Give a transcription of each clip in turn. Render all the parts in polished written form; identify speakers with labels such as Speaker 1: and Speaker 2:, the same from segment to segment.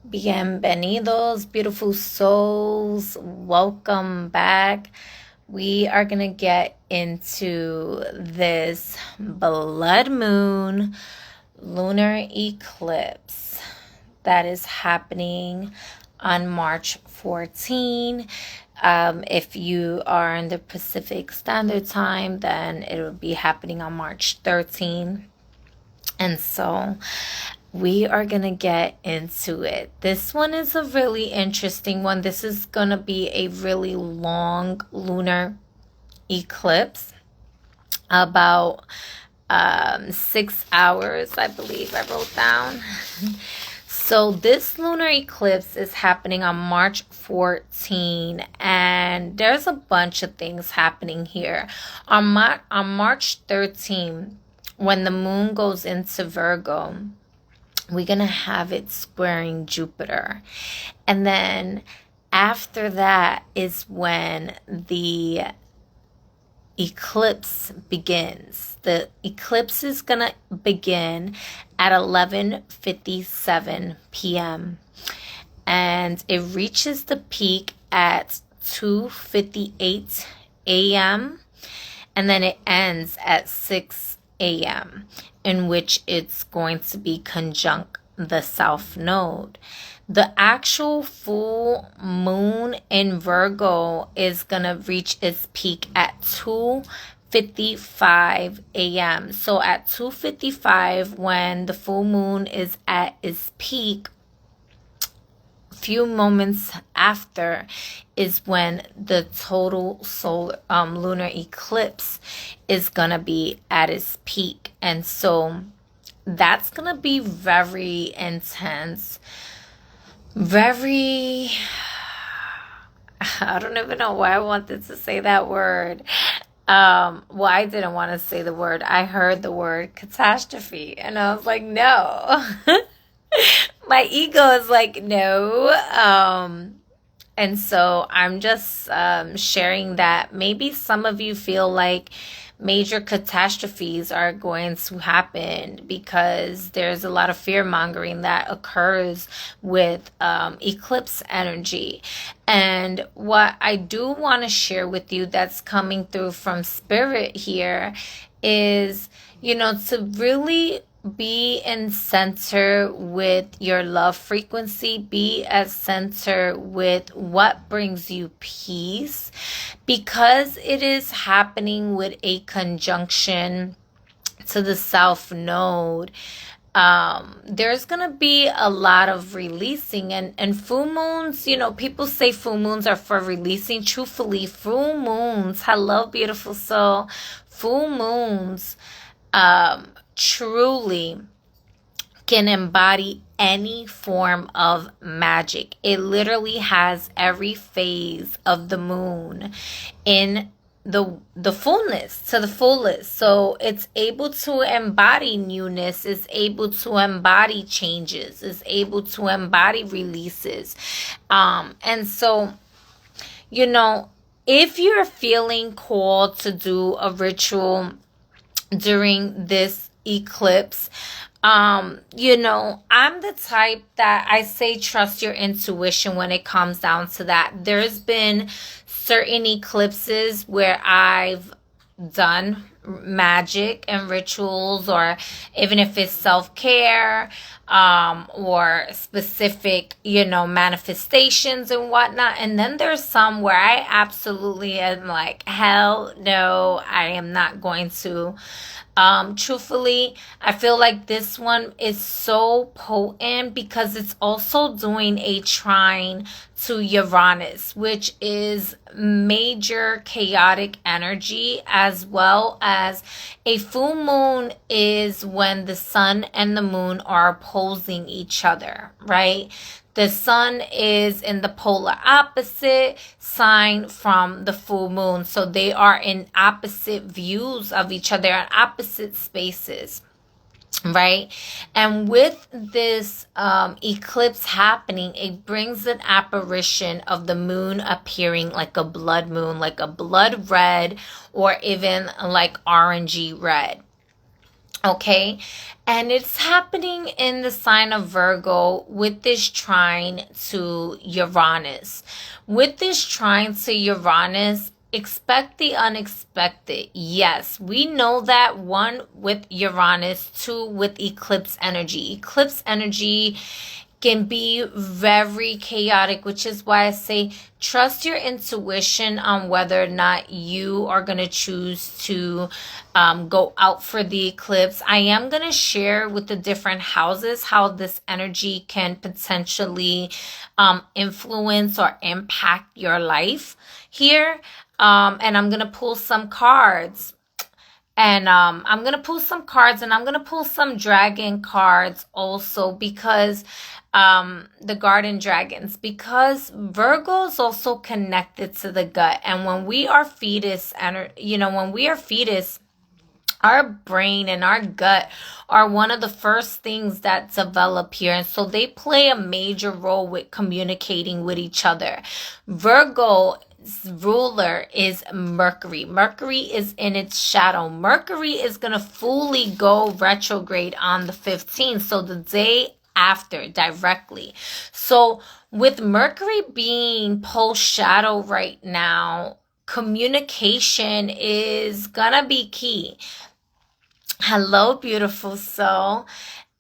Speaker 1: Bienvenidos, beautiful souls. Welcome back. We are going to get into this blood moon lunar eclipse that is happening on March 14. If you are in the Pacific Standard Time, then it will be happening on March 13. And so we are going to get into it. This one is a really interesting one. This is going to be a really long lunar eclipse, about 6 hours, I believe I wrote down. So this lunar eclipse is happening on March 14, and there's a bunch of things happening here. On March 13, when the moon goes into Virgo, we're going to have it squaring Jupiter. And then after that is when the eclipse begins. The eclipse is going to begin at 11:57 p.m. and it reaches the peak at 2:58 a.m. and then it ends at 6 a.m. in which it's going to be conjunct the south node. The actual full moon in Virgo is going to reach its peak at 2:55 a.m. So at 2:55, when the full moon is at its peak, few moments after is when the total solar lunar eclipse is gonna be at its peak. And so that's gonna be very intense, very I don't even know why I wanted to say that word. Well, I didn't want to say the word. I heard the word catastrophe and I was like, no. My ego is like, no. And so I'm just sharing that maybe some of you feel like major catastrophes are going to happen because there's a lot of fear mongering that occurs with eclipse energy. And what I do want to share with you that's coming through from spirit here is, to really be in center with your love frequency, be at center with what brings you peace, because it is happening with a conjunction to the south node. There's gonna be a lot of releasing, and full moons, people say full moons are for releasing. Truthfully, full moons, hello beautiful soul, full moons truly can embody any form of magic. It literally has every phase of the moon in the fullness, to the fullest. So it's able to embody newness, it's able to embody changes, it's able to embody releases. And so, if you're feeling called to do a ritual during this eclipse, I'm the type that I say trust your intuition when it comes down to that. There's been certain eclipses where I've done magic and rituals, or even if it's self-care, or specific, manifestations and whatnot. And then there's some where I absolutely am like, hell no, I am not going to. Truthfully, I feel like this one is so potent because it's also doing a trine to Uranus, which is major chaotic energy, as well as a full moon is when the sun and the moon are opposing each other, right? The sun is in the polar opposite sign from the full moon. So they are in opposite views of each other, in opposite spaces, right? And with this eclipse happening, it brings an apparition of the moon appearing like a blood moon, like a blood red, or even like orangey red. Okay. And it's happening in the sign of Virgo with this trine to Uranus. With this trine to Uranus, expect the unexpected. Yes, we know that. One, with Uranus. Two, with eclipse energy. Eclipse energy can be very chaotic, which is why I say trust your intuition on whether or not you are going to choose to go out for the eclipse. I am going to share with the different houses how this energy can potentially influence or impact your life here. And I'm going to pull some cards. And I'm going to pull some cards, and I'm going to pull some dragon cards also, because the garden dragons, because Virgo is also connected to the gut. And when we are fetus, and when we are fetus, our brain and our gut are one of the first things that develop here. And so they play a major role with communicating with each other. Virgo ruler is Mercury. Mercury is in its shadow. Mercury is going to fully go retrograde on the 15th. So the day after, directly. So with Mercury being post shadow right now, communication is gonna be key. Hello, beautiful soul.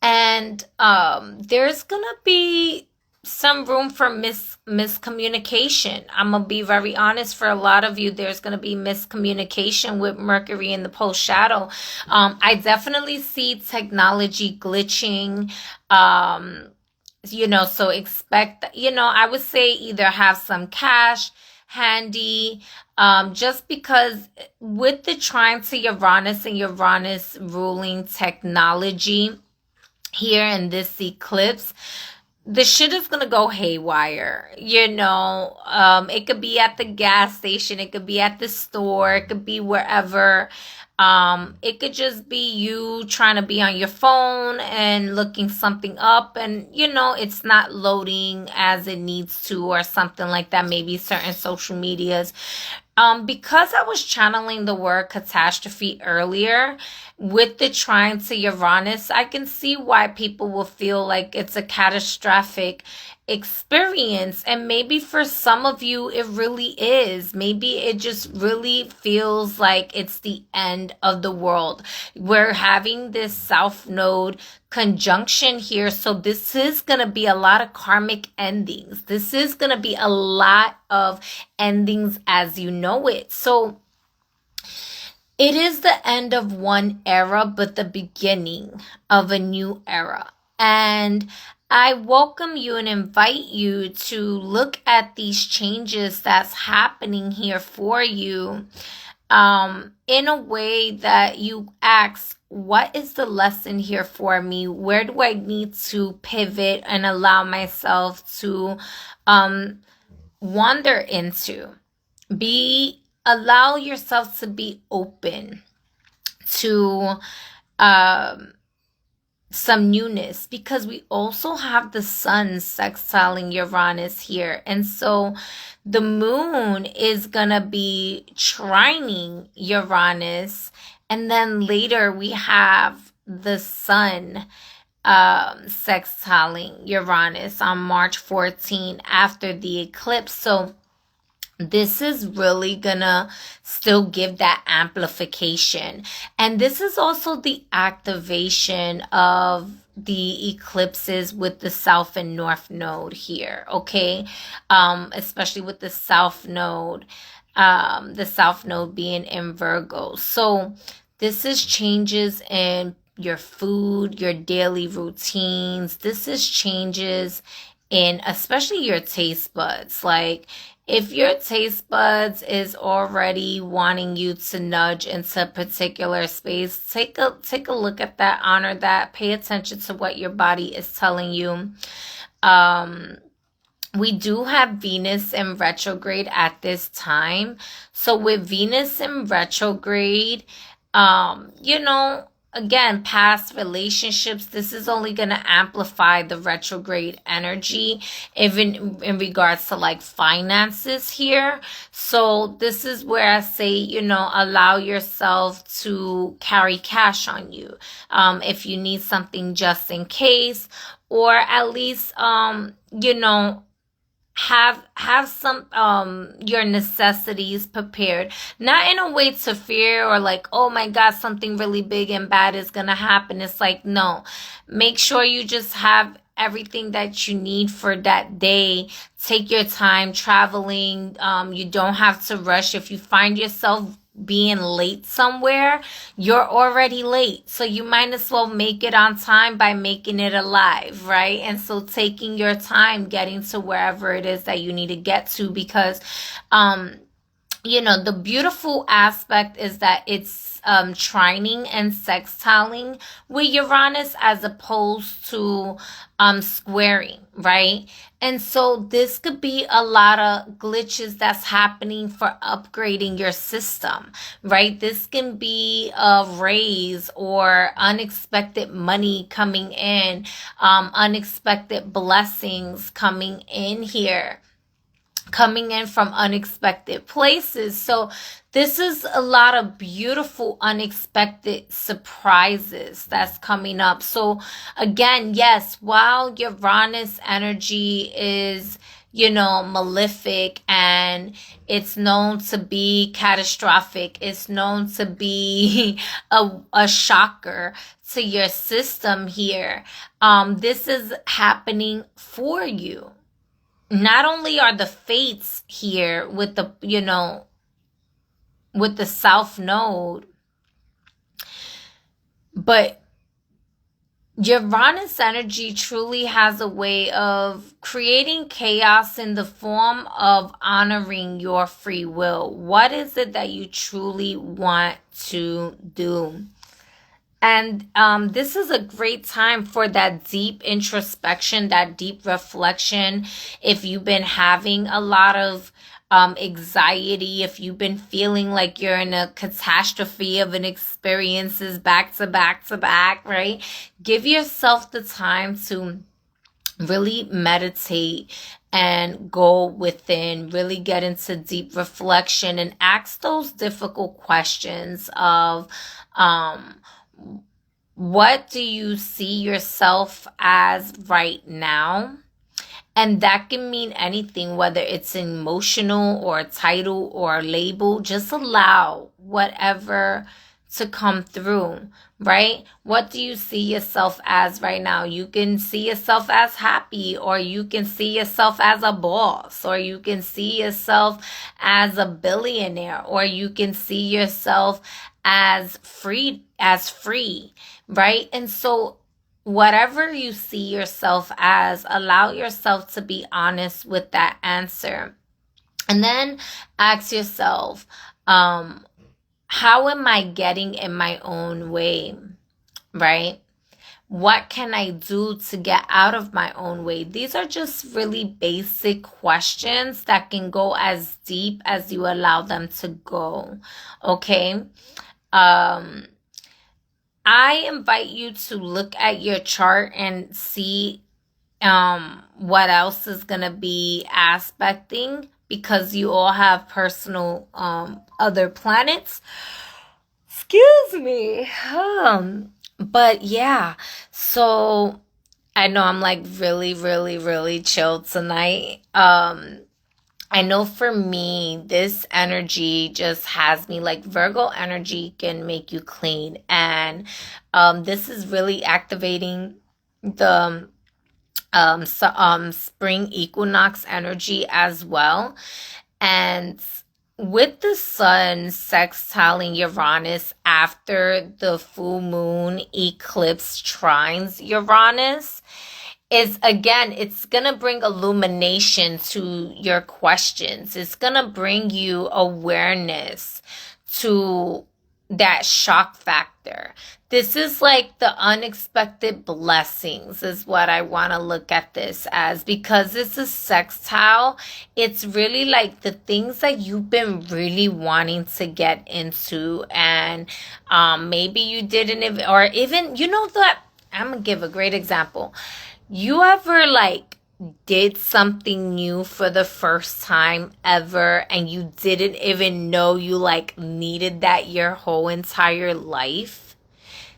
Speaker 1: And there's gonna be some room for miscommunication. I'm gonna be very honest. For a lot of you, there's gonna be miscommunication with Mercury in the post shadow. I definitely see technology glitching. So expect, I would say either have some cash handy, just because with the trine to Uranus and Uranus ruling technology here in this eclipse, the shit is gonna go haywire. It could be at the gas station, it could be at the store, it could be wherever. It could just be you trying to be on your phone and looking something up, and it's not loading as it needs to, or something like that. Maybe certain social medias. Because I was channeling the word catastrophe earlier with the trine to Uranus, I can see why people will feel like it's a catastrophic experience. And maybe for some of you, it really is. Maybe it just really feels like it's the end of the world. We're having this South Node conjunction here. So this is going to be a lot of karmic endings. This is going to be a lot of endings as you know it. So it is the end of one era, but the beginning of a new era. And I welcome you and invite you to look at these changes that's happening here for you, in a way that you ask, what is the lesson here for me? Where do I need to pivot and allow myself to wander into? Allow yourself to be open to some newness, because we also have the sun sextiling Uranus here. And so the moon is gonna be trining Uranus, and then later we have the sun sextiling Uranus on March 14 after the eclipse. So this is really gonna still give that amplification. And this is also the activation of the eclipses with the South and North Node here, okay? Especially with the South Node being in Virgo. So this is changes in your food, your daily routines. This is changes in especially your taste buds. Like, if your taste buds is already wanting you to nudge into a particular space, take a look at that, honor that, pay attention to what your body is telling you. We do have Venus in retrograde at this time. So with Venus in retrograde, again, past relationships. This is only going to amplify the retrograde energy, even in regards to like finances here. So this is where I say, you know, allow yourself to carry cash on you. If you need something just in case, or at least, you know, have some your necessities prepared, not in a way to fear or like, oh my god, something really big and bad is gonna happen. It's like, no, make sure you just have everything that you need for that day. Take your time traveling. You don't have to rush. If you find yourself being late somewhere, you're already late. So you might as well make it on time by making it alive, right? And so taking your time getting to wherever it is that you need to get to, because you know, the beautiful aspect is that it's trining and sextiling with Uranus as opposed to squaring, right? And so this could be a lot of glitches that's happening for upgrading your system, right? This can be a raise or unexpected money coming in, unexpected blessings coming in here, coming in from unexpected places. So this is a lot of beautiful unexpected surprises that's coming up. So again, yes, while Uranus energy is, you know, malefic and it's known to be catastrophic, it's known to be a shocker to your system here, this is happening for you. Not only are the fates here with the, you know, with the South Node, but Uranus energy truly has a way of creating chaos in the form of honoring your free will. What is it that you truly want to do? And this is a great time for that deep introspection, that deep reflection. If you've been having a lot of anxiety, if you've been feeling like you're in a catastrophe of an experiences back to back to back, right? Give yourself the time to really meditate and go within, really get into deep reflection and ask those difficult questions of, what do you see yourself as right now? And that can mean anything, whether it's emotional or a title or a label. Just allow whatever to come through, right? What do you see yourself as right now? You can see yourself as happy, or you can see yourself as a boss, or you can see yourself as a billionaire, or you can see yourself as free, right? And so whatever you see yourself as, allow yourself to be honest with that answer. And then ask yourself, how am I getting in my own way, right? What can I do to get out of my own way? These are just really basic questions that can go as deep as you allow them to go, okay? I invite you to look at your chart and see what else is going to be aspecting, because you all have personal other planets. Excuse me. But yeah, so I know I'm like really, really, really chilled tonight. I know for me, this energy just has me like Virgo energy can make you clean. And this is really activating the spring equinox energy as well. And with the sun sextiling Uranus after the full moon eclipse trines Uranus, is again, it's going to bring illumination to your questions. It's going to bring you awareness to that shock factor. This is like the unexpected blessings is what I want to look at this as, because it's a sextile. It's really like the things that you've been really wanting to get into, and maybe you didn't even, or even, you know, that I'm gonna give a great example. You ever like did something new for the first time ever and you didn't even know you like needed that your whole entire life?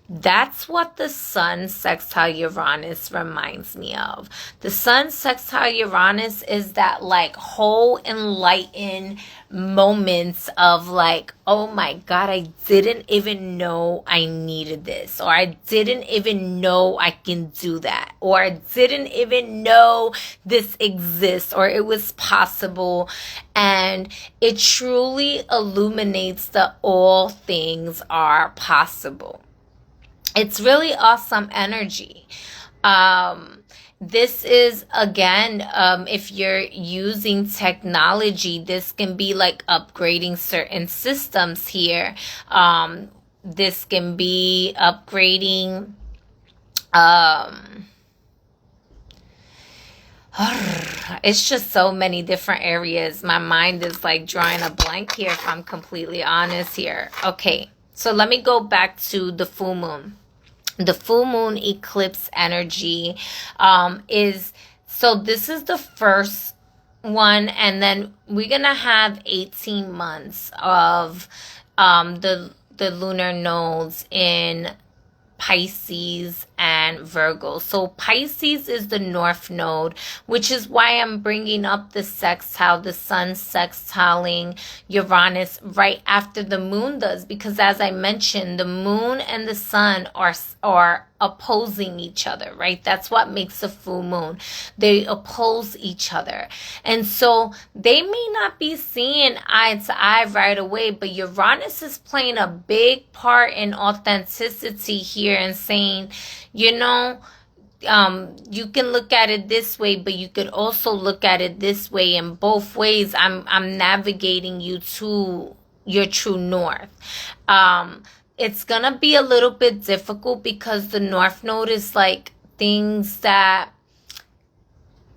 Speaker 1: That's what the sun sextile Uranus reminds me of. The sun sextile Uranus is that like whole enlightened moments of like, oh my God, I didn't even know I needed this, or I didn't even know I can do that, or I didn't even know this exists, or it was possible. And it truly illuminates that all things are possible. It's really awesome energy. This is, again, if you're using technology, this can be like upgrading certain systems here. This can be upgrading, it's just so many different areas. My mind is like drawing a blank here, if I'm completely honest here. Okay, so let me go back to the full moon. The full moon eclipse energy is, so this is the first one, and then we're gonna have 18 months of the lunar nodes in Pisces and Virgo. So Pisces is the north node, which is why I'm bringing up the sextile, the sun sextiling Uranus right after the moon does, because as I mentioned, the moon and the sun are opposing each other, right? That's what makes a full moon. They oppose each other. And so they may not be seeing eye to eye right away, but Uranus is playing a big part in authenticity here and saying, you know, you can look at it this way, but you could also look at it this way. In both ways, I'm navigating you to your true north. It's gonna be a little bit difficult because the north node is like things that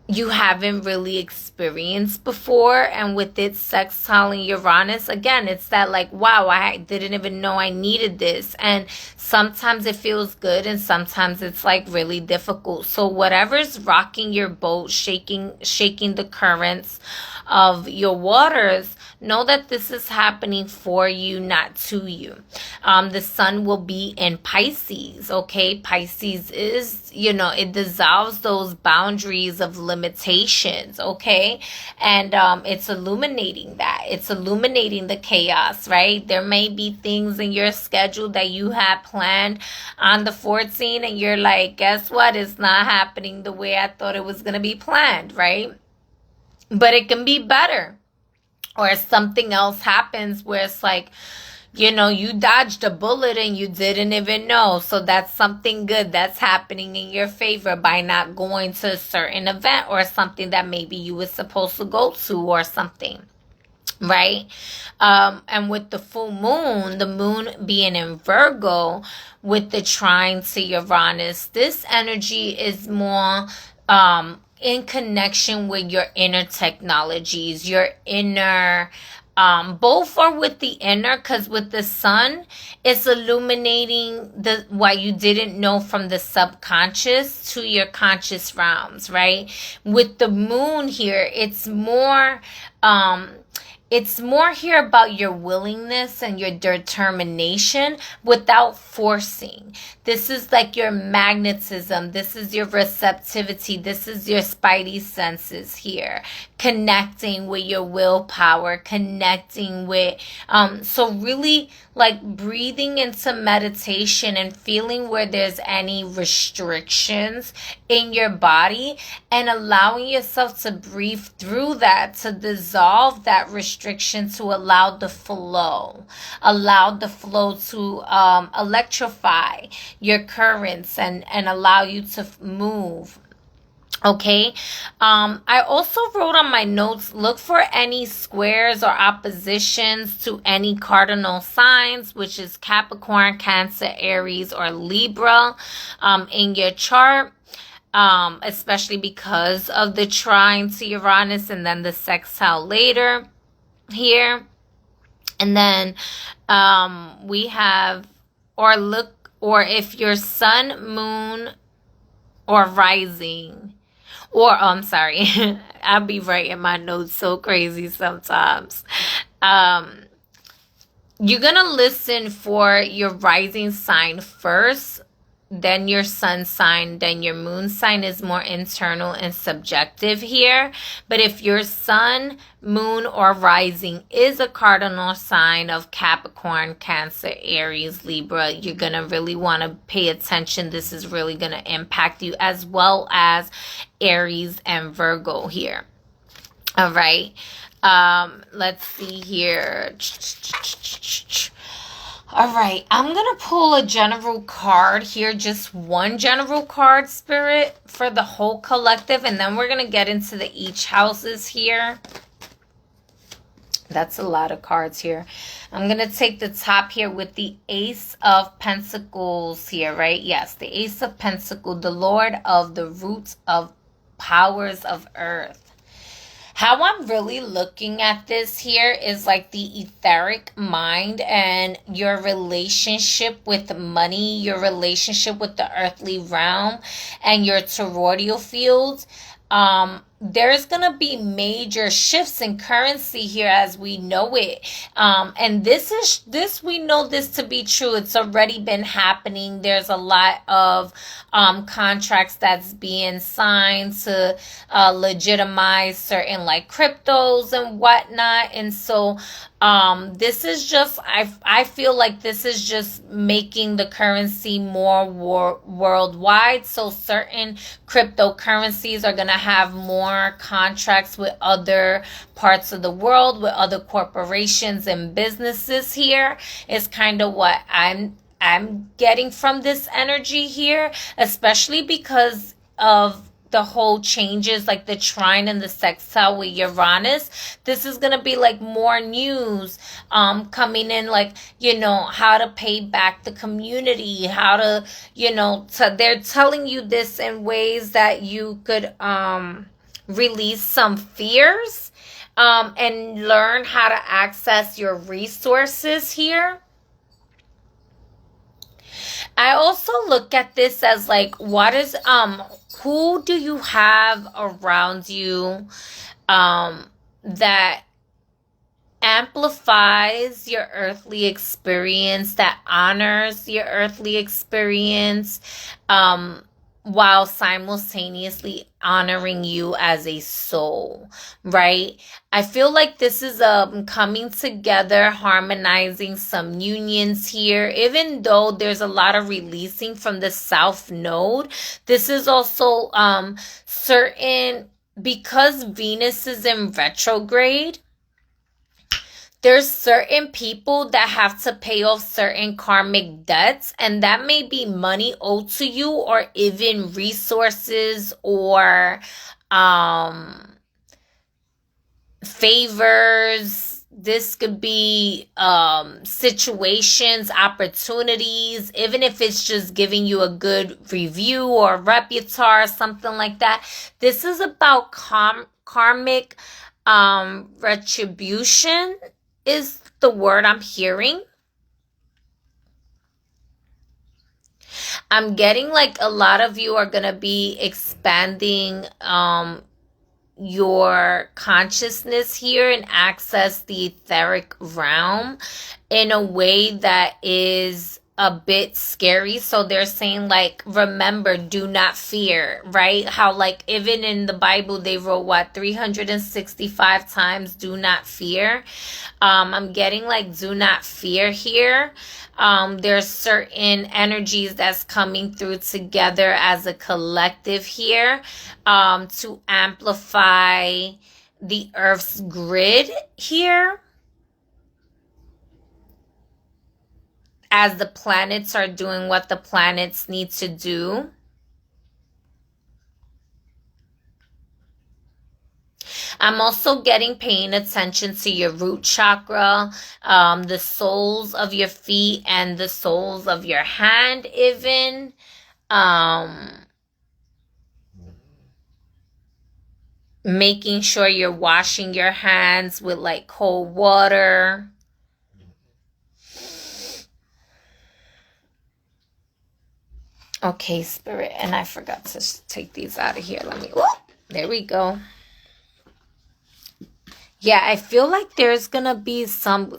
Speaker 1: you haven't really experienced before, and with it sextiling Uranus, again, it's that like, wow, I didn't even know I needed this. And sometimes it feels good and sometimes it's like really difficult. So whatever's rocking your boat, shaking the currents of your waters, know that this is happening for you, not to you. The sun will be in Pisces, okay? Pisces is, you know, it dissolves those boundaries of limitations, okay? And it's illuminating that. It's illuminating the chaos, right? There may be things in your schedule that you had planned on the 14th and you're like, guess what? It's not happening the way I thought it was going to be planned, right? But it can be better. Or something else happens where it's like, you know, you dodged a bullet and you didn't even know. So that's something good that's happening in your favor by not going to a certain event or something that maybe you were supposed to go to or something. Right? And with the full moon, the moon being in Virgo with the trine to Uranus, this energy is more in connection with your inner technologies, your inner, both are with the inner, because with the sun, it's illuminating the what you didn't know from the subconscious to your conscious realms, right? With the moon here, it's more here about your willingness and your determination without forcing. This is like your magnetism. This is your receptivity. This is your spidey senses here. Connecting with your willpower, connecting with, so really like breathing into meditation and feeling where there's any restrictions in your body and allowing yourself to breathe through that, to dissolve that restriction, to allow the flow to electrify your currents and allow you to move Okay. I also wrote on my notes, look for any squares or oppositions to any cardinal signs, which is Capricorn, Cancer, Aries, or Libra, in your chart. Especially because of the trine to Uranus and then the sextile later here. And then we have, or if your sun, moon, or rising, or I'm sorry, I'll be writing my notes so crazy sometimes. Um, you're gonna listen for your rising sign first, then your sun sign, then your moon sign is more internal and subjective here. But if your sun, moon, or rising is a cardinal sign of Capricorn, Cancer, Aries, Libra, you're going to really want to pay attention. This is really going to impact you, as well as Aries and Virgo here. All right. Let's see here. All right, I'm going to pull a general card here, just one general card, Spirit, for the whole collective, and then we're going to get into the each houses here. That's a lot of cards here. I'm going to take the top here with the Ace of Pentacles here, right? Yes, the Ace of Pentacles, the Lord of the roots of powers of earth. How I'm really looking at this here is like the etheric mind and your relationship with money, your relationship with the earthly realm, and your toroidal fields. There's going to be major shifts in currency here as we know it. And we know this to be true. It's already been happening. There's a lot of contracts that's being signed to legitimize certain like cryptos and whatnot. And so this is just, I feel like this is just making the currency more worldwide. So certain cryptocurrencies are going to have more contracts with other parts of the world, with other corporations and businesses here, is kind of what I'm getting from this energy here, especially because of the whole changes, like the trine and the sextile with Uranus. This is going to be like more news coming in, like, how to pay back the community, how to, they're telling you this in ways that you could release some fears and learn how to access your resources here. I also look at this as like, who do you have around you that amplifies your earthly experience, that honors your earthly experience, while simultaneously honoring you as a soul, right? I feel like this is coming together, harmonizing some unions here. Even though there's a lot of releasing from the South Node, this is also certain, because Venus is in retrograde, there's certain people that have to pay off certain karmic debts, and that may be money owed to you, or even resources, or favors. This could be situations, opportunities, even if it's just giving you a good review or repertoire, something like that. This is about karmic retribution is the word I'm hearing. I'm getting like a lot of you are going to be expanding your consciousness here and access the etheric realm in a way that is a bit scary. So they're saying like, remember, do not fear, right? How like even in the Bible they wrote 365 times do not fear. I'm getting like do not fear here. There's certain energies that's coming through together as a collective here to amplify the Earth's grid here, as the planets are doing what the planets need to do. I'm also getting paying attention to your root chakra, the soles of your feet and the soles of your hand even. Making sure you're washing your hands with like cold water. Okay, Spirit, and I forgot to take these out of here. There we go. Yeah, I feel like there's gonna be some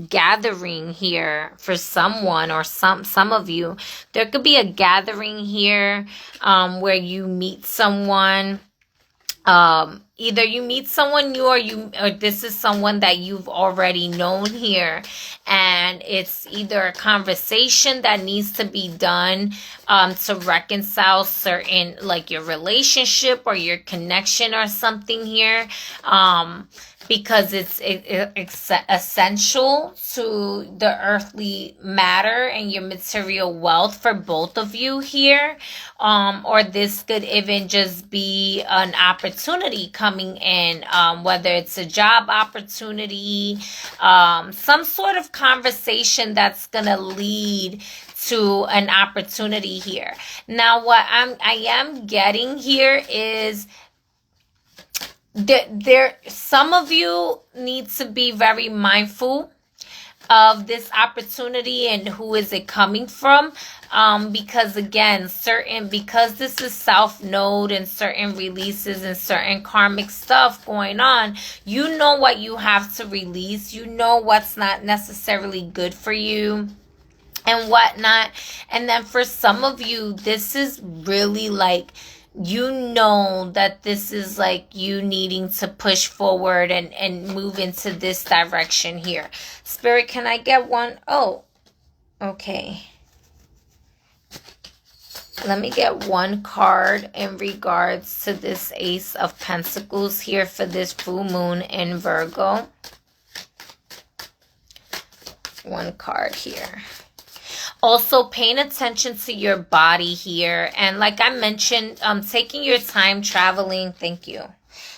Speaker 1: gathering here for someone or some of you. There could be a gathering here where you meet someone. Either you meet someone new or this is someone that you've already known here, and it's either a conversation that needs to be done to reconcile certain, like your relationship or your connection or something here, because it's essential to the earthly matter and your material wealth for both of you here. Or this could even just be an opportunity coming in, whether it's a job opportunity, some sort of conversation that's gonna lead to an opportunity here. Now, what I am getting here is some of you need to be very mindful of this opportunity and who is it coming from, because again, because this is South Node and certain releases and certain karmic stuff going on, you know what you have to release, you know what's not necessarily good for you and whatnot. And then for some of you, this is really like, you know that this is like you needing to push forward and move into this direction here. Spirit, can I get one? Oh, okay. Let me get one card in regards to this Ace of Pentacles here for this full moon in Virgo. One card here. Also, paying attention to your body here. And like I mentioned, taking your time traveling. Thank you.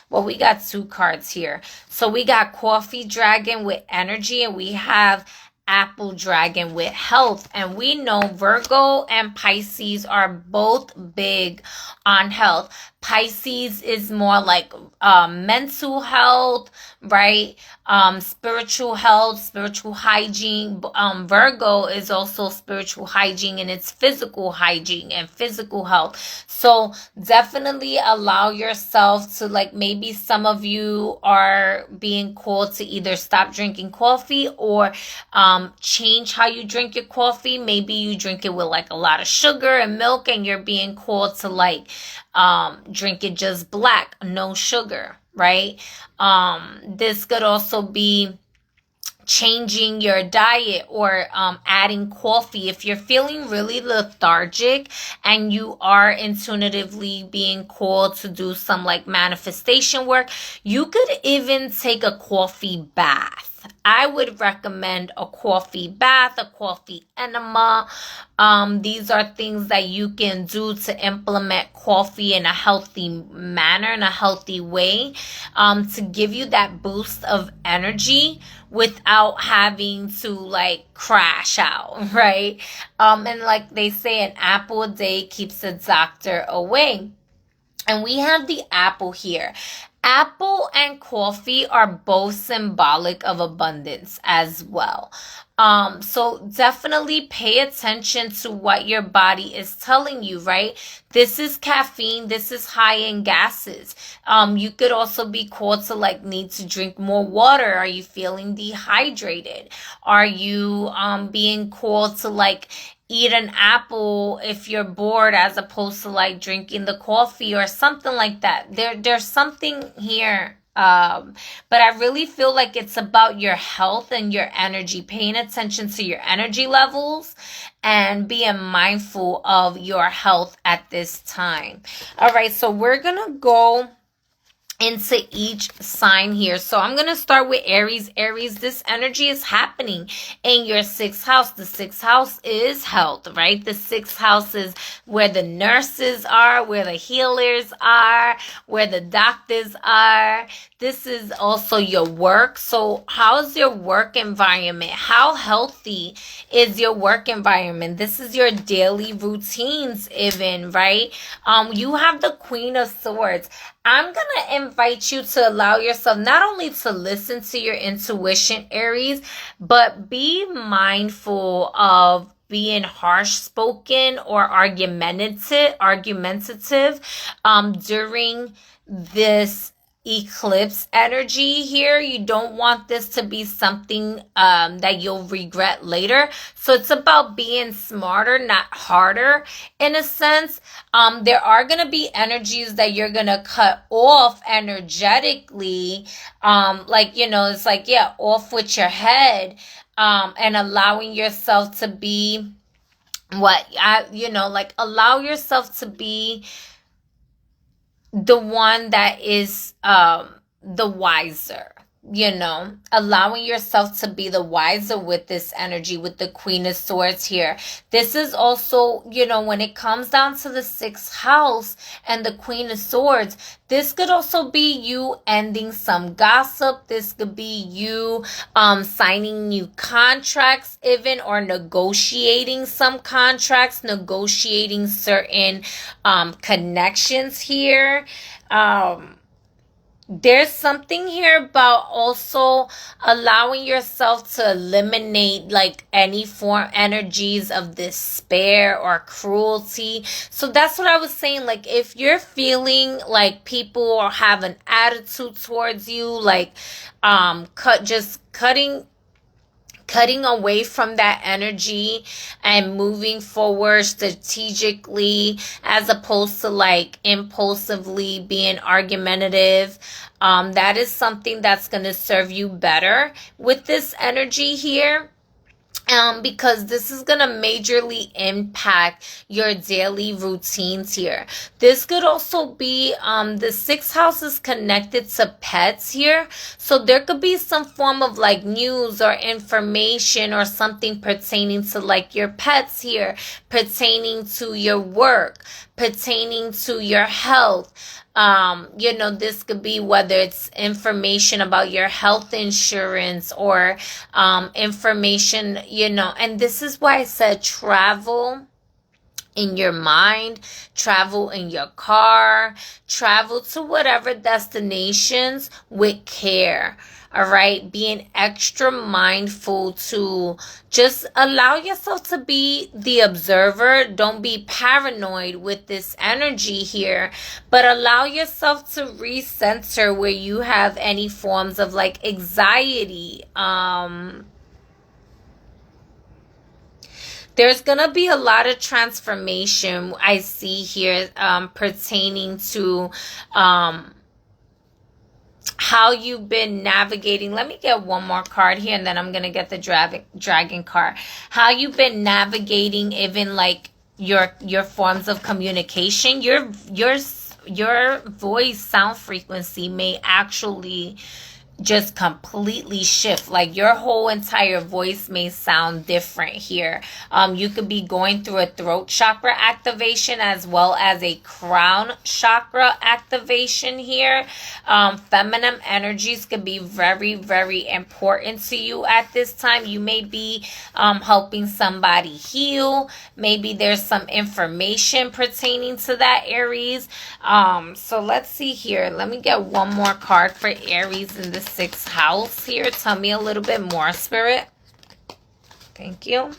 Speaker 1: Well, we got two cards here. So we got Coffee Dragon with energy, and we have Apple Dragon with health. And we know Virgo and Pisces are both big on health. Pisces is more like mental health, right? Spiritual health, spiritual hygiene. Virgo is also spiritual hygiene, and it's physical hygiene and physical health. So definitely allow yourself to, like, maybe some of you are being called to either stop drinking coffee or change how you drink your coffee. Maybe you drink it with like a lot of sugar and milk, and you're being called to like drink it just black, no sugar, right? This could also be changing your diet or adding coffee. If you're feeling really lethargic and you are intuitively being called to do some like manifestation work, you could even take a coffee bath. I would recommend a coffee bath, a coffee enema. These are things that you can do to implement coffee in a healthy manner, in a healthy way, to give you that boost of energy without having to like crash out, right? And like they say, an apple a day keeps a doctor away. And we have the apple here. Apple and coffee are both symbolic of abundance as well. So definitely pay attention to what your body is telling you, right? This is caffeine. This is high in gases. You could also be called to like need to drink more water. Are you feeling dehydrated? Are you being called to like eat an apple if you're bored, as opposed to like drinking the coffee or something like that? There's something here. But I really feel like it's about your health and your energy, paying attention to your energy levels and being mindful of your health at this time. All right, so we're going to go into each sign here. So I'm going to start with Aries. Aries, this energy is happening in your sixth house. The sixth house is health, right? The sixth house is where the nurses are, where the healers are, where the doctors are. This is also your work. So how's your work environment? How healthy is your work environment? This is your daily routines even, right? You have the Queen of Swords. I'm going to invite you to allow yourself not only to listen to your intuition, Aries, but be mindful of being harsh spoken or argumentative during this eclipse energy here. You don't want this to be something that you'll regret later. So it's about being smarter, not harder in a sense. There are going to be energies that you're going to cut off energetically. It's like, yeah, off with your head, and allowing yourself to be allow yourself to be the one that is the wiser, allowing yourself to be the wiser with this energy, with the Queen of Swords here. This is also, when it comes down to the sixth house and the Queen of Swords, this could also be you ending some gossip. This could be you signing new contracts even, or negotiating some contracts, negotiating certain connections here. There's something here about also allowing yourself to eliminate like any form energies of despair or cruelty. So that's what I was saying. Like if you're feeling like people have an attitude towards you, like cutting away from that energy and moving forward strategically, as opposed to like impulsively being argumentative. That is something that's going to serve you better with this energy here. Because this is going to majorly impact your daily routines here. This could also be, the sixth house is connected to pets here. So there could be some form of like news or information or something pertaining to like your pets here, pertaining to your work, pertaining to your health. This could be whether it's information about your health insurance or information, and this is why I said travel in your mind, travel in your car, travel to whatever destinations with care. All right, being extra mindful to just allow yourself to be the observer. Don't be paranoid with this energy here, but allow yourself to recenter where you have any forms of like anxiety. There's going to be a lot of transformation I see here pertaining to how you've been navigating. Let me get one more card here, and then I'm going to get the dragon card. How you've been navigating even like your forms of communication. Your voice sound frequency may actually just completely shift. Like your whole entire voice may sound different here. You could be going through a throat chakra activation as well as a crown chakra activation here. Feminine energies could be very, very important to you at this time. You may be helping somebody heal. Maybe there's some information pertaining to that, Aries. So let's see here. Let me get one more card for Aries in the sixth house here. Tell me a little bit more, Spirit. Thank you.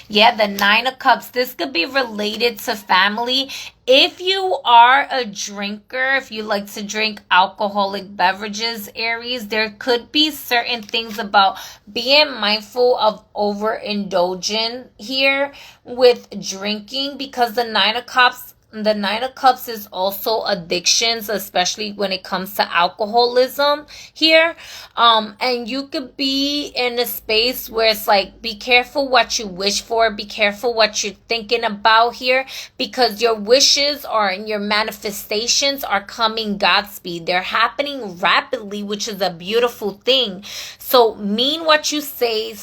Speaker 1: Yeah, the Nine of Cups. This could be related to family. If you are a drinker, if you like to drink alcoholic beverages, Aries, there could be certain things about being mindful of overindulging here with drinking, because the Nine of Cups The Nine of Cups is also addictions, especially when it comes to alcoholism here. And you could be in a space where it's like, be careful what you wish for, be careful what you're thinking about here, because your wishes and your manifestations are coming Godspeed. They're happening rapidly, which is a beautiful thing. So mean what you say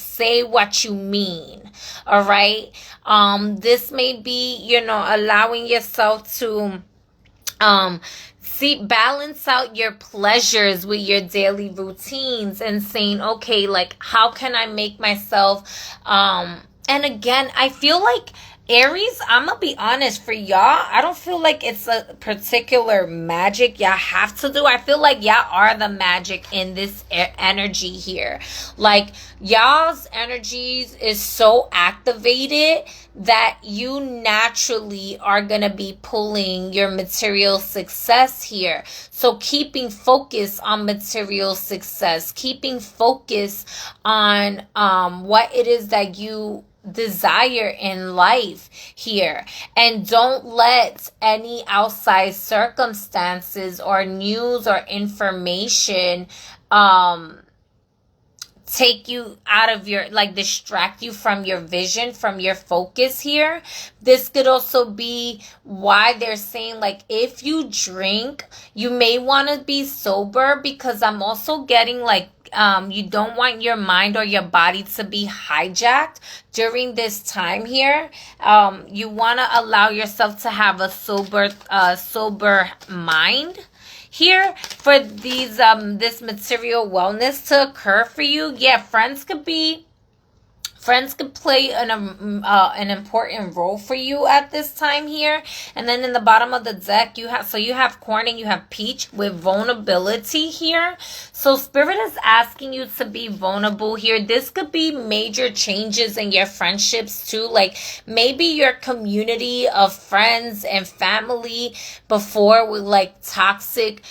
Speaker 1: what you mean. All right. This may be, allowing yourself to balance out your pleasures with your daily routines and saying, okay, like, how can I make myself, and again, I feel like Aries, I'm gonna be honest, for y'all, I don't feel like it's a particular magic y'all have to do. I feel like y'all are the magic in this energy here. Like, y'all's energies is so activated that you naturally are gonna be pulling your material success here. So keeping focus on material success, keeping focus on what it is that you desire in life here, and don't let any outside circumstances or news or information take you out of your, like, distract you from your vision, from your focus here. This could also be why they're saying, like, if you drink, you may want to be sober, because I'm also getting, like, you don't want your mind or your body to be hijacked during this time here. You want to allow yourself to have a sober mind here for these this material wellness to occur for you. Yeah, friends could play an important role for you at this time here. And then in the bottom of the deck, you have corn and you have peach with vulnerability here. So spirit is asking you to be vulnerable here. This could be major changes in your friendships too. Like, maybe your community of friends and family before with, like, toxic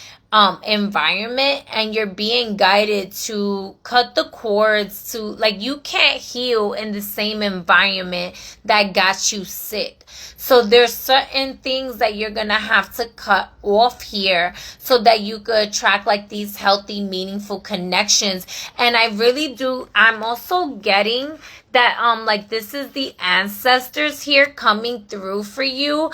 Speaker 1: environment, and you're being guided to cut the cords to, like, you can't heal in the same environment that got you sick. So there's certain things that you're gonna have to cut off here so that you could attract, like, these healthy, meaningful connections. And I'm also getting that like, this is the ancestors here coming through for you,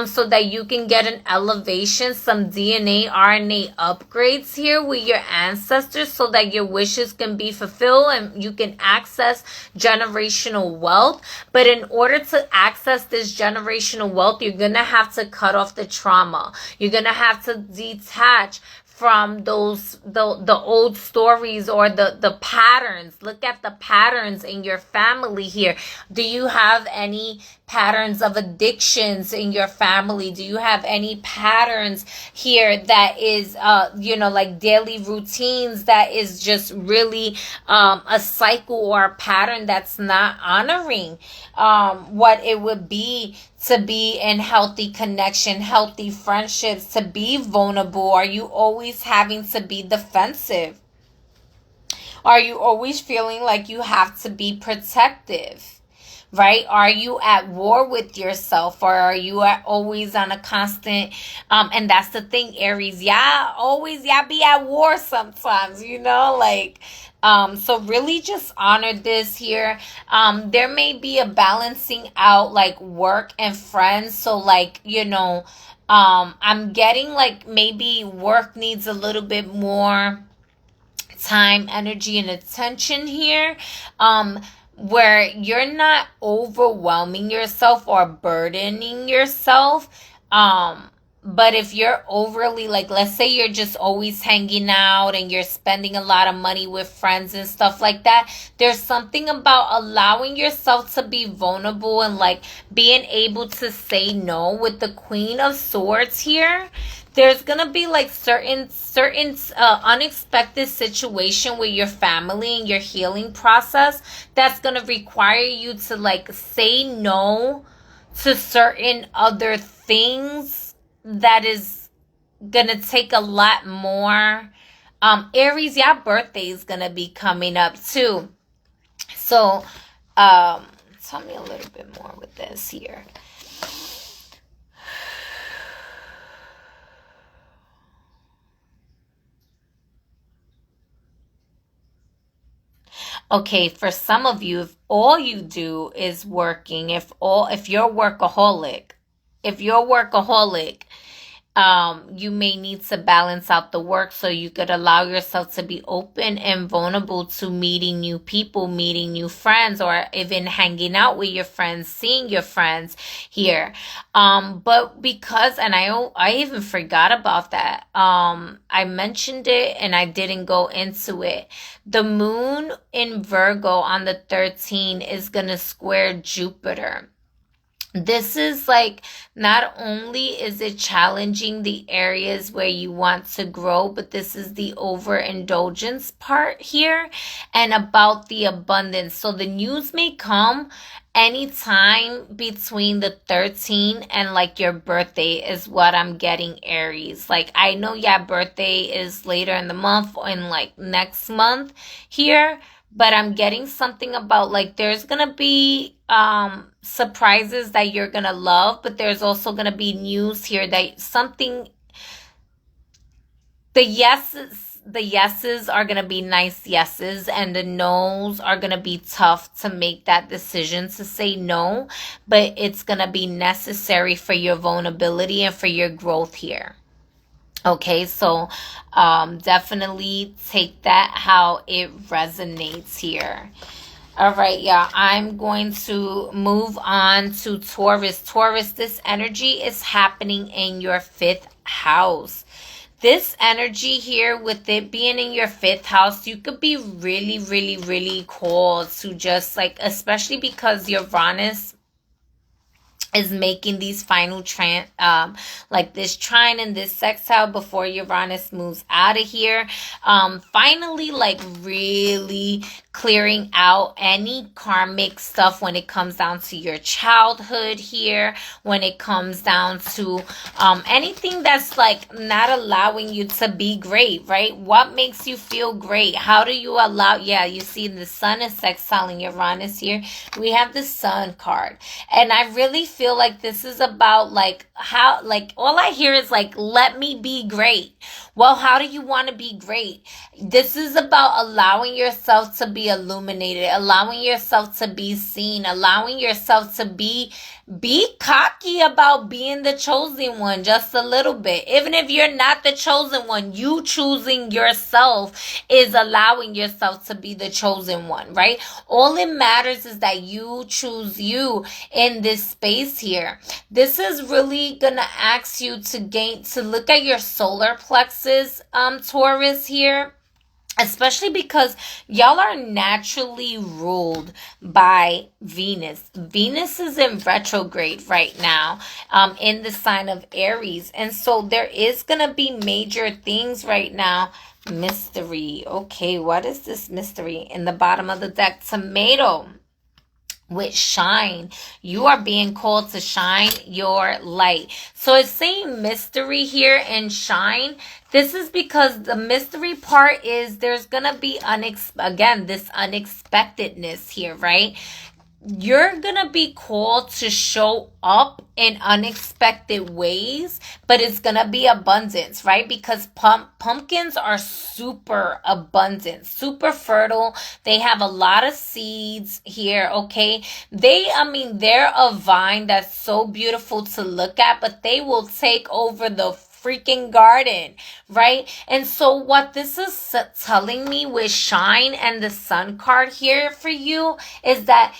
Speaker 1: so that you can get an elevation, some DNA, RNA upgrades here with your ancestors, so that your wishes can be fulfilled and you can access generational wealth. But in order to access this generational wealth, you're gonna have to cut off the trauma. You're gonna have to detach from those the old stories or the patterns. Look at the patterns in your family here. Do you have any patterns of addictions in your family? Do you have any patterns here that is like daily routines that is just really a cycle or a pattern that's not honoring what it would be to be in healthy connection, healthy friendships, to be vulnerable? Are you always having to be defensive? Are you always feeling like you have to be protective? Right? Are you at war with yourself, or are you always on a constant, and that's the thing, Aries, y'all be at war sometimes, like, so really just honor this here. There may be a balancing out, like, work and friends. So, like, I'm getting, like, maybe work needs a little bit more time, energy, and attention here. Where you're not overwhelming yourself or burdening yourself. But if you're overly, like, let's say you're just always hanging out and you're spending a lot of money with friends and stuff like that, there's something about allowing yourself to be vulnerable and, like, being able to say no. With the Queen of Swords here, there's gonna be, like, certain unexpected situation with your family and your healing process that's gonna require you to, like, say no to certain other things that is gonna take a lot more. Aries, your birthday is gonna be coming up too. So tell me a little bit more with this here. Okay, for some of you, if all you do is working, if you're workaholic, if you're workaholic, you may need to balance out the work so you could allow yourself to be open and vulnerable to meeting new people, meeting new friends, or even hanging out with your friends, seeing your friends here. But because, and I even forgot about that. I mentioned it and I didn't go into it. The moon in Virgo on the 13th is gonna square Jupiter. This is like, not only is it challenging the areas where you want to grow, but this is the overindulgence part here and about the abundance. So the news may come anytime between the 13th and like your birthday is what I'm getting, Aries. Like, I know your birthday is later in the month, in like next month here, but I'm getting something about like there's gonna be surprises that you're gonna love, but there's also gonna be news here that something, the yeses are gonna be nice yeses, and the no's are gonna be tough to make that decision to say no, but it's gonna be necessary for your vulnerability and for your growth here. Okay, so definitely take that how it resonates here. All right, y'all. I'm going to move on to Taurus. Taurus, this energy is happening in your fifth house. This energy here, with it being in your fifth house, you could be really, really, really called to just like, especially because Uranus is making these final like this trine and this sextile before Uranus moves out of here. Finally, like really clearing out any karmic stuff when it comes down to your childhood here, when it comes down to anything that's like not allowing you to be great, right? What makes you feel great? How do you allow? Yeah, you see the sun is sextiling Uranus here. We have the sun card, and I really feel like this is about like how, like all I hear is like, let me be great. Well, how do you want to be great? This is about allowing yourself to be illuminated, allowing yourself to be seen, allowing yourself to be cocky about being the chosen one just a little bit. Even if you're not the chosen one, you choosing yourself is allowing yourself to be the chosen one, right? All it matters is that you choose you in this space here. This is really gonna ask you to look at your solar plexus, Taurus here. Especially because y'all are naturally ruled by Venus. Venus is in retrograde right now, in the sign of Aries. And so there is going to be major things right now. Mystery. Okay, what is this mystery? In the bottom of the deck, tomato. With shine, you are being called to shine your light. So it's saying mystery here and shine. This is because the mystery part is there's gonna be this unexpectedness here, right? You're gonna be called to show up in unexpected ways, but it's gonna be abundance, right? Because pumpkins are super abundant, super fertile. They have a lot of seeds here, okay? They're a vine that's so beautiful to look at, but they will take over the freaking garden, right? And so what this is telling me with shine and the sun card here for you is that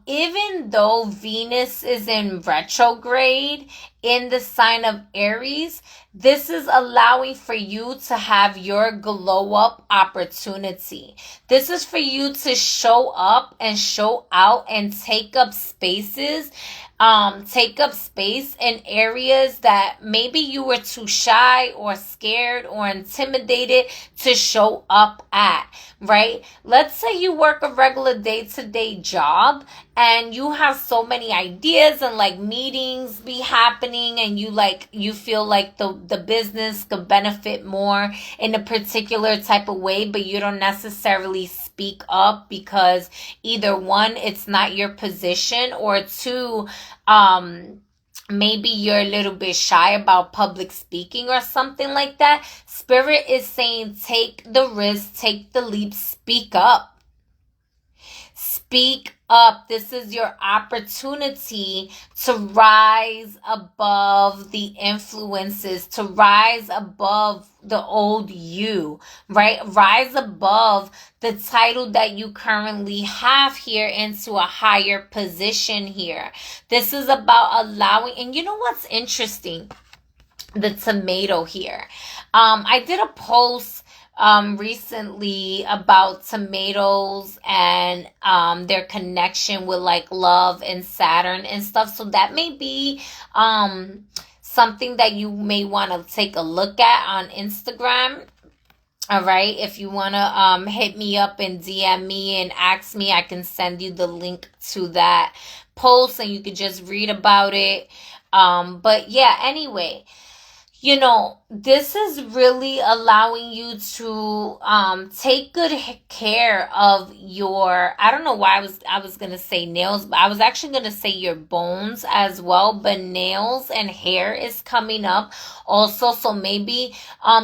Speaker 1: even though Venus is in retrograde in the sign of Aries, this is allowing for you to have your glow up opportunity. This is for you to show up and show out and take up spaces, take up space in areas that maybe you were too shy or scared or intimidated to show up at, right? Let's say you work a regular day-to-day job and you have so many ideas and like meetings be happening and you feel like the business could benefit more in a particular type of way, but you don't necessarily speak up because either one, it's not your position, or two, maybe you're a little bit shy about public speaking or something like that. Spirit is saying take the risk, take the leap, speak up. Speak up. This is your opportunity to rise above the influences, to rise above the old you, right? Rise above the title that you currently have here into a higher position here. This is about allowing, and you know what's interesting? The tomato here. I did a post recently about tomatoes and their connection with like love and Saturn and stuff. So that may be something that you may want to take a look at on Instagram. All right, if you want to hit me up and DM me and ask me, I can send you the link to that post and you could just read about it. But yeah, anyway, you know, this is really allowing you to take good care of your, I don't know why I was going to say nails, but I was actually going to say your bones as well, but nails and hair is coming up also. So maybe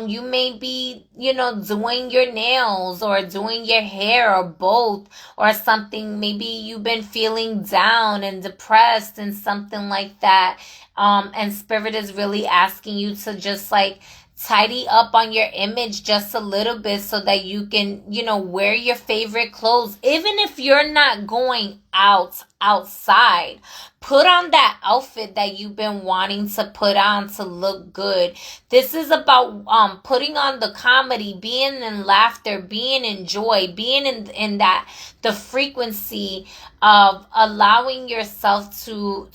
Speaker 1: you may be, you know, doing your nails or doing your hair or both or something. Maybe you've been feeling down and depressed and something like that. And Spirit is really asking you to just like tidy up on your image just a little bit so that you can, you know, wear your favorite clothes. Even if you're not going outside, put on that outfit that you've been wanting to put on to look good. This is about putting on the comedy, being in laughter, being in joy, being in that the frequency of allowing yourself to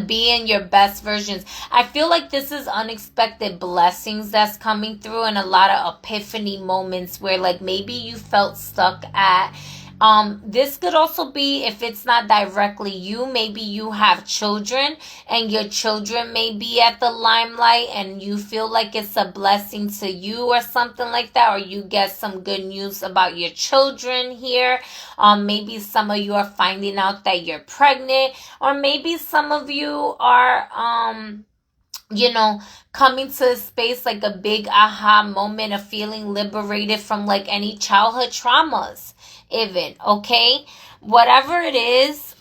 Speaker 1: be in your best versions. I feel like this is unexpected blessings that's coming through and a lot of epiphany moments where like maybe you felt stuck at. This could also be, if it's not directly you, maybe you have children and your children may be at the limelight and you feel like it's a blessing to you or something like that, or you get some good news about your children here. Maybe some of you are finding out that you're pregnant, or maybe some of you are, you know, coming to a space like a big aha moment of feeling liberated from like any childhood traumas even, okay? Whatever it is,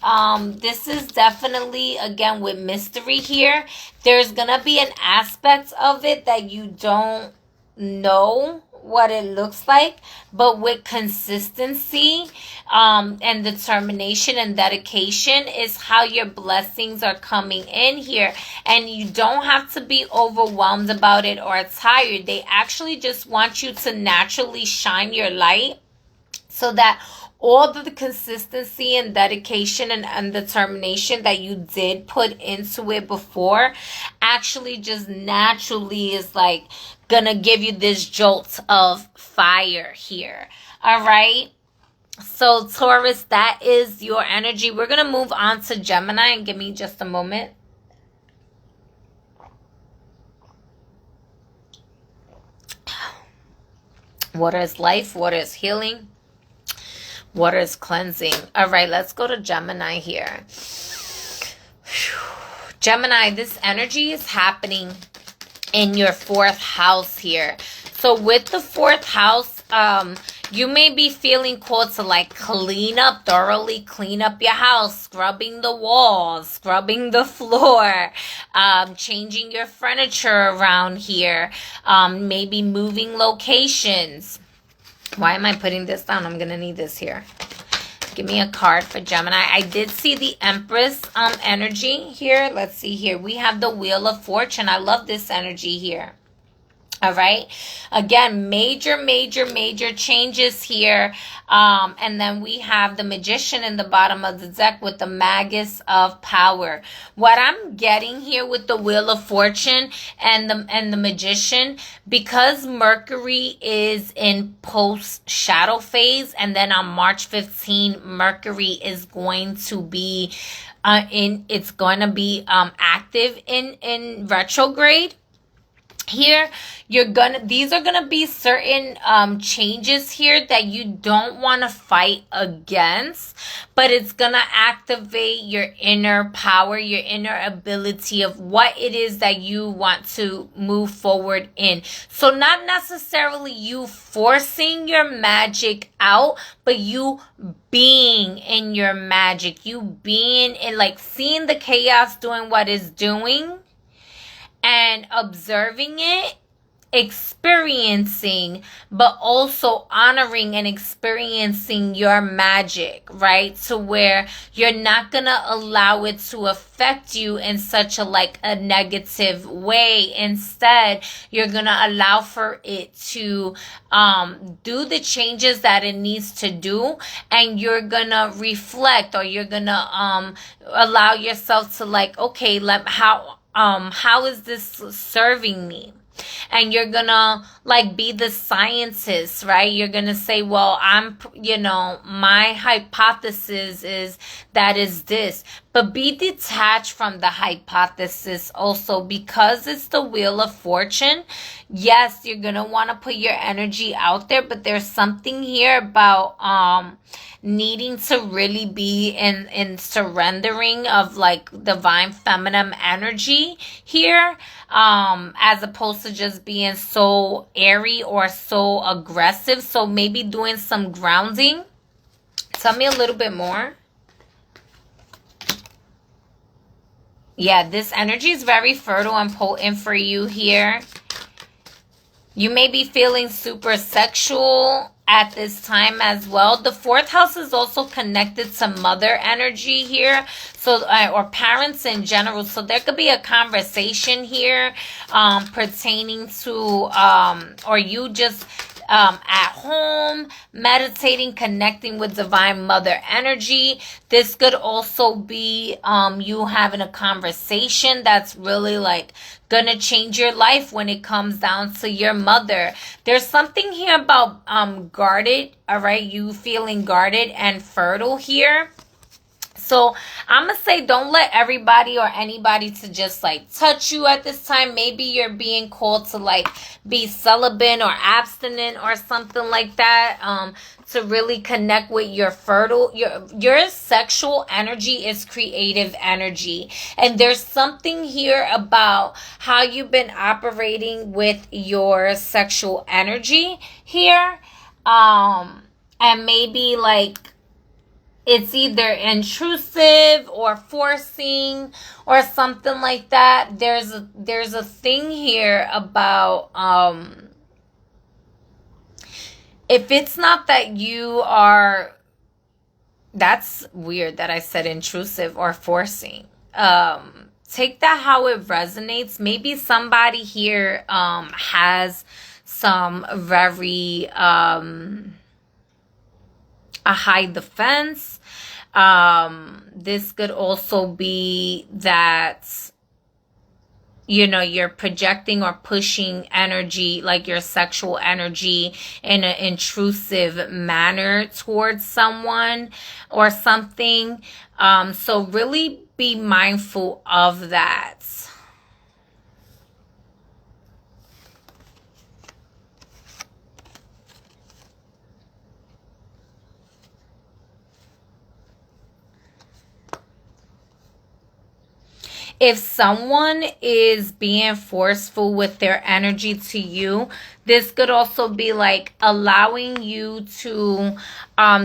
Speaker 1: this is definitely, again, with mystery here, there's gonna be an aspect of it that you don't know what it looks like, but with consistency and determination and dedication is how your blessings are coming in here. And you don't have to be overwhelmed about it or tired. They actually just want you to naturally shine your light so that all the consistency and dedication and determination that you did put into it before actually just naturally is like gonna give you this jolt of fire here. All right. So Taurus, that is your energy. We're gonna move on to Gemini, and give me just a moment. Water is life, water is healing, water is cleansing. All right, let's go to Gemini here. Gemini, this energy is happening in your fourth house here. So with the fourth house, you may be feeling called to like thoroughly clean up your house, scrubbing the walls, scrubbing the floor, changing your furniture around here, maybe moving locations. Why am I putting this down? I'm going to need this here. Give me a card for Gemini. I did see the Empress energy here. Let's see here. We have the Wheel of Fortune. I love this energy here. All right. Again, major changes here. And then we have the Magician in the bottom of the deck with the Magus of Power. What I'm getting here with the Wheel of Fortune and the Magician, because Mercury is in post shadow phase, and then on March 15, Mercury is going to be active in retrograde. here these are gonna be certain changes here that you don't want to fight against, but it's gonna activate your inner power, your inner ability of what it is that you want to move forward in. So not necessarily you forcing your magic out, but you being in your magic, you being in, like, seeing the chaos doing what it's doing and observing it, experiencing, but also honoring and experiencing your magic, right? To where you're not gonna allow it to affect you in such a, like, a negative way. Instead, you're gonna allow for it to do the changes that it needs to do, and you're gonna reflect, or you're gonna allow yourself to, like, okay, how is this serving me? And you're gonna, like, be the scientist, right? You're gonna say, well, my hypothesis is that is this. But be detached from the hypothesis also, because it's the Wheel of Fortune. Yes, you're gonna want to put your energy out there, but there's something here about needing to really be in surrendering of, like, divine feminine energy here, as opposed to just being so airy or so aggressive. So maybe doing some grounding. Tell me a little bit more. Yeah, this energy is very fertile and potent for you here. You may be feeling super sexual at this time as well. The fourth house is also connected to mother energy here, so or parents in general. So there could be a conversation here pertaining to or you just at home meditating, connecting with divine mother energy. This could also be you having a conversation that's really, like, gonna change your life when it comes down to your mother. There's something here about guarded, all right? You feeling guarded and fertile here. So I'm going to say, don't let everybody or anybody to just, like, touch you at this time. Maybe you're being called to, like, be celibate or abstinent or something like that, to really connect with your fertile, your sexual energy is creative energy. And there's something here about how you've been operating with your sexual energy here. And maybe, like, it's either intrusive or forcing or something like that. There's a thing here about if it's not that you are, that's weird that I said intrusive or forcing. Take that how it resonates. Maybe somebody here has some very a high defense. This could also be that, you're projecting or pushing energy, like your sexual energy, in an intrusive manner towards someone or something. So really be mindful of that. If someone is being forceful with their energy to you, this could also be, like, allowing you to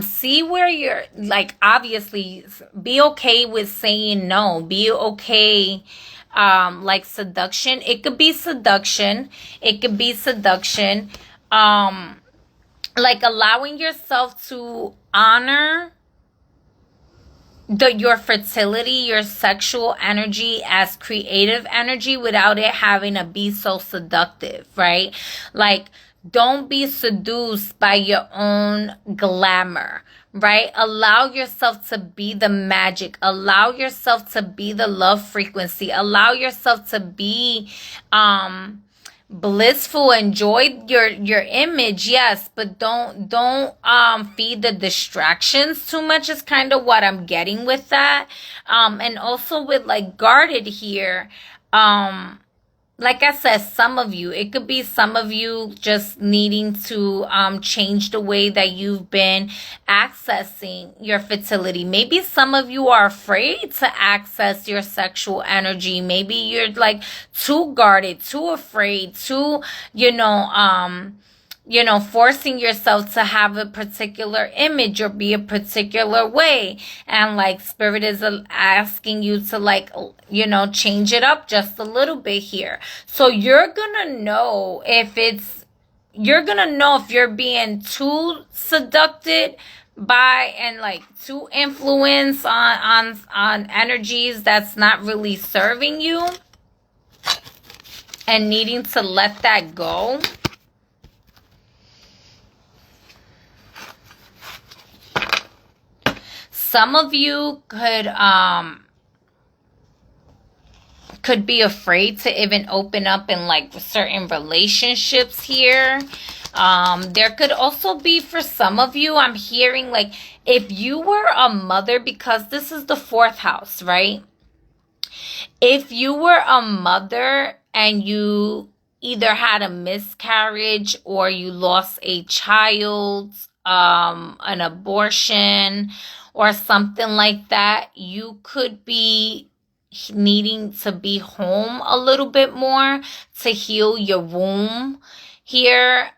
Speaker 1: see where you're, like, obviously be okay with saying no. Be okay, like, seduction. It could be seduction. It could be seduction. Like, allowing yourself to honor your fertility, your sexual energy as creative energy without it having to be so seductive, right? Like, don't be seduced by your own glamour, right? Allow yourself to be the magic. Allow yourself to be the love frequency. Allow yourself to be blissful. Enjoy your image, yes, but don't feed the distractions too much is kind of what I'm getting with that. And also with, like, guarded here, like I said, some of you, it could be some of you just needing to change the way that you've been accessing your fertility. Maybe some of you are afraid to access your sexual energy. Maybe you're like too guarded, too afraid, too, forcing yourself to have a particular image or be a particular way. And like spirit is asking you to like, change it up just a little bit here. So you're gonna know if you're being too seduced by and like too influenced on energies that's not really serving you and needing to let that go. Some of you could be afraid to even open up in like certain relationships here. There could also be, for some of you, I'm hearing like if you were a mother, because this is the 4th house, right? If you were a mother and you either had a miscarriage or you lost a child, an abortion or something like that, you could be needing to be home a little bit more to heal your womb here.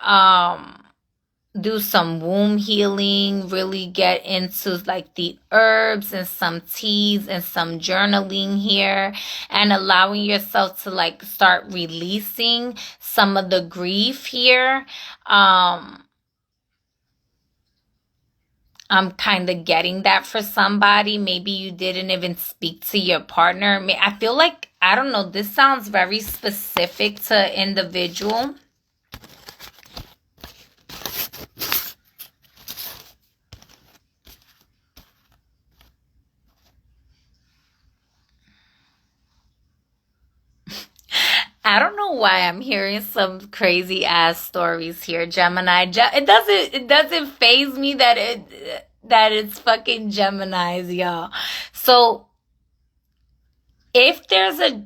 Speaker 1: Do some womb healing, really get into like the herbs and some teas and some journaling here, and allowing yourself to like start releasing some of the grief here. I'm kind of getting that for somebody. Maybe you didn't even speak to your partner. I feel like, I don't know, this sounds very specific to individual. I don't know why I'm hearing some crazy ass stories here, Gemini. It doesn't faze me that it's fucking Geminis, y'all. So if there's a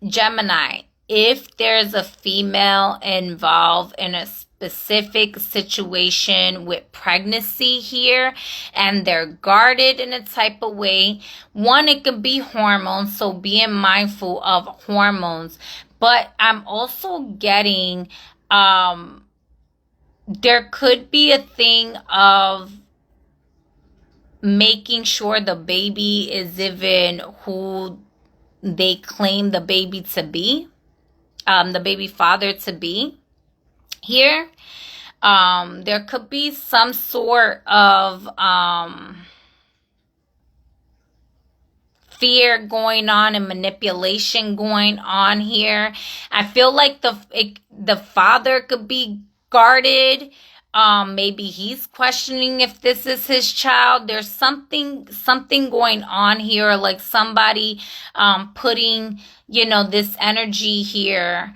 Speaker 1: Gemini, if there's a female involved in a specific situation with pregnancy here and they're guarded in a type of way, one, it could be hormones, so being mindful of hormones. But I'm also getting, there could be a thing of making sure the baby is even who they claim the baby to be, the baby father to be here. There could be some sort of, fear going on and manipulation going on here. I feel like the father could be guarded. Maybe he's questioning if this is his child. There's something going on here, like somebody putting, this energy here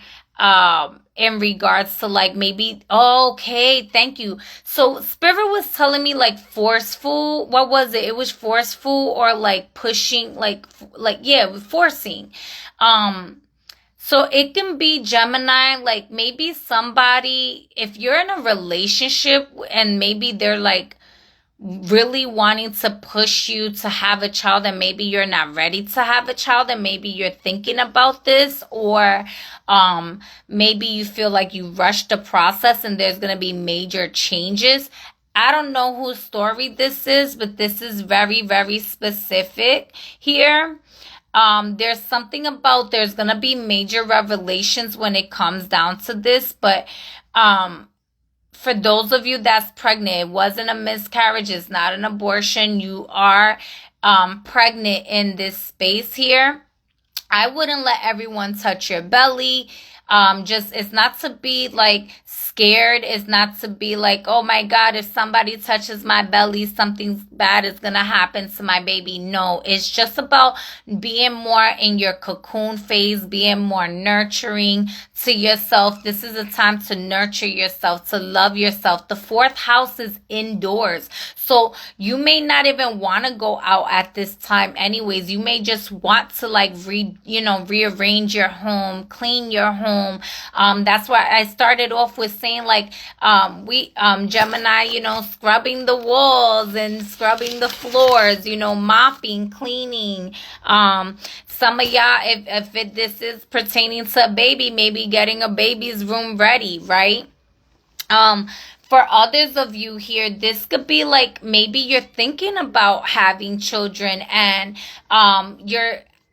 Speaker 1: in regards to like maybe, okay, thank you. So spirit was telling me like forceful. What was it? It was forceful or like pushing, yeah, forcing. So it can be Gemini, like maybe somebody, if you're in a relationship and maybe they're like really wanting to push you to have a child and maybe you're not ready to have a child and maybe you're thinking about this, or maybe you feel like you rushed the process and there's going to be major changes. I don't know whose story this is, but this is very, very specific here. There's something about there's going to be major revelations when it comes down to this, but for those of you that's pregnant, it wasn't a miscarriage, it's not an abortion, you are pregnant in this space here. I wouldn't let everyone touch your belly. It's not to be like scared. It's not to be like, oh my God, if somebody touches my belly, something bad is going to happen to my baby. No, it's just about being more in your cocoon phase, being more nurturing to yourself. This is a time to nurture yourself, to love yourself. The fourth house is indoors. So you may not even want to go out at this time anyways. You may just want to like rearrange your home, clean your home. That's why I started off with saying like Gemini, scrubbing the walls and scrubbing the floors, mopping, cleaning. Some of y'all, if this is pertaining to a baby, maybe getting a baby's room ready, right? For others of you here, this could be like maybe you're thinking about having children and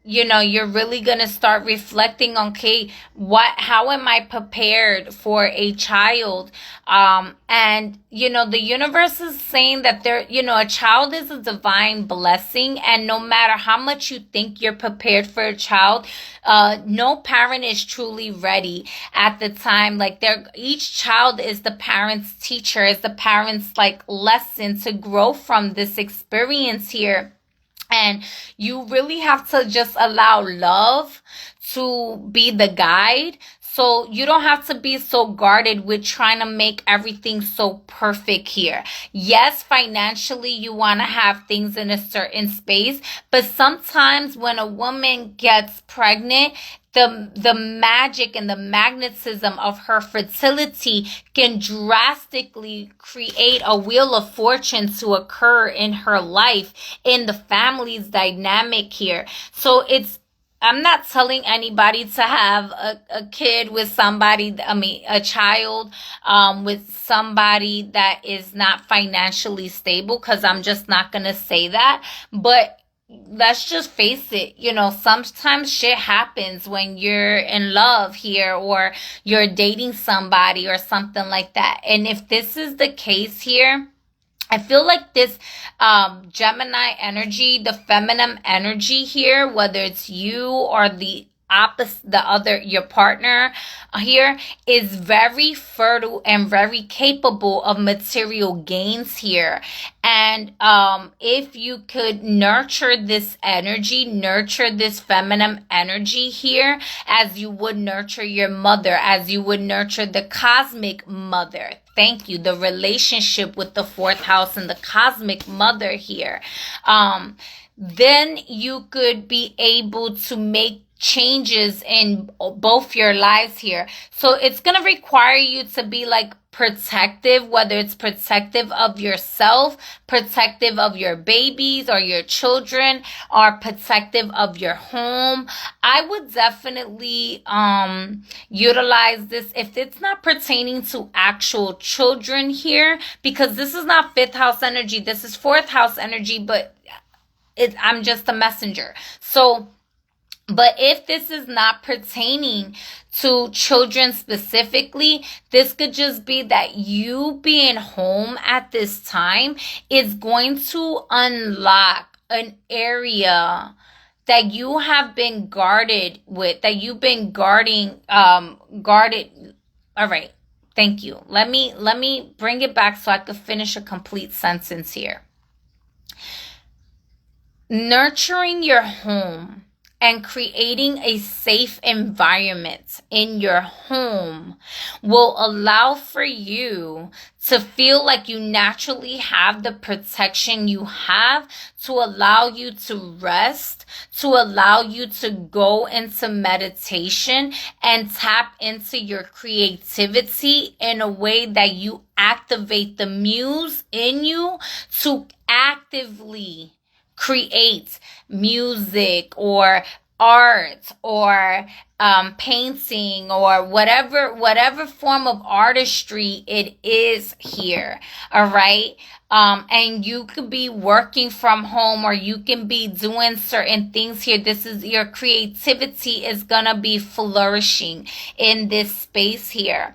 Speaker 1: you're really going to start reflecting on, okay, how am I prepared for a child? And the universe is saying that a child is a divine blessing. And no matter how much you think you're prepared for a child, no parent is truly ready at the time. Like each child is the parent's teacher, is the parent's like lesson to grow from this experience here. And you really have to just allow love to be the guide. So you don't have to be so guarded with trying to make everything so perfect here. Yes, financially, you want to have things in a certain space. But sometimes when a woman gets pregnant, the magic and the magnetism of her fertility can drastically create a wheel of fortune to occur in her life, in the family's dynamic here. So I'm not telling anybody to have a kid with somebody, a child with somebody that is not financially stable, because I'm just not going to say that. But let's just face it, sometimes shit happens when you're in love here or you're dating somebody or something like that. And if this is the case here, I feel like this Gemini energy, the feminine energy here, whether it's you or your partner here, is very fertile and very capable of material gains here. And if you could nurture this energy, nurture this feminine energy here, as you would nurture your mother, as you would nurture the cosmic mother. Thank you. The relationship with the fourth house and the cosmic mother here. Then you could be able to make changes in both your lives here. So it's going to require you to be like protective, whether it's protective of yourself, protective of your babies or your children, or protective of your home. I would definitely utilize this if it's not pertaining to actual children here, because this is not fifth house energy. This is fourth house energy, but I'm just a messenger. So, but if this is not pertaining to children specifically, this could just be that you being home at this time is going to unlock an area that you have been guarded with, that you've been guarded. All right. Thank you. Let me bring it back so I could finish a complete sentence here. Nurturing your home and creating a safe environment in your home will allow for you to feel like you naturally have the protection you have, to allow you to rest, to allow you to go into meditation and tap into your creativity in a way that you activate the muse in you to actively create music or art or painting or whatever form of artistry it is here. All right. And you could be working from home, or you can be doing certain things here. This is your creativity is gonna be flourishing in this space here,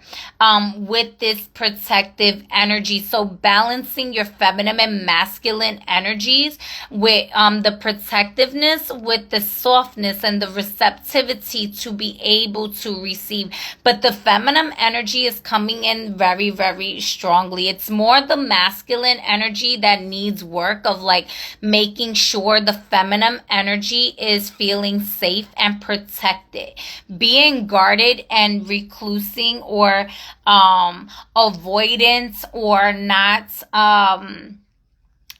Speaker 1: with this protective energy. So balancing your feminine and masculine energies with the protectiveness, with the softness and the receptivity to be able to receive. But the feminine energy is coming in very, very strongly. It's more the masculine energy that needs work of like making sure the feminine energy is feeling safe and protected. Being guarded and reclusing or avoidance or not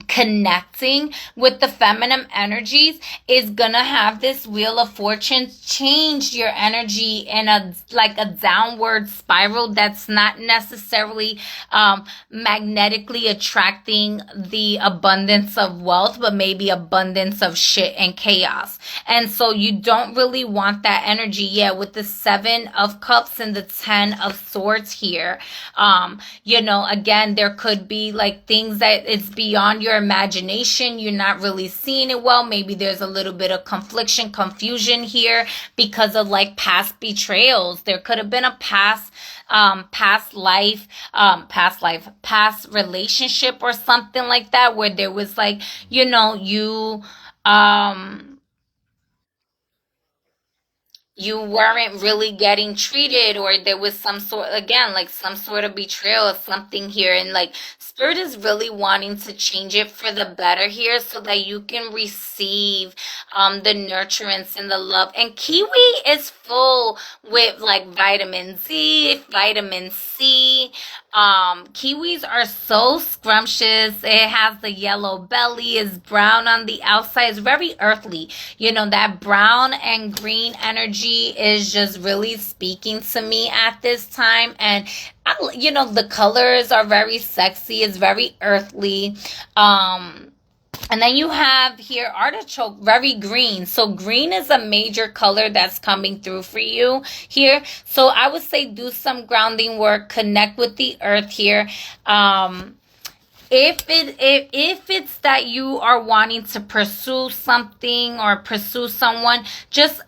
Speaker 1: connecting with the feminine energies is gonna have this wheel of fortune change your energy in a like a downward spiral that's not necessarily magnetically attracting the abundance of wealth, but maybe abundance of shit and chaos. And so you don't really want that energy. Yeah, with the 7 of cups and the 10 of swords here, again, there could be like things that it's beyond your imagination. You're not really seeing it well. Maybe there's a little bit of confusion here because of like past betrayals. There could have been a past relationship or something like that where there was like, you weren't really getting treated, or there was some sort, again, like some sort of betrayal or something here. And like spirit is really wanting to change it for the better here so that you can receive the nurturance and the love. And kiwi is full with like vitamin Z, vitamin C. Kiwis are so scrumptious. It has the yellow belly, is brown on the outside. It's very earthly. That brown and green energy is just really speaking to me at this time. And the colors are very sexy. It's very earthly. And then you have here artichoke, very green. So green is a major color that's coming through for you here. So I would say do some grounding work, connect with the earth here. If it's that you are wanting to pursue something or pursue someone, just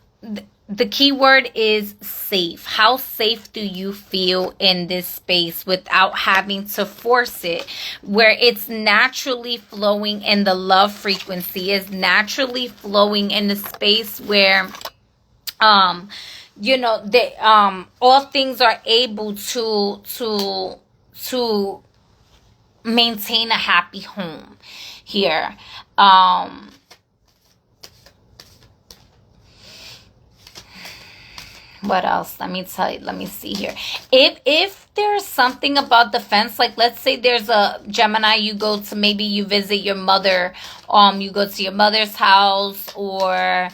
Speaker 1: the key word is safe. How safe do you feel in this space without having to force it? Where it's naturally flowing in the love frequency, is naturally flowing in the space where all things are able to maintain a happy home here. What else? Let me tell you. Let me see here. If there's something about the fence, like let's say there's a Gemini, you visit your mother, you go to your mother's house, or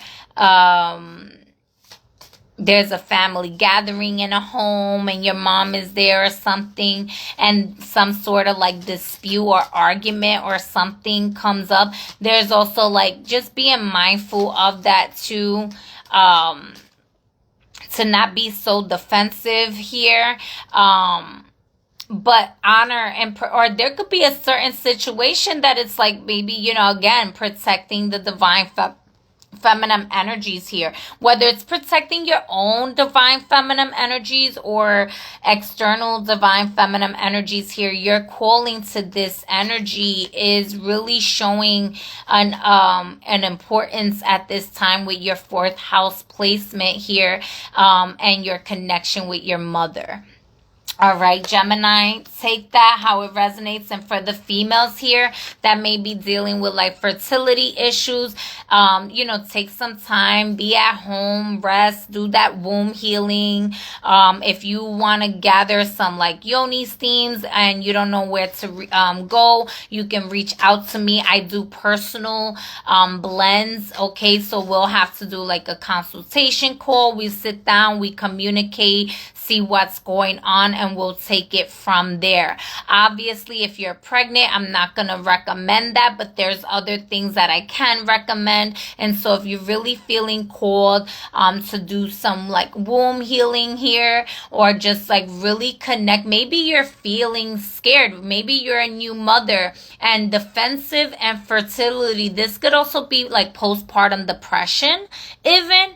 Speaker 1: there's a family gathering in a home and your mom is there or something, and some sort of like dispute or argument or something comes up. There's also like just being mindful of that too. To not be so defensive here, but honor or there could be a certain situation that it's like maybe, again, protecting the divine feminine energies here, whether it's protecting your own divine feminine energies or external divine feminine energies here. Your calling to this energy is really showing an importance at this time with your 4th house placement here, and your connection with your mother. All right, Gemini, take that how it resonates. And for the females here that may be dealing with like fertility issues, take some time, be at home, rest, do that womb healing. If you want to gather some like yoni steams and you don't know where to go, you can reach out to me. I do personal blends. Okay, so we'll have to do like a consultation call. We sit down, we communicate, see what's going on, and we'll take it from there. Obviously, if you're pregnant, I'm not going to recommend that, but there's other things that I can recommend. And so if you're really feeling called to do some like womb healing here, or just like really connect, maybe you're feeling scared, maybe you're a new mother, and defensive and fertility, this could also be like postpartum depression. Even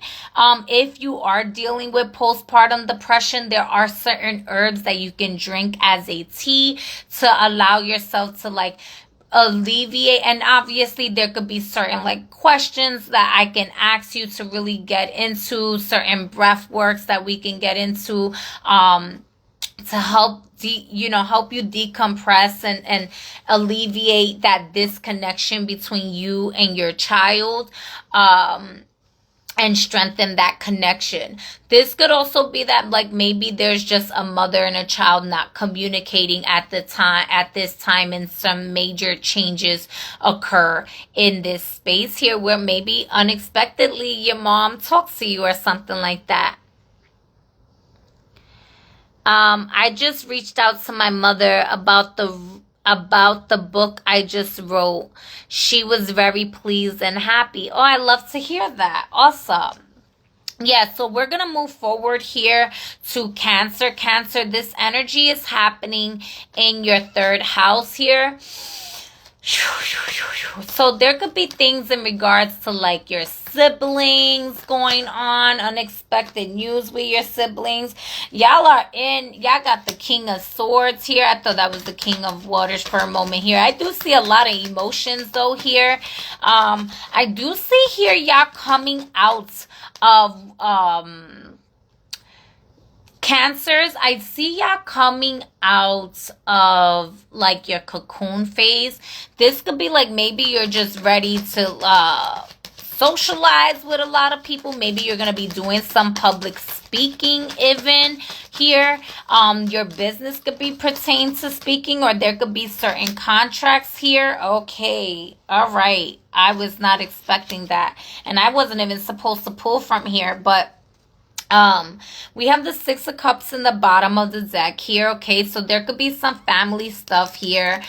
Speaker 1: if you are dealing with postpartum depression, there are certain herbs that you can drink as a tea to allow yourself to like alleviate. And obviously there could be certain like questions that I can ask you to really get into, certain breath works that we can get into, to help help you decompress and alleviate that disconnection between you and your child, and strengthen that connection. This could also be that like maybe there's just a mother and a child not communicating at this time, and some major changes occur in this space here where maybe unexpectedly your mom talks to you or something like that. I just reached out to my mother about the book I just wrote. She was very pleased and happy. Oh, I love to hear that. Awesome. Yeah, so we're going to move forward here to Cancer. Cancer, this energy is happening in your third house here. So there could be things in regards to like your siblings going on, unexpected news with your siblings. Y'all got the King of Swords here. I thought that was the King of Waters for a moment here. I do see a lot of emotions though here. I do see here y'all coming out of Cancers, I see y'all coming out of like your cocoon phase. This could be like maybe you're just ready to socialize with a lot of people. Maybe you're going to be doing some public speaking even here. Your business could be pertain to speaking, or there could be certain contracts here. Okay. All right. I was not expecting that. And I wasn't even supposed to pull from here, but we have the Six of Cups in the bottom of the deck here. Okay, so there could be some family stuff here.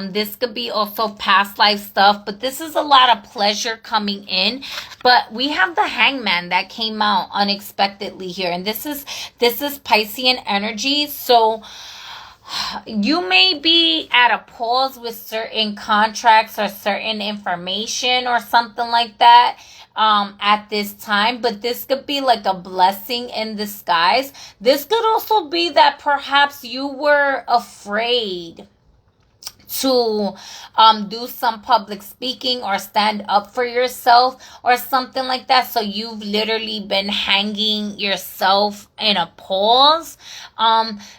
Speaker 1: This could be also past life stuff, but this is a lot of pleasure coming in. But we have the Hangman that came out unexpectedly here, and this is Piscean energy. So you may be at a pause with certain contracts or certain information or something like that at this time, but this could be like a blessing in disguise. This could also be that perhaps you were afraid to do some public speaking or stand up for yourself or something like that. So you've literally been hanging yourself in a pause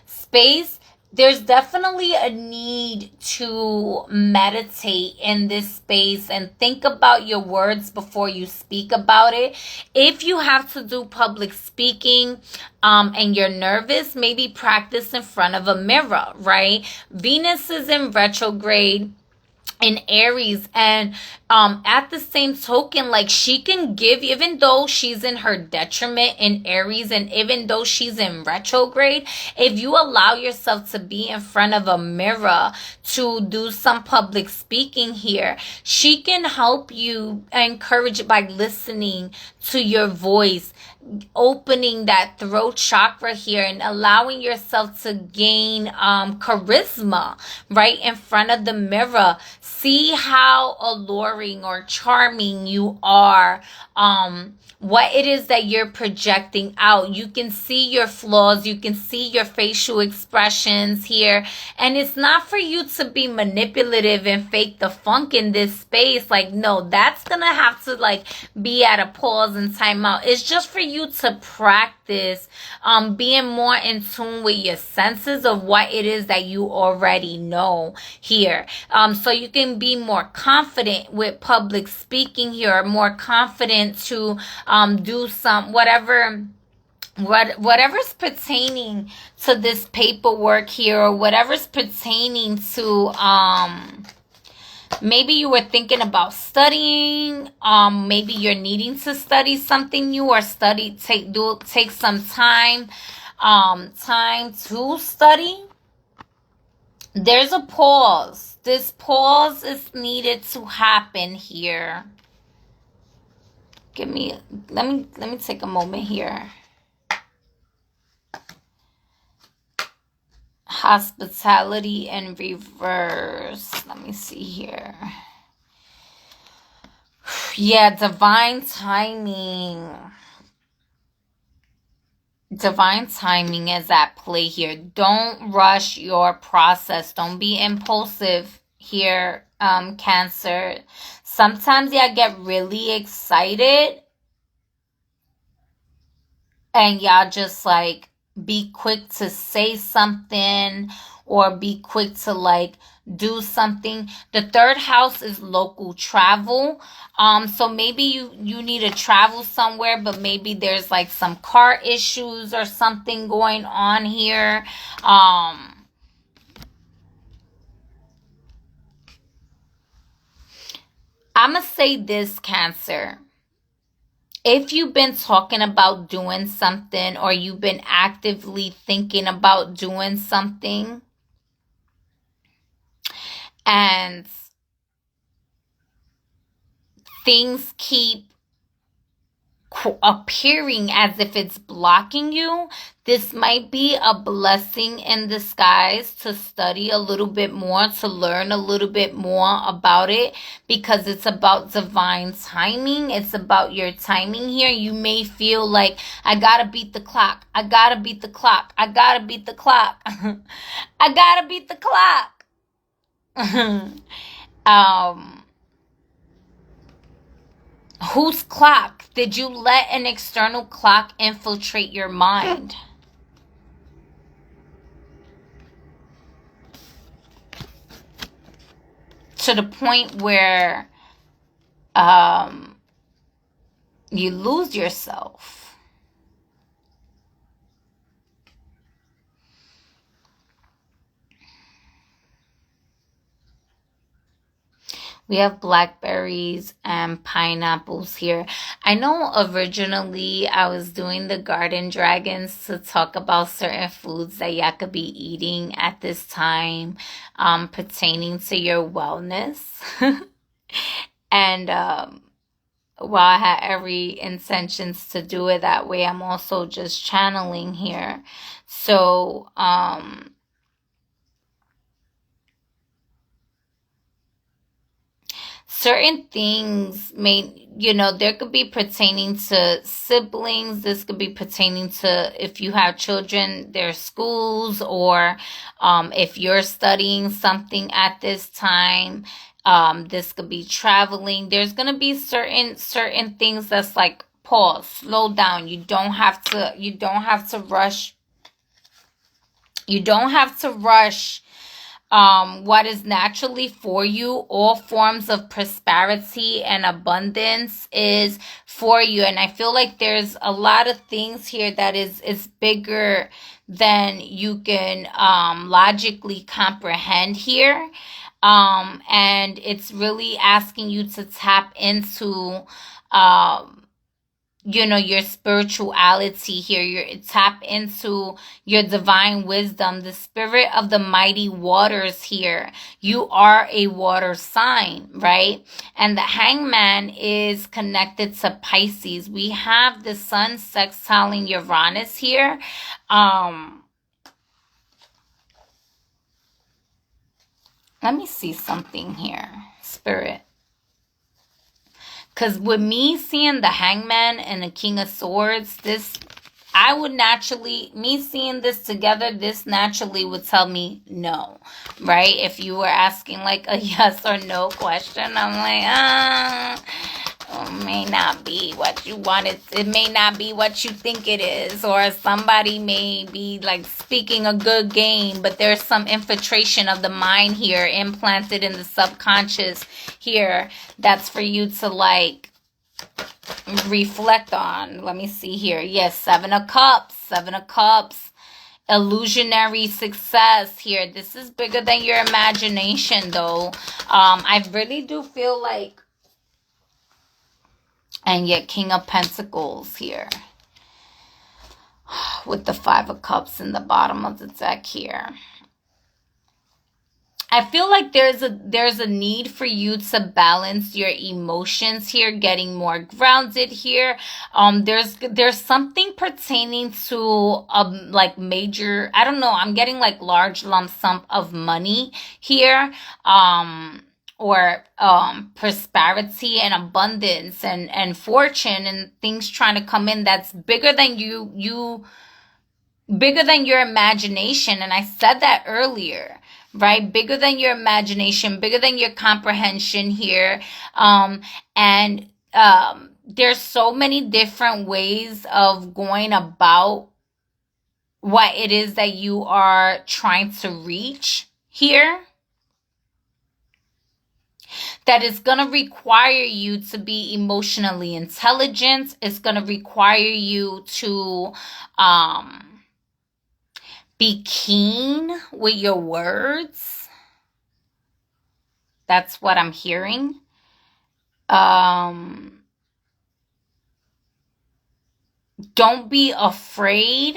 Speaker 1: space. There's definitely a need to meditate in this space and think about your words before you speak about it. If you have to do public speaking and you're nervous, maybe practice in front of a mirror, right? Venus is in retrograde in Aries, and at the same token, like she can give, even though she's in her detriment in Aries, and even though she's in retrograde, if you allow yourself to be in front of a mirror to do some public speaking here, she can help you, encourage by listening to your voice, opening that throat chakra here and allowing yourself to gain charisma right in front of the mirror. See how alluring or charming you are. What it is that you're projecting out. You can see your flaws. You can see your facial expressions here. And it's not for you to be manipulative and fake the funk in this space. Like, no, that's going to have to like be at a pause and time out. It's just for you to practice being more in tune with your senses of what it is that you already know here. So you can be more confident with public speaking here, or more confident to do some whatever's pertaining to this paperwork here, or whatever's pertaining to maybe you were thinking about studying, maybe you're needing to study something new, or take some time to study. There's a pause. This pause is needed to happen here. Let me take a moment here. Hospitality in reverse. Let me see here. Yeah, divine timing. Divine timing is at play here. Don't rush your process. Don't be impulsive here, Cancer. Sometimes y'all get really excited and y'all just like be quick to say something or be quick to like do something. The third house is local travel. So maybe you need to travel somewhere, but maybe there's like some car issues or something going on here. I'm gonna say this, Cancer. If you've been talking about doing something or you've been actively thinking about doing something and things keep appearing as if it's blocking you, this might be a blessing in disguise to study a little bit more, to learn a little bit more about it, because it's about divine timing. It's about your timing here. You may feel like, I gotta beat the clock. I gotta beat the clock. I gotta beat the clock. I gotta beat the clock. Whose clock? Did you let an external clock infiltrate your mind? To the point where you lose yourself. We have blackberries and pineapples here. I know originally I was doing the garden dragons to talk about certain foods that y'all could be eating at this time pertaining to your wellness. And while I had every intentions to do it that way, I'm also just channeling here. So, certain things may, there could be pertaining to siblings. This could be pertaining to if you have children, their schools, or if you're studying something at this time. This could be traveling. There's gonna be certain things that's like, pause, slow down. You don't have to rush. You don't have to rush what is naturally for you. All forms of prosperity and abundance is for you. And I feel like there's a lot of things here that is bigger than you can logically comprehend here. And it's really asking you to tap into your spirituality here. You tap into your divine wisdom, the spirit of the mighty waters here. You are a water sign, right? And the hangman is connected to Pisces. We have the sun sextiling Uranus here. Let me see something here, Spirit. Because with me seeing the hangman and the king of swords, me seeing this together, this naturally would tell me no, right? If you were asking like a yes or no question, I'm like, it may not be what you want. It may not be what you think it is. Or somebody may be like speaking a good game, but there's some infiltration of the mind here, implanted in the subconscious here, that's for you to like reflect on. Let me see here. Yes, Seven of Cups. Illusionary success here. This is bigger than your imagination though. I really do feel like, and yet King of Pentacles here with the Five of Cups in the bottom of the deck here. I feel like there's a need for you to balance your emotions here, getting more grounded here. There's something pertaining to like major, I don't know, I'm getting like large lump sum of money here. Or prosperity and abundance and fortune and things trying to come in that's bigger than bigger than your imagination. And I said that earlier, right? Bigger than your imagination, bigger than your comprehension here. And there's so many different ways of going about what it is that you are trying to reach here, that is going to require you to be emotionally intelligent. It's going to require you to be keen with your words. That's what I'm hearing. Don't be afraid.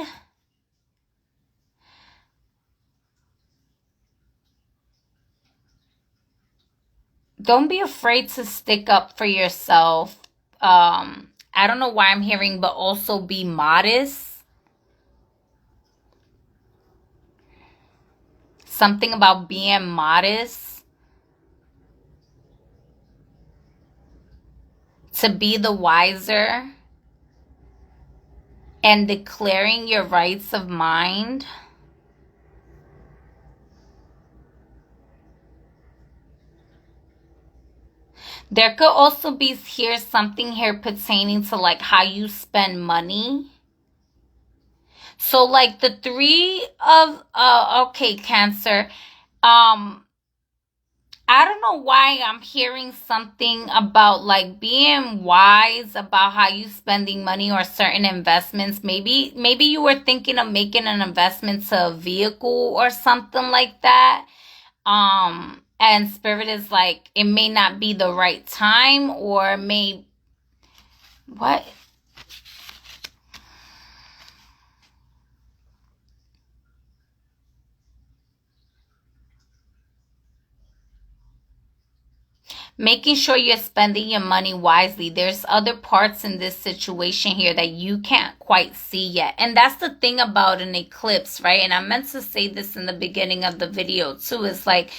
Speaker 1: Don't be afraid to stick up for yourself. I don't know why I'm hearing, but also be modest. Something about being modest. To be the wiser. And declaring your rights of mind. There could also be here something here pertaining to like how you spend money. So like the three of, okay, Cancer. I don't know why I'm hearing something about like being wise about how you spending money or certain investments. Maybe you were thinking of making an investment to a vehicle or something like that. And Spirit is like, it may not be the right time, or what? Making sure you're spending your money wisely. There's other parts in this situation here that you can't quite see yet. And that's the thing about an eclipse, right? And I meant to say this in the beginning of the video too. It's like,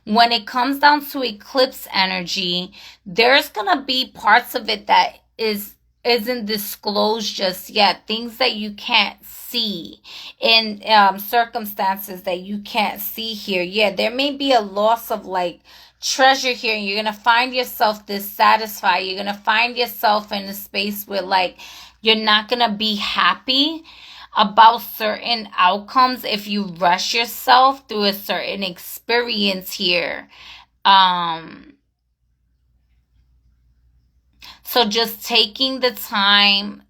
Speaker 1: when it comes down to eclipse energy, there's going to be parts of it that isn't disclosed just yet. Things that you can't see in circumstances that you can't see here. Yeah, there may be a loss of like treasure here, and you're going to find yourself dissatisfied. You're going to find yourself in a space where like you're not going to be happy about certain outcomes if you rush yourself through a certain experience here. So just taking the time,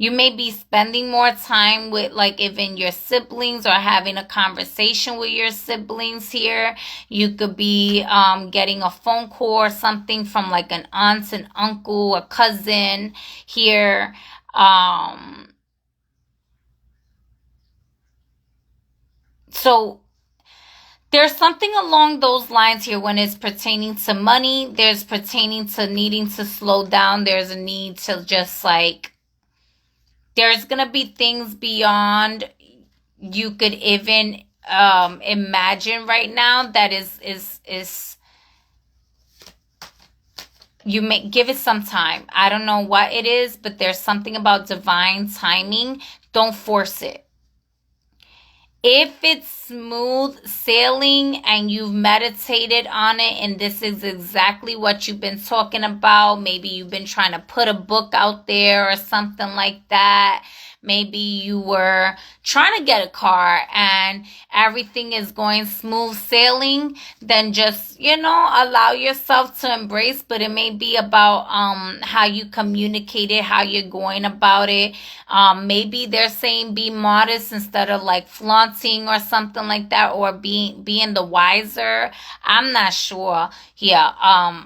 Speaker 1: you may be spending more time with like even your siblings, or having a conversation with your siblings here. You could be getting a phone call or something from like an aunt, an uncle, a cousin here. So there's something along those lines here when it's pertaining to money. There's pertaining to needing to slow down. There's a need to just like, there's going to be things beyond you could even imagine right now that is you may give it some time. I don't know what it is, but there's something about divine timing. Don't force it. If it's smooth sailing and you've meditated on it, and this is exactly what you've been talking about, maybe you've been trying to put a book out there or something like that. Maybe you were trying to get a car and everything is going smooth sailing, then just, allow yourself to embrace. But it may be about how you communicate it, how you're going about it. Maybe they're saying be modest instead of like flaunting or something like that, or being the wiser. I'm not sure. Yeah.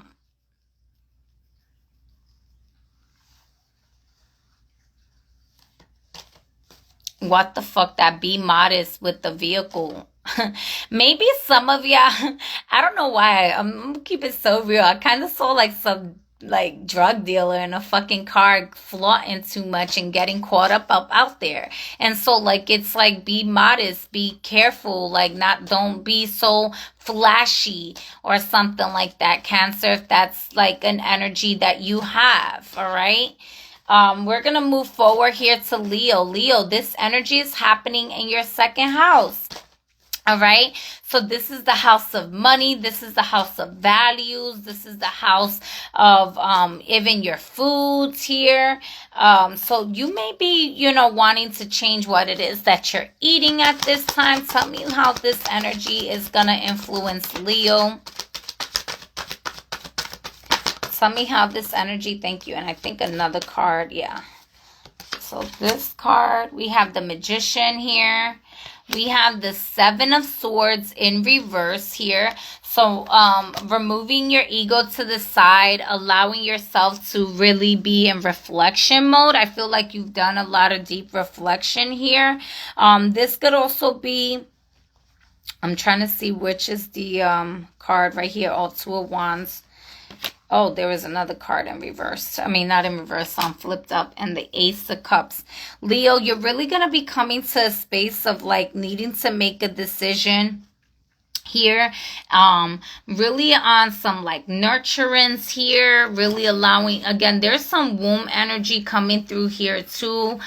Speaker 1: What the fuck, that be modest with the vehicle? Maybe some of y'all, I don't know why, I'm gonna keep it so real. I kind of saw like some like drug dealer in a fucking car flaunting too much and getting caught up out there. And so like, it's like, be modest, be careful, like don't be so flashy or something like that, Cancer, if that's like an energy that you have. All right. We're going to move forward here to Leo. Leo, this energy is happening in your second house. All right. So this is the house of money. This is the house of values. This is the house of even your foods here. So you may be, wanting to change what it is that you're eating at this time. Tell me how this energy is going to influence Leo. Tell me how this energy, thank you. And I think another card, yeah. So this card, we have the Magician here. We have the Seven of Swords in reverse here. So removing your ego to the side, allowing yourself to really be in reflection mode. I feel like you've done a lot of deep reflection here. This could also be, I'm trying to see which is the card right here. Oh, Two of Wands. Oh, there was another card in reverse. I mean, not in reverse, flipped up. And the Ace of Cups. Leo, you're really going to be coming to a space of like needing to make a decision here, really on some like nurturance here, really allowing, again, there's some womb energy coming through here too.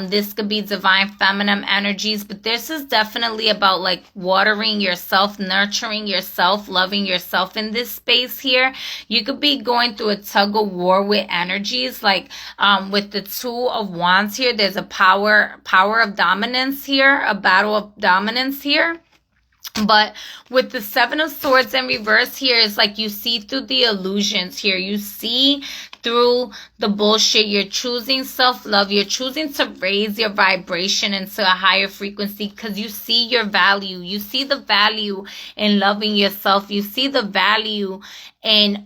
Speaker 1: This could be divine feminine energies, but this is definitely about like watering yourself, nurturing yourself, loving yourself in this space here. You could be going through a tug of war with energies, like with the Two of Wands here. There's a power of dominance here, a battle of dominance here. But with the Seven of Swords in reverse here, it's like you see through the illusions here. You see through the bullshit. You're choosing self-love. You're choosing to raise your vibration into a higher frequency because you see your value. You see the value in loving yourself. You see the value in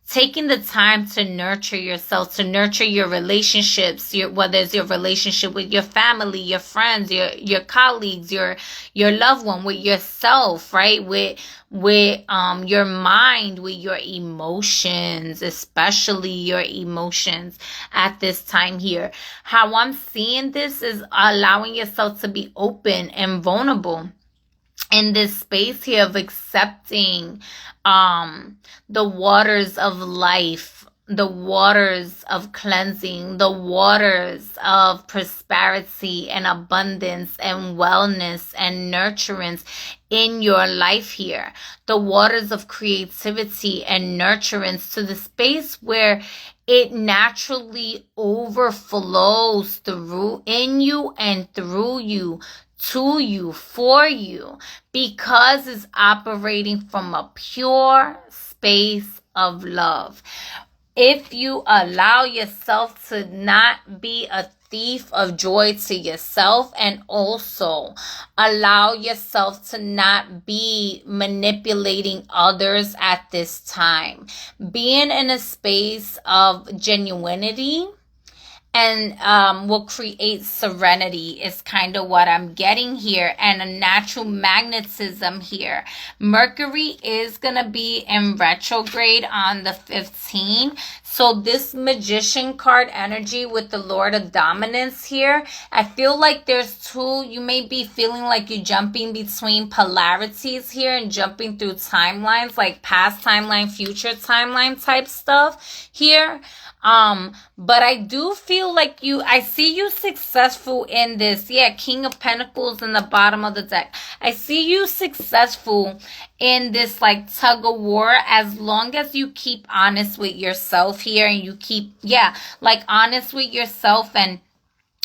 Speaker 1: taking the time to nurture yourself, to nurture your relationships, whether it's your relationship with your family, your friends, your colleagues, your loved one, with yourself, right? With your mind, with your emotions, especially your emotions at this time here. How I'm seeing this is allowing yourself to be open and vulnerable in this space here of accepting the waters of life, the waters of cleansing, the waters of prosperity and abundance and wellness and nurturance in your life here. The waters of creativity and nurturance to the space where it naturally overflows through in you and through you, to you, for you, because it's operating from a pure space of love. If you allow yourself to not be a thief of joy to yourself, and also allow yourself to not be manipulating others at this time, being in a space of genuinity and will create serenity is kind of what I'm getting here, and a natural magnetism here. Mercury is going to be in retrograde on the 15th. So this Magician card energy with the Lord of Dominance here, I feel like there's two, you may be feeling like you're jumping between polarities here and jumping through timelines, like past timeline, future timeline type stuff here. But I do feel like I see you successful in this. Yeah, King of Pentacles in the bottom of the deck. I see you successful in this like tug of war, as long as you keep honest with yourself here, and you keep, honest with yourself, and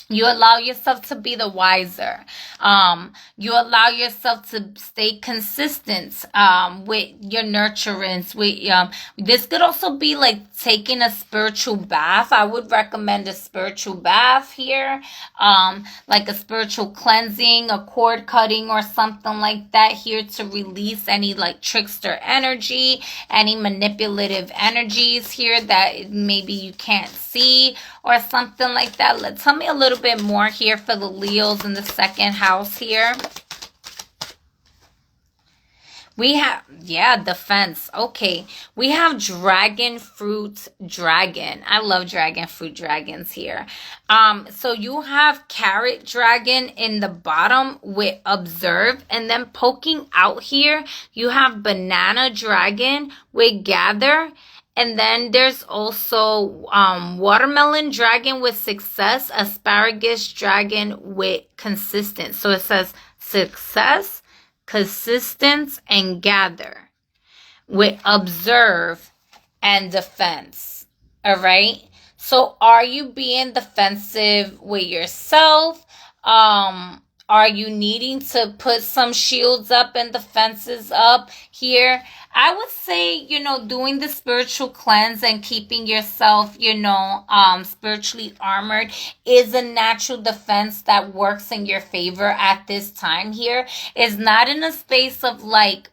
Speaker 1: you allow yourself to be the wiser. You allow yourself to stay consistent with your nurturance. This could also be like taking a spiritual bath. I would recommend a spiritual bath here, like a spiritual cleansing, a cord cutting, or something like that here, to release any like trickster energy, any manipulative energies here that maybe you can't see, or something like that. Tell me a little bit more here for the Leos in the second house here. We have, defense. Okay. We have dragon fruit dragon. I love dragon fruit dragons here. So you have carrot dragon in the bottom with observe, and then poking out here, you have banana dragon with gather, And then there's also watermelon dragon with success, asparagus dragon with consistence. So it says success, consistence, and gather with observe and defense. All right. So are you being defensive with yourself? Are you needing to put some shields up and defenses up here? I would say, doing the spiritual cleanse and keeping yourself, spiritually armored is a natural defense that works in your favor at this time here. It's not in a space of like,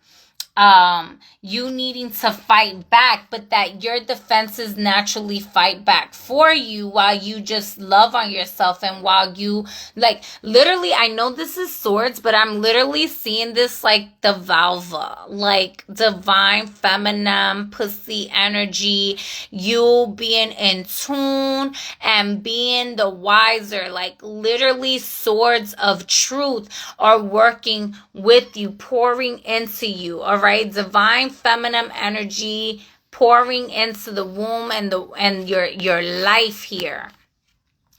Speaker 1: you needing to fight back, but that your defenses naturally fight back for you while you just love on yourself and while you like literally, I know this is swords, but I'm literally seeing this like the vulva, like divine feminine pussy energy, you being in tune and being the wiser, like literally swords of truth are working with you, pouring into you. All right. Divine feminine energy pouring into the womb and your life here.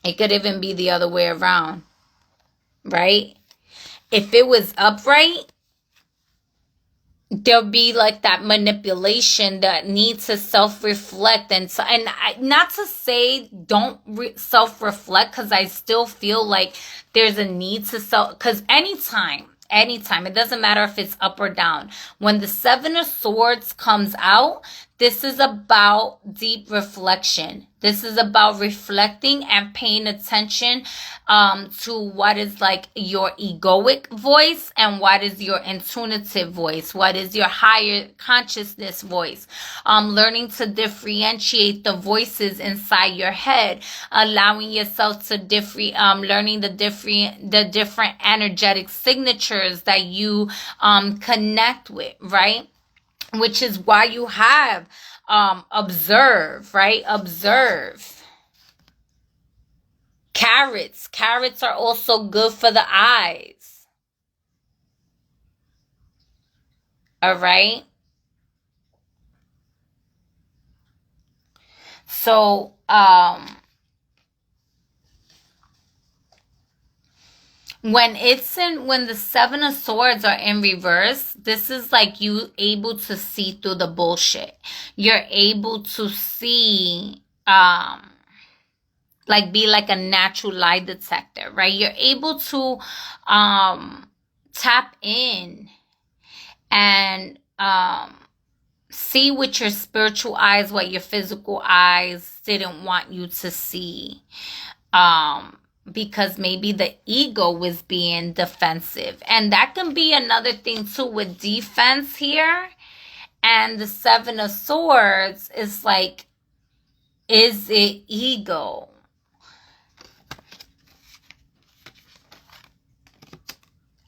Speaker 1: It could even be the other way around, right? If it was upright, there'll be like that manipulation that needs to self-reflect and not to say don't self-reflect, because I still feel like there's a need to because anytime, it doesn't matter if it's up or down. When the Seven of Swords comes out, this is about deep reflection. This is about reflecting and paying attention to what is like your egoic voice and what is your intuitive voice, what is your higher consciousness voice. Learning to differentiate the voices inside your head, allowing yourself to learning the different energetic signatures that you connect with, right? Which is why you have observe, right? Observe. Carrots. Carrots are also good for the eyes. All right? So, when the Seven of Swords are in reverse, this is like you able to see through the bullshit. You're able to see, like be like a natural lie detector, right? You're able to tap in and see with your spiritual eyes what your physical eyes didn't want you to see. Because maybe the ego was being defensive. And that can be another thing too with defense here. And the Seven of Swords is like, is it ego?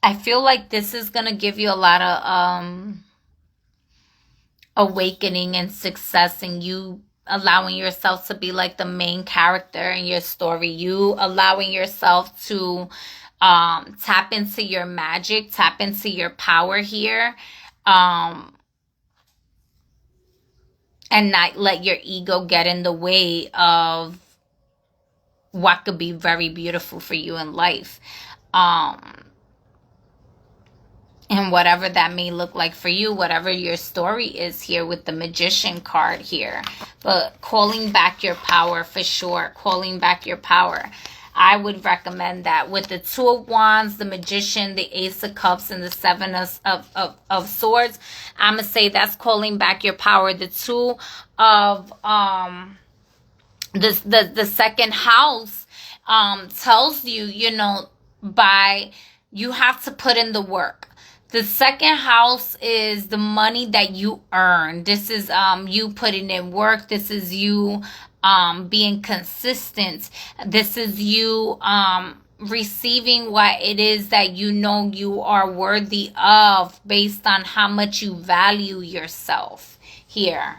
Speaker 1: I feel like this is going to give you a lot of awakening and success, and you allowing yourself to be like the main character in your story. You allowing yourself to tap into your magic, tap into your power here, and not let your ego get in the way of what could be very beautiful for you in life. And whatever that may look like for you, whatever your story is here with the Magician card here. But calling back your power for sure. Calling back your power. I would recommend that with the Two of Wands, the Magician, the Ace of Cups, and the Seven of Swords. I'm going to say that's calling back your power. The Two of the second house tells you, you have to put in the work. The second house is the money that you earn. This is you putting in work. This is you being consistent. This is you receiving what it is that you are worthy of based on how much you value yourself here.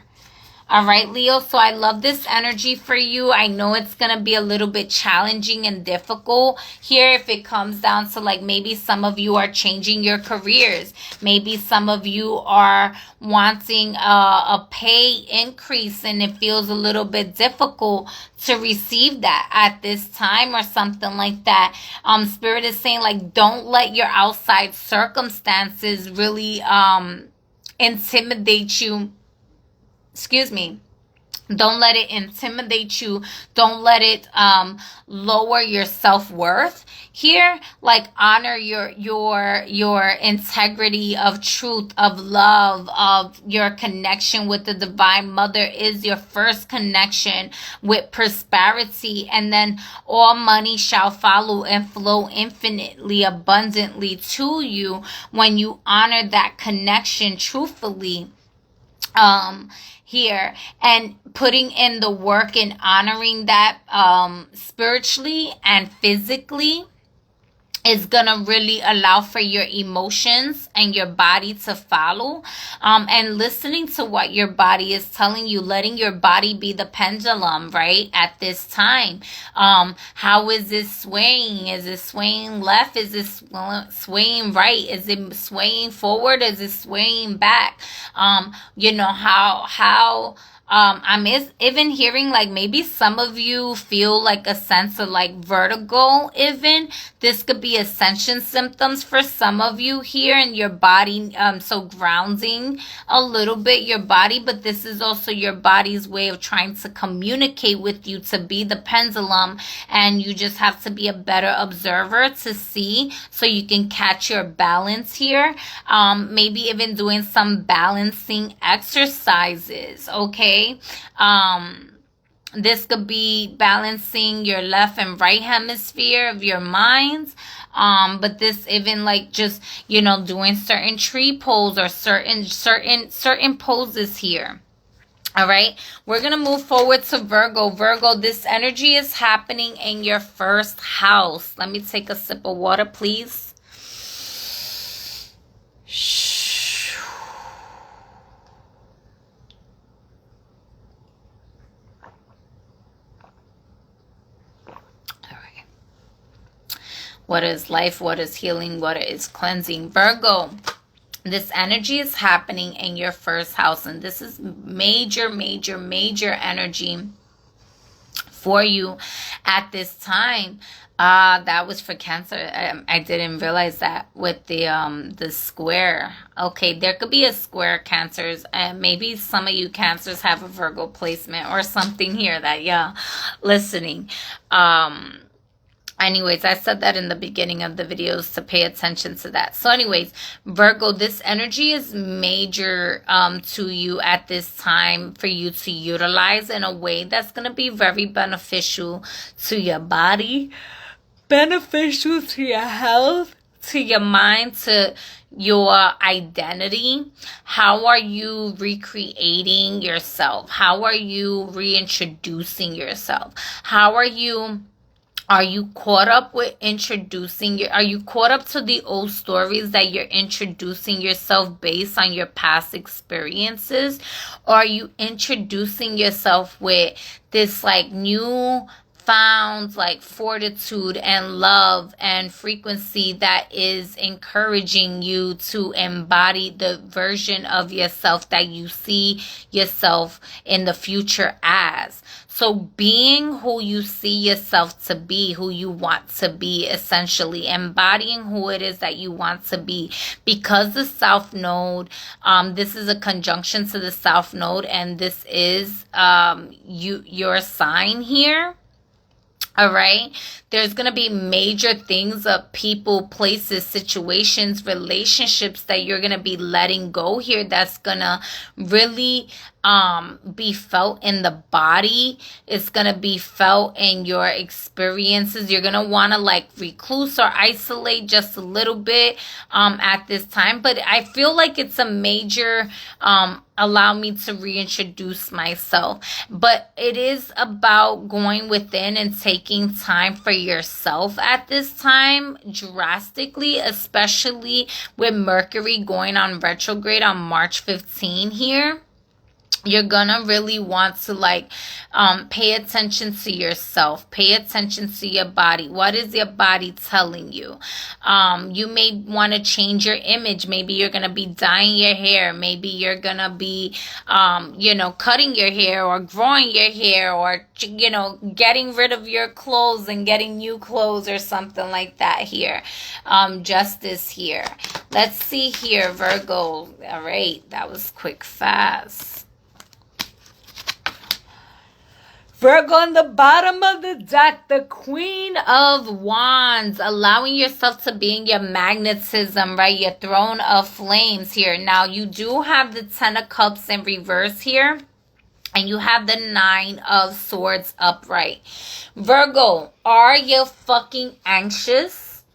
Speaker 1: All right, Leo. So I love this energy for you. I know it's going to be a little bit challenging and difficult here if it comes down to like maybe some of you are changing your careers. Maybe some of you are wanting a pay increase and it feels a little bit difficult to receive that at this time or something like that. Spirit is saying like don't let your outside circumstances really intimidate you. Excuse me. Don't let it intimidate you. Don't let it lower your self-worth here. Like honor your integrity of truth, of love, of your connection with the Divine Mother is your first connection with prosperity, and then all money shall follow and flow infinitely abundantly to you when you honor that connection truthfully. Here, and putting in the work and honoring that spiritually and physically is gonna really allow for your emotions and your body to follow, and listening to what your body is telling you, letting your body be the pendulum, right? At this time, how is it swaying? Is it swaying left? Is it swaying right? Is it swaying forward? Is it swaying back? You know, how I'm even hearing like maybe some of you feel like a sense of like vertigo even. This could be ascension symptoms for some of you here in your body. So grounding a little bit your body, but this is also your body's way of trying to communicate with you to be the pendulum, and you just have to be a better observer to see so you can catch your balance here. Maybe even doing some balancing exercises, okay? This could be balancing your left and right hemisphere of your minds. But this even like just, you know, doing certain tree pose or certain poses here. All right, we're going to move forward to Virgo. Virgo, this energy is happening in your first house. Let me take a sip of water, please. What is life? What is healing? What is cleansing? Virgo, this energy is happening in your first house, and this is major energy for you at this time. That was for Cancer. I didn't realize that with the square. Okay, there could be a square Cancers, and maybe some of you Cancers have a Virgo placement or something here that y'all listening. Anyways, I said that in the beginning of the videos to pay attention to that. So anyways, Virgo, this energy is major to you at this time for you to utilize in a way that's going to be very beneficial to your body, beneficial to your health, to your mind, to your identity. How are you recreating yourself? How are you reintroducing yourself? Are you caught up with are you caught up to the old stories that you're introducing yourself based on your past experiences? Or are you introducing yourself with this like new found like fortitude and love and frequency that is encouraging you to embody the version of yourself that you see yourself in the future as? So being who you see yourself to be, who you want to be, essentially embodying who it is that you want to be. Because the South Node, this is a conjunction to the South Node, and this is your sign here. All right. There's going to be major things of people, places, situations, relationships that you're going to be letting go here. That's going to really be felt in the body. It's going to be felt in your experiences. You're going to want to like recluse or isolate just a little bit at this time. But I feel like it's a major allow me to reintroduce myself. But it is about going within and taking time for yourself at this time drastically, especially with Mercury going on retrograde on March 15 here. You're gonna really want to like pay attention to yourself, pay attention to your body. What is your body telling you? You may want to change your image. Maybe you're gonna be dyeing your hair, maybe you're gonna be cutting your hair or growing your hair, or getting rid of your clothes and getting new clothes or something like that here. Justice here. Let's see here, Virgo. All right, that was quick, fast. Virgo on the bottom of the deck, the Queen of Wands, allowing yourself to be in your magnetism, right? Your throne of flames here. Now, you do have the Ten of Cups in reverse here, and you have the Nine of Swords upright. Virgo, are you fucking anxious?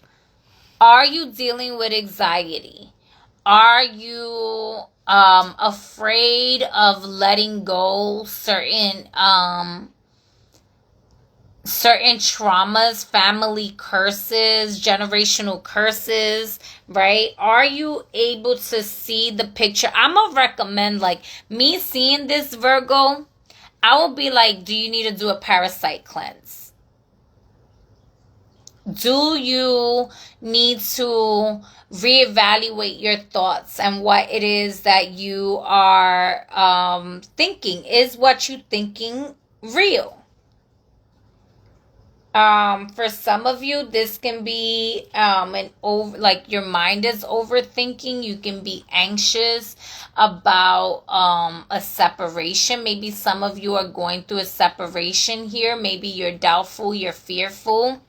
Speaker 1: Are you dealing with anxiety? Are you afraid of letting go certain traumas, family curses, generational curses, right? Are you able to see the picture? I'm gonna recommend, like, me seeing this, Virgo, I will be like, do you need to do a parasite cleanse? Do you need to reevaluate your thoughts and what it is that you are thinking? Is what you're thinking real? For some of you, this can be like your mind is overthinking. You can be anxious about a separation. Maybe some of you are going through a separation here. Maybe you're doubtful, you're fearful.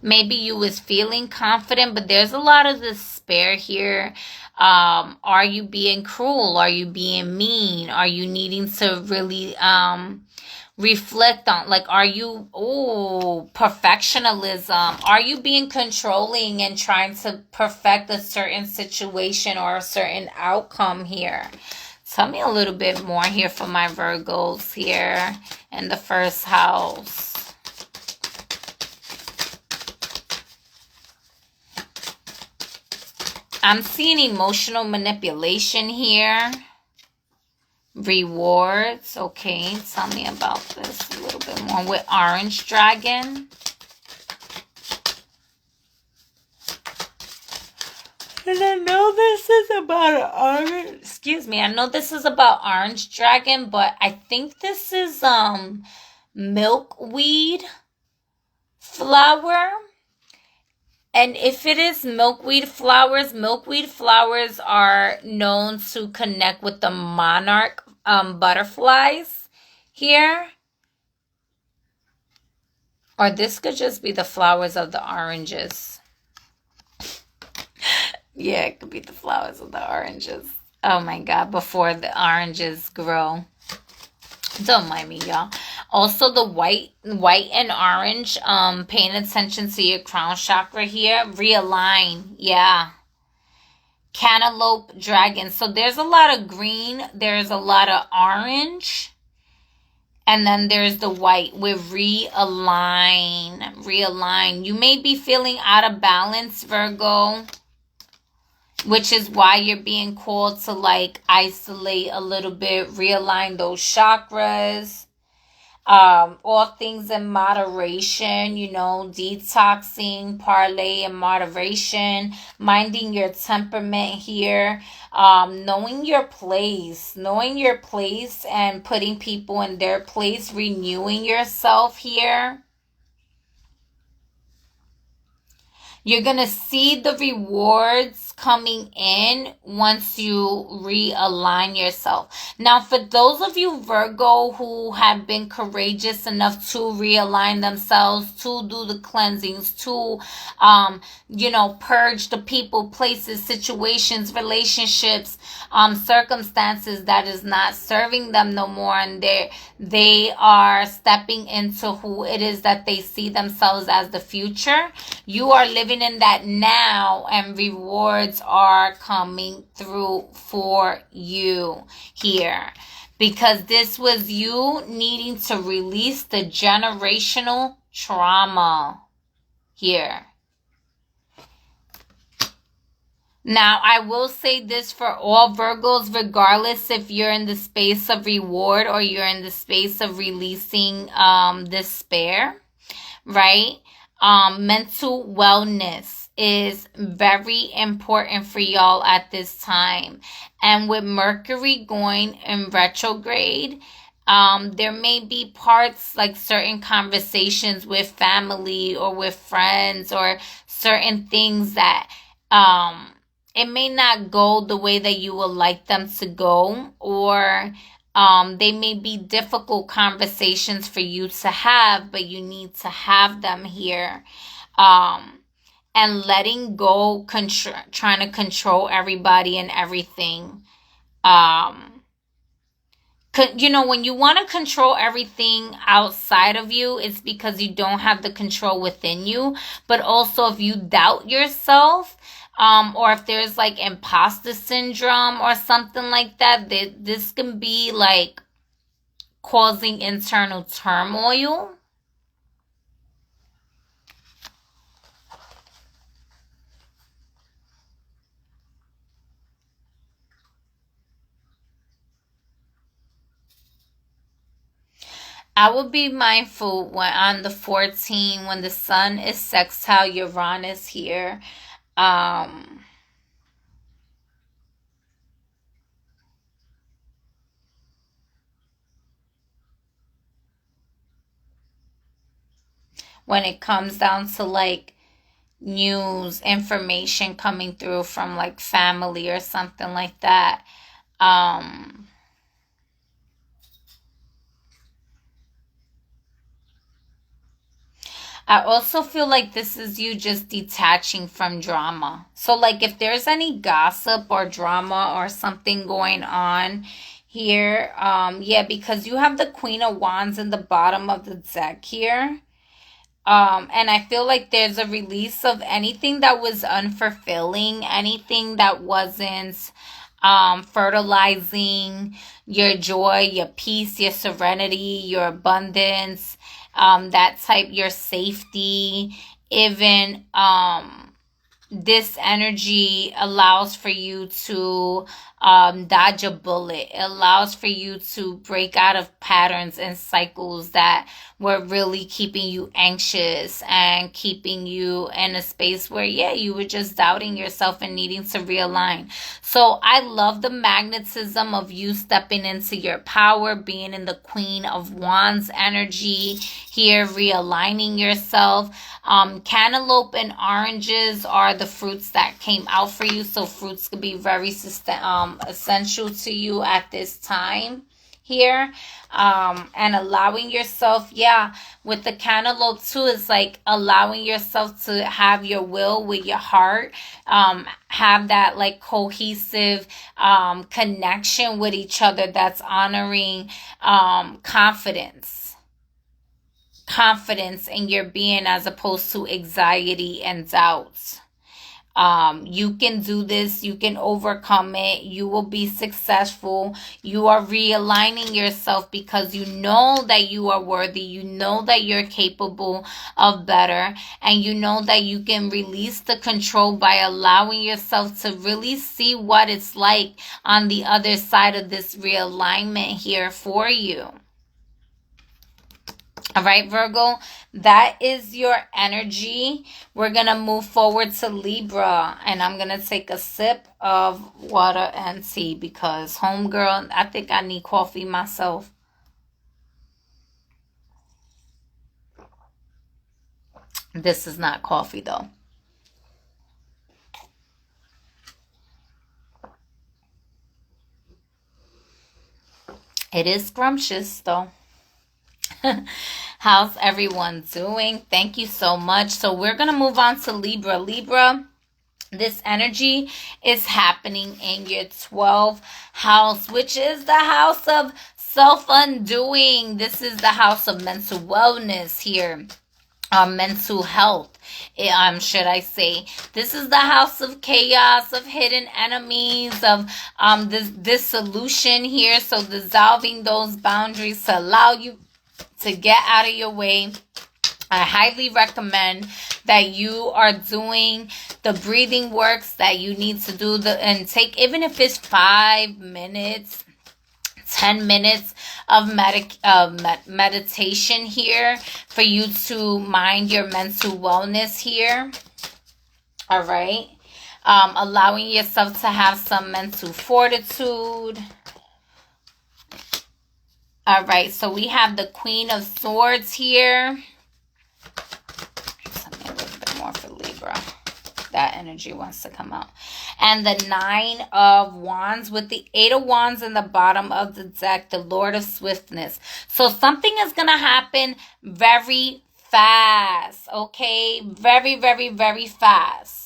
Speaker 1: Maybe you was feeling confident, but there's a lot of despair here. Are you being cruel? Are you being mean? Are you needing to really reflect on, like, are you, perfectionism? Are you being controlling and trying to perfect a certain situation or a certain outcome here? Tell me a little bit more here for my Virgos here in the first house. I'm seeing emotional manipulation here. Rewards. Okay, tell me about this a little bit more with Orange Dragon. And I know this is about I know this is about Orange Dragon, but I think this is milkweed flower. And if it is milkweed flowers are known to connect with the monarch butterflies here. Or this could just be the flowers of the oranges. Yeah, it could be the flowers of the oranges. Oh my God, before the oranges grow. Don't mind me, y'all. Also, the white and orange, paying attention to your crown chakra here. Realign, yeah. Cantaloupe dragon. So there's a lot of green. There's a lot of orange. And then there's the white with realign. Realign. You may be feeling out of balance, Virgo, which is why you're being called to, like, isolate a little bit, realign those chakras. All things in moderation, detoxing, parlay in moderation, minding your temperament here, knowing your place and putting people in their place, renewing yourself here. You're going to see the rewards coming in once you realign yourself. Now, for those of you, Virgo, who have been courageous enough to realign themselves, to do the cleansings, to, purge the people, places, situations, relationships, circumstances that is not serving them no more, and they are stepping into who it is that they see themselves as the future. You are living in that now, and rewards are coming through for you here, because this was you needing to release the generational trauma here. Now, I will say this for all Virgos, regardless if you're in the space of reward or you're in the space of releasing despair, right? Mental wellness is very important for y'all at this time. And with Mercury going in retrograde, there may be parts like certain conversations with family or with friends or certain things that it may not go the way that you would like them to go, or they may be difficult conversations for you to have, but you need to have them here. And letting go, trying to control everybody and everything. You know, when you want to control everything outside of you, it's because you don't have the control within you. But also if you doubt yourself, or if there's like imposter syndrome or something like that, this can be like causing internal turmoil. I would be mindful when on the 14th, when the sun is sextile Uranus here. When it comes down to like news, information coming through from like family or something like that. I also feel like this is you just detaching from drama. So like if there's any gossip or drama or something going on here, yeah, because you have the Queen of Wands in the bottom of the deck here. And I feel like there's a release of anything that was unfulfilling, anything that wasn't fertilizing your joy, your peace, your serenity, your abundance, that type, your safety, even this energy allows for you to dodge a bullet. It allows for you to break out of patterns and cycles that were really keeping you anxious and keeping you in a space where, yeah, you were just doubting yourself and needing to realign. So I love the magnetism of you stepping into your power, being in the Queen of Wands energy here, realigning yourself. Cantaloupe and oranges are the fruits that came out for you. So fruits could be very essential to you at this time here. And allowing yourself, yeah, with the cantaloupe too, it's like allowing yourself to have your will with your heart, have that like cohesive connection with each other that's honoring confidence in your being as opposed to anxiety and doubts. You can do this. You can overcome it. You will be successful. You are realigning yourself because you know that you are worthy. You know that you're capable of better. And you know that you can release the control by allowing yourself to really see what it's like on the other side of this realignment here for you. All right, Virgo, that is your energy. We're going to move forward to Libra, and I'm going to take a sip of water and tea because, homegirl, I think I need coffee myself. This is not coffee, though. It is scrumptious, though. How's everyone doing? Thank you so much. So we're going to move on to Libra. Libra, this energy is happening in your 12th house, which is the house of self-undoing. This is the house of mental wellness here. Mental health, should I say. This is the house of chaos, of hidden enemies, of this dissolution here. So dissolving those boundaries to allow you to get out of your way. I highly recommend that you are doing the breathing works that you need to do, and take, even if it's 5 minutes, 10 minutes of meditation here for you to mind your mental wellness here. All right. Allowing yourself to have some mental fortitude. All right. So we have the Queen of Swords here. Something a little bit more for Libra. That energy wants to come out. And the 9 of Wands with the 8 of Wands in the bottom of the deck, the Lord of Swiftness. So something is going to happen very fast, okay? Very, very, very fast.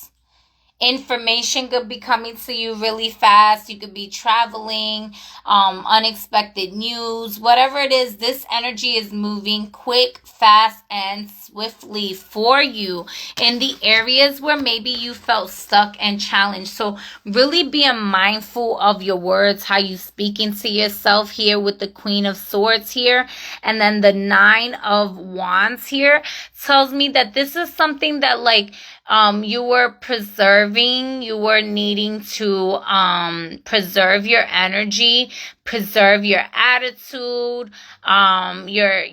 Speaker 1: Information could be coming to you really fast. You could be traveling, unexpected news, whatever it is. This energy is moving quick, fast, and swiftly for you in the areas where maybe you felt stuck and challenged. So really being mindful of your words, how you speaking to yourself here with the Queen of Swords here. And then the 9 of Wands here tells me that this is something that you were preserving, you were needing to preserve your energy, preserve your attitude, your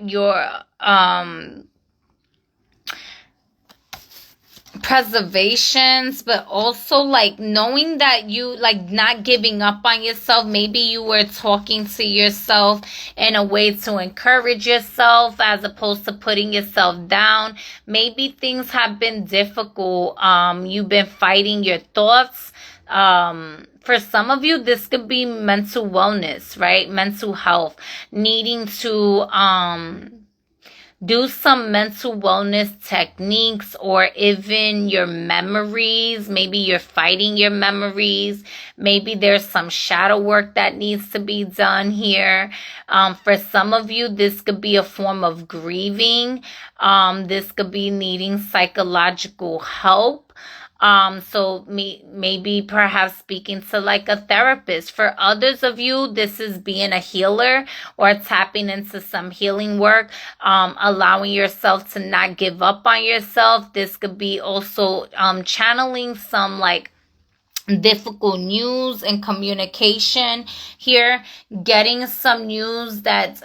Speaker 1: preservations, but also knowing that you not giving up on yourself. Maybe you were talking to yourself in a way to encourage yourself as opposed to putting yourself down. Maybe things have been difficult. You've been fighting your thoughts. For some of you, this could be mental wellness, right? Mental health, needing to do some mental wellness techniques, or even your memories. Maybe you're fighting your memories. Maybe there's some shadow work that needs to be done here. For some of you, this could be a form of grieving. This could be needing psychological help. So maybe perhaps speaking to a therapist. For others of you, this is being a healer or tapping into some healing work, allowing yourself to not give up on yourself. This could be also channeling some difficult news and communication here, getting some news that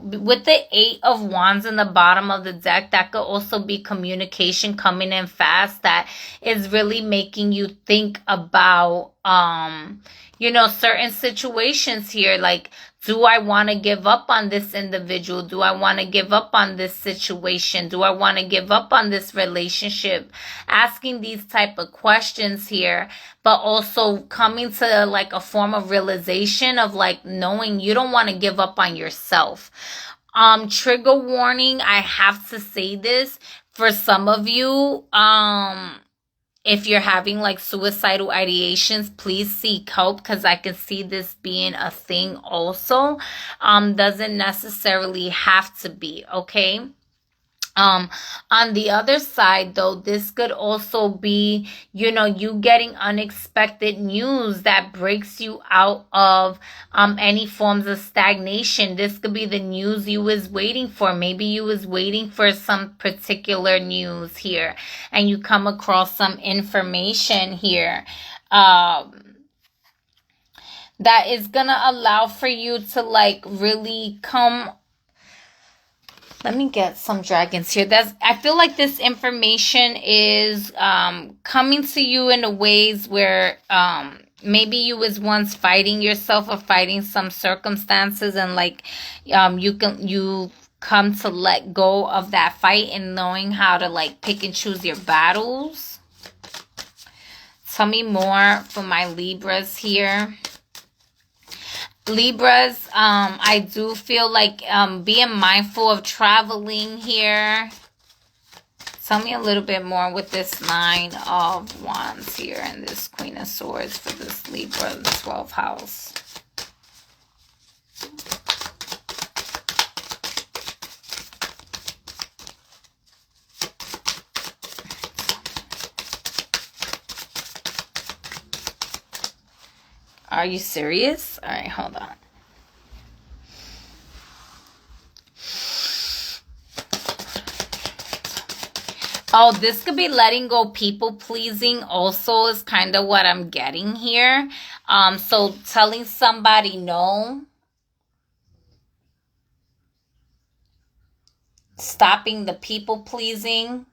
Speaker 1: with the 8 of Wands in the bottom of the deck, that could also be communication coming in fast that is really making you think about certain situations here. Do I want to give up on this individual? Do I want to give up on this situation? Do I want to give up on this relationship? Asking these type of questions here, but also coming to a form of realization of knowing you don't want to give up on yourself. Trigger warning, I have to say this for some of you. If you're having suicidal ideations, please seek help, because I can see this being a thing also. Doesn't necessarily have to be, okay? On the other side, though, this could also be, you getting unexpected news that breaks you out of any forms of stagnation. This could be the news you was waiting for. Maybe you was waiting for some particular news here, and you come across some information here that is gonna allow for you to really come. Let me get some dragons here. I feel like this information is coming to you in a ways where maybe you was once fighting yourself or fighting some circumstances, and you come to let go of that fight and knowing how to pick and choose your battles. Tell me more for my Libras here. Libras, I do feel being mindful of traveling here. Tell me a little bit more with this 9 of Wands here and this Queen of Swords for this Libra, the 12th house. Are you serious? All right, hold on. Oh, this could be letting go people pleasing also is kind of what I'm getting here. So telling somebody no, stopping the people pleasing.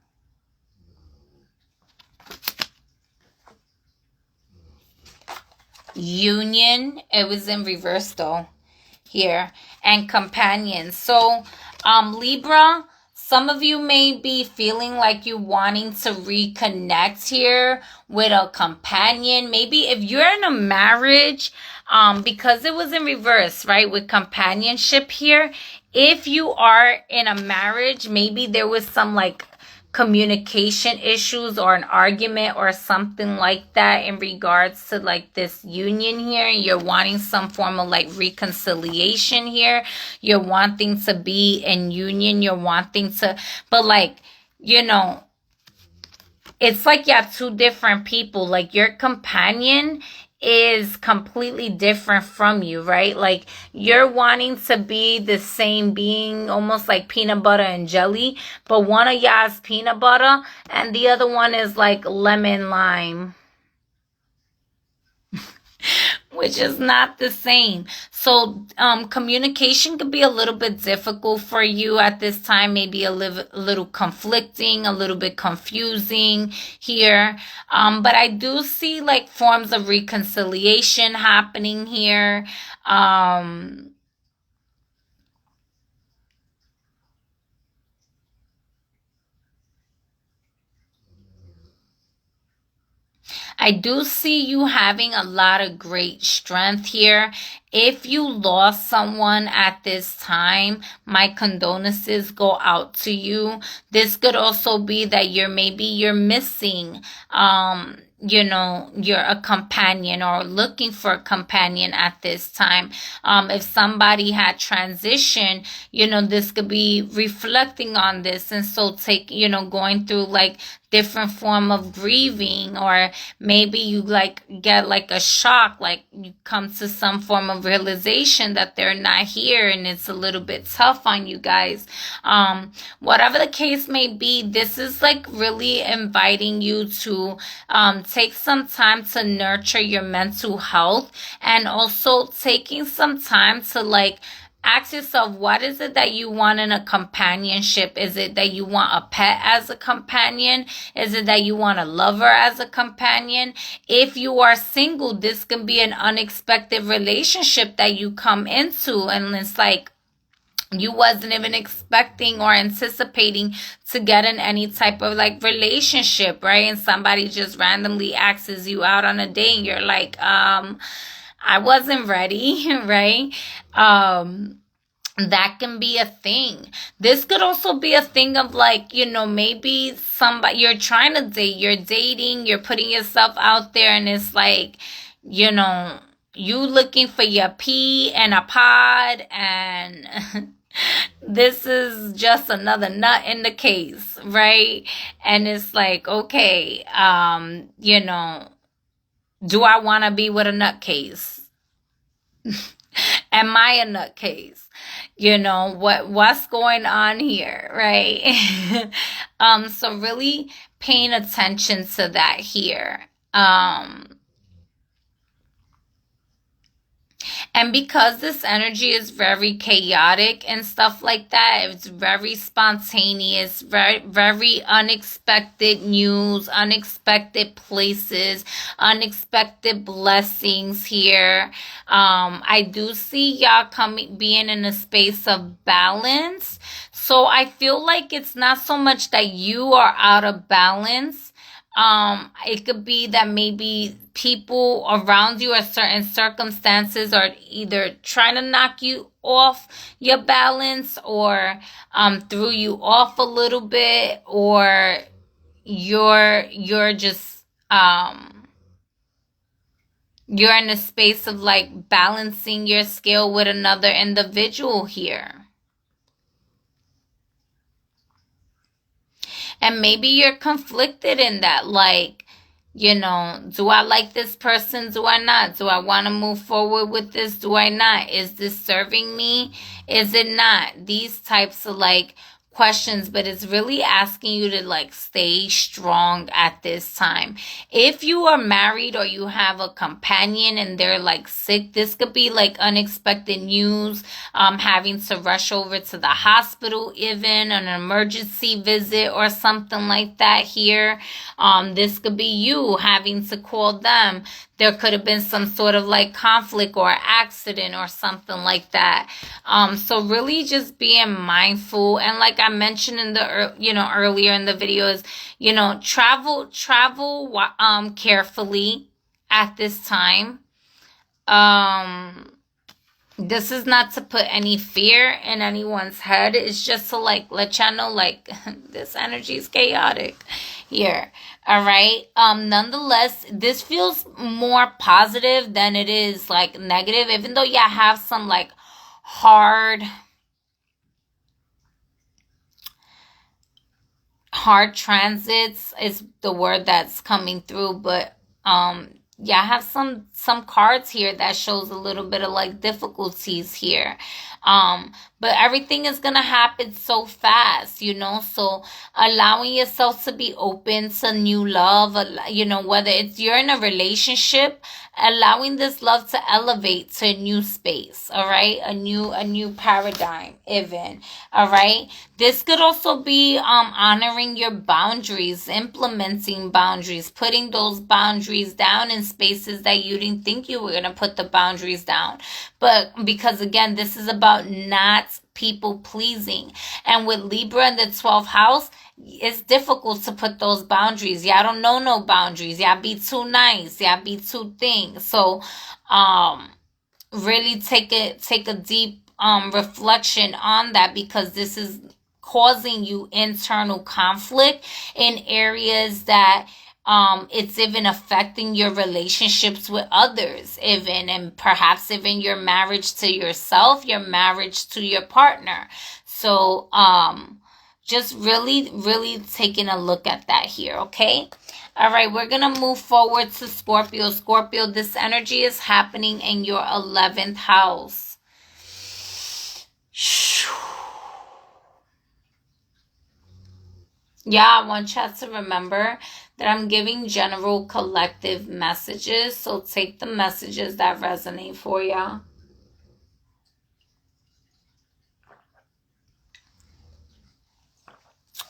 Speaker 1: Union, it was in reverse though here, and companions. So Libra, some of you may be feeling like you wanting to reconnect here with a companion. Maybe if you're in a marriage, because it was in reverse, right, with companionship here. If you are in a marriage, maybe there was some like communication issues or an argument or something like that in regards to like this union here, and you're wanting some form of like reconciliation here. You're wanting to be in union, you're wanting to, but like, you know, it's like you have two different people. Like your companion is completely different from you, right? Like you're wanting to be the same being, almost like peanut butter and jelly, but one of y'all's peanut butter and the other one is like lemon lime, which is not the same. So communication could be a little bit difficult for you at this time, maybe a little conflicting, a little bit confusing here. But I do see like forms of reconciliation happening here. I do see you having a lot of great strength here. If you lost someone at this time, my condolences go out to you. This could also be that you're missing, you know, you're a companion or looking for a companion at this time. If somebody had transitioned, you know, this could be reflecting on this. And so going through like different form of grieving, or maybe you like get like a shock, like you come to some form of realization that they're not here, and it's a little bit tough on you guys. Whatever the case may be, this is like really inviting you to take some time to nurture your mental health, and also taking some time to like ask yourself, what is it that you want in a companionship? Is it that you want a pet as a companion? Is it that you want a lover as a companion? If you are single, this can be an unexpected relationship that you come into, and it's like you wasn't even expecting or anticipating to get in any type of like relationship, right? And somebody just randomly asks you out on a date, and you're like, I wasn't ready, right? That can be a thing. This could also be a thing of like, you know, maybe somebody you're trying to date, you're dating, you're putting yourself out there, and it's like, you know, you looking for your pea and a pod, and this is just another nut in the case, right? And it's like, okay, you know, do I want to be with a nutcase? Am I a nutcase? You know, what's going on here, right? So really paying attention to that here. And because this energy is very chaotic and stuff like that, it's very spontaneous, very, very unexpected news, unexpected places, unexpected blessings here. I do see y'all being in a space of balance. So I feel like it's not so much that you are out of balance. It could be that maybe people around you or certain circumstances are either trying to knock you off your balance, or threw you off a little bit, or you're just you're in a space of like balancing your scale with another individual here. And maybe you're conflicted in that, like, you know, do I like this person? Do I not? Do I want to move forward with this? Do I not? Is this serving me? Is it not? These types of like questions, but it's really asking you to like stay strong at this time. If you are married or you have a companion and they're like sick, this could be like unexpected news, having to rush over to the hospital, even an emergency visit or something like that here. This could be you having to call them. There could have been some sort of like conflict or accident or something like that. So really just being mindful. And like I mentioned in the, earlier in the videos, travel carefully at this time. This is not to put any fear in anyone's head. It's just to like let y'all know like this energy is chaotic here. All right. Nonetheless, this feels more positive than it is like negative, even though y'all have some like hard transits is the word that's coming through, but yeah, I have some cards here that shows a little bit of like difficulties here. But everything is gonna happen so fast, so allowing yourself to be open to new love, whether it's you're in a relationship, allowing this love to elevate to a new space, all right, a new paradigm even, all right. This could also be honoring your boundaries, implementing boundaries, putting those boundaries down in spaces that you didn't think you were going to put the boundaries down. But because again, this is about not people pleasing. And with Libra in the 12th house, it's difficult to put those boundaries. Y'all don't know no boundaries. Y'all be too nice. Y'all be too things. So really take a deep reflection on that, because this is causing you internal conflict in areas that it's even affecting your relationships with others, even, and perhaps even your marriage to yourself, your marriage to your partner. So just really taking a look at that here, okay? All right, we're going to move forward to Scorpio. Scorpio, this energy is happening in your 11th house. Yeah, I want y'all to remember that I'm giving general collective messages. So take the messages that resonate for y'all.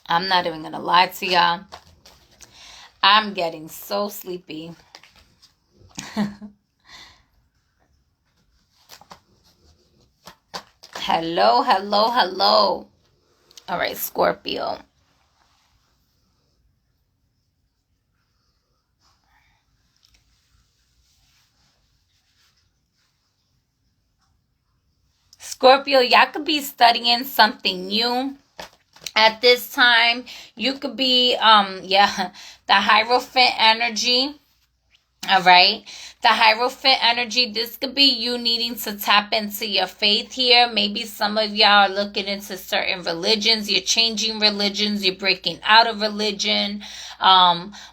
Speaker 1: I'm not even going to lie to y'all. I'm getting so sleepy. Hello. All right, Scorpio. Scorpio, y'all could be studying something new at this time. You could be, the Hierophant energy. All right. The Hierophant energy, this could be you needing to tap into your faith here. Maybe some of y'all are looking into certain religions. You're changing religions. You're breaking out of religion.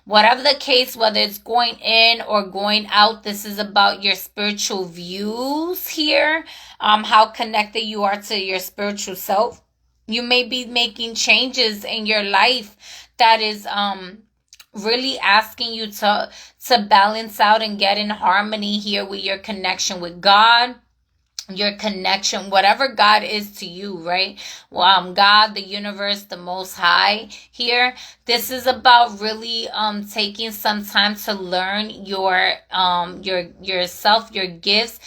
Speaker 1: Whatever the case, whether it's going in or going out, this is about your spiritual views here. How connected you are to your spiritual self. You may be making changes in your life that is, really asking you to balance out and get in harmony here with your connection with God, your connection, whatever God is to you, right? God, the universe, the Most High here. This is about really taking some time to learn yourself, your gifts,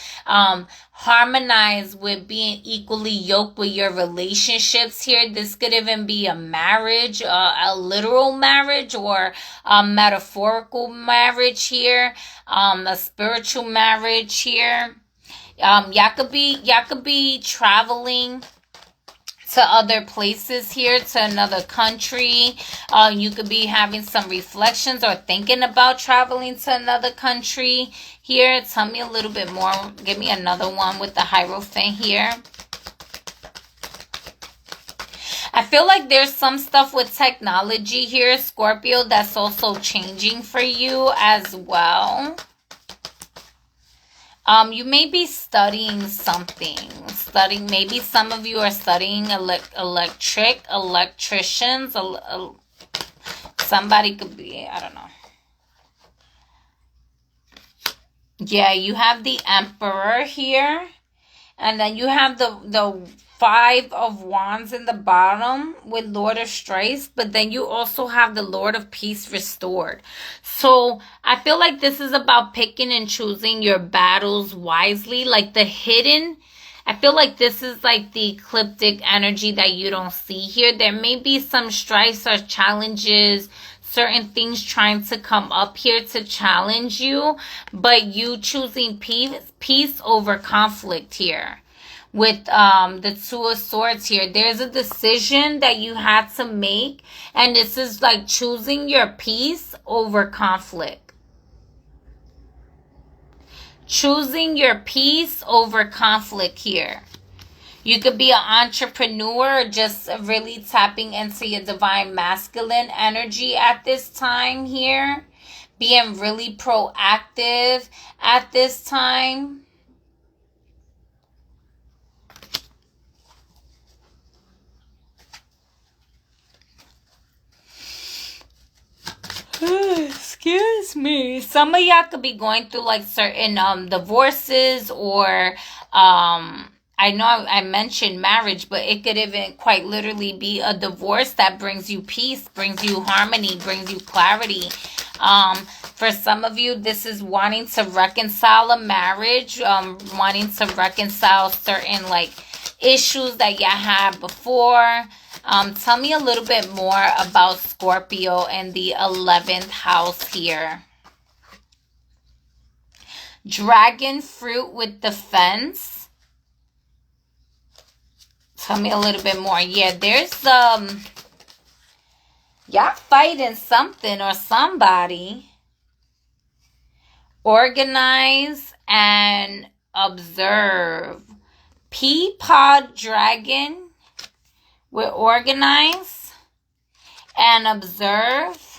Speaker 1: harmonize with being equally yoked with your relationships here. This could even be a marriage, a literal marriage, or a metaphorical marriage here, a spiritual marriage here. Y'all could be traveling to other places here, to another country. You could be having some reflections or thinking about traveling to another country here. Tell me a little bit more. Give me another one with the Hierophant here. I feel like there's some stuff with technology here, Scorpio, that's also changing for you as well. You may be studying something. Maybe some of you are studying electricians. Somebody could be, I don't know. Yeah, you have the Emperor here. And then you have the Five of Wands in the bottom with Lord of Strifes. But then you also have the Lord of Peace restored. So I feel like this is about picking and choosing your battles wisely. Like the hidden, I feel like this is like the ecliptic energy that you don't see here. There may be some strifes or challenges, certain things trying to come up here to challenge you, but you choosing peace over conflict here. With the Two of Swords here, there's a decision that you had to make, and this is like choosing your peace over conflict. Choosing your peace over conflict here. You could be an entrepreneur, just really tapping into your divine masculine energy at this time here. Being really proactive at this time. Excuse me. Some of y'all could be going through like certain divorces, or I know I mentioned marriage, but it could even quite literally be a divorce that brings you peace, brings you harmony, brings you clarity. For some of you, this is wanting to reconcile a marriage, wanting to reconcile certain like issues that you had before. Tell me a little bit more about Scorpio and the 11th house here. Dragon fruit with defense. Tell me a little bit more. Yeah, there's y'all fighting something or somebody. Organize and observe. Pea pod dragon. We organize and observe.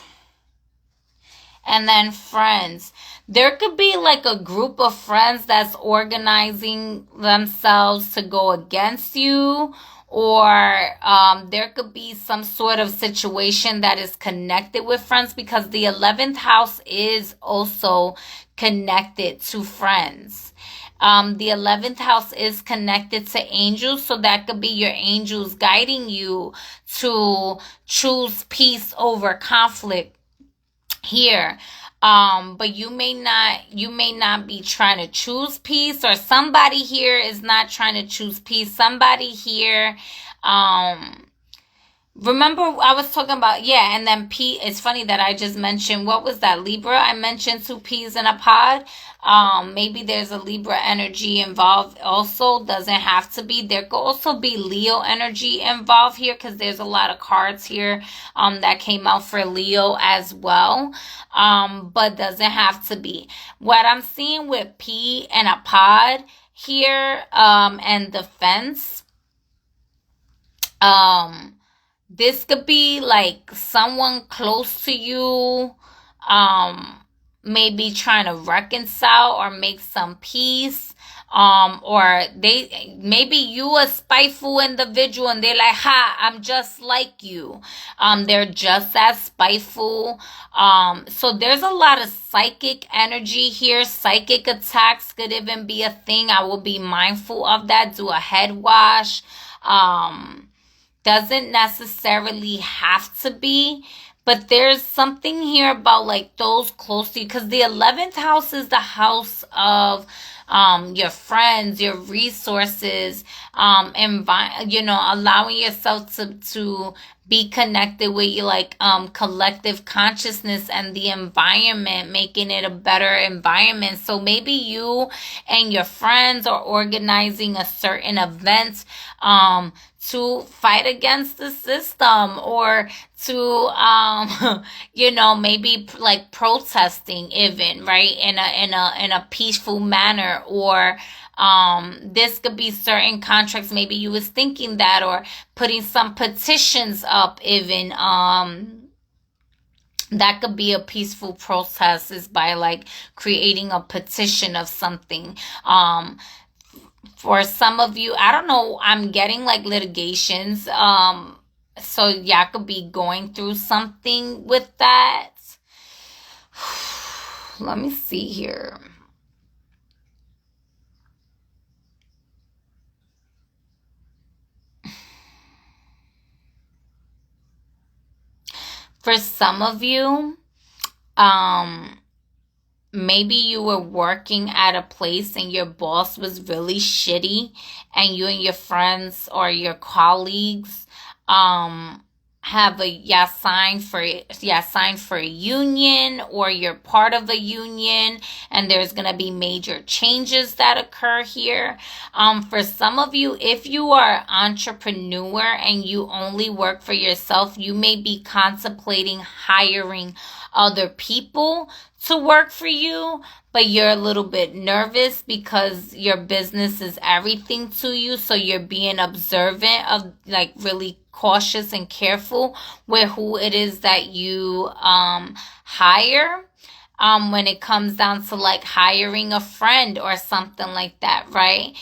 Speaker 1: And then friends. There could be like a group of friends that's organizing themselves to go against you. Or there could be some sort of situation that is connected with friends, because the 11th house is also connected to friends. The 11th house is connected to angels, so that could be your angels guiding you to choose peace over conflict here. But you may not be trying to choose peace, or somebody here is not trying to choose peace. Somebody here, remember I was talking about, yeah, and then it's funny that I just mentioned, what was that, Libra? I mentioned 2 peas in a pod. Maybe there's a Libra energy involved also. Doesn't have to be. There could also be Leo energy involved here, because there's a lot of cards here that came out for Leo as well. But doesn't have to be. What I'm seeing with pea and a pod here, and the fence, this could be like someone close to you, maybe trying to reconcile or make some peace. Or maybe you a spiteful individual and they're like, ha, I'm just like you. They're just as spiteful. So there's a lot of psychic energy here. Psychic attacks could even be a thing. I will be mindful of that. Do a head wash. Doesn't necessarily have to be. But there's something here about like those close to you, because the 11th house is the house of your friends, your resources, and allowing yourself to be connected with your like collective consciousness and the environment, making it a better environment. So maybe you and your friends are organizing a certain event to fight against the system, or to maybe like protesting even, right, in a peaceful manner. Or this could be certain contracts, maybe you was thinking that, or putting some petitions up even. That could be a peaceful protest, is by like creating a petition of something. For some of you, I don't know, I'm getting like litigations. So y'all could be going through something with that. Let me see here. For some of you, maybe you were working at a place and your boss was really shitty, and you and your friends or your colleagues um have a sign for a union, or you're part of a union, and there's going to be major changes that occur here. For some of you, if you are an entrepreneur and you only work for yourself, you may be contemplating hiring other people to work for you, but you're a little bit nervous because your business is everything to you. So you're being observant of, like, really cautious and careful with who it is that you hire. When it comes down to like hiring a friend or something like that, right?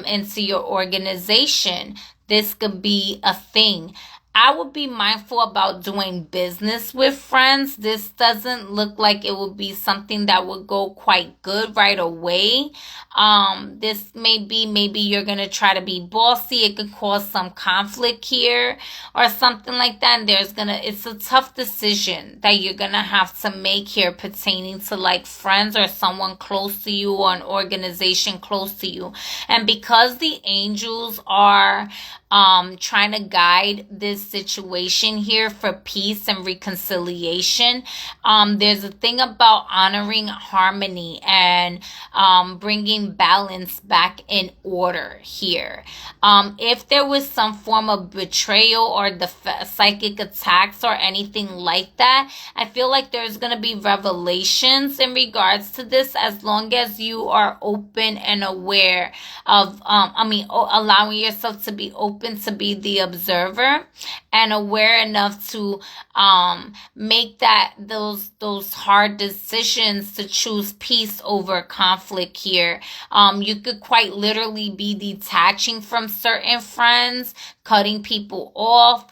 Speaker 1: Into your organization, this could be a thing. I would be mindful about doing business with friends. This doesn't look like it would be something that would go quite good right away. This may be, maybe you're going to try to be bossy. It could cause some conflict here or something like that. And it's a tough decision that you're going to have to make here pertaining to like friends or someone close to you or an organization close to you. And because the angels are trying to guide this situation here for peace and reconciliation, there's a thing about honoring harmony and bringing balance back in order here. If there was some form of betrayal or the psychic attacks or anything like that, I feel like there's going to be revelations in regards to this, as long as you are open and aware of, allowing yourself to be open to be the observer and aware enough to make those hard decisions to choose peace over conflict here. You could quite literally be detaching from certain friends, cutting people off.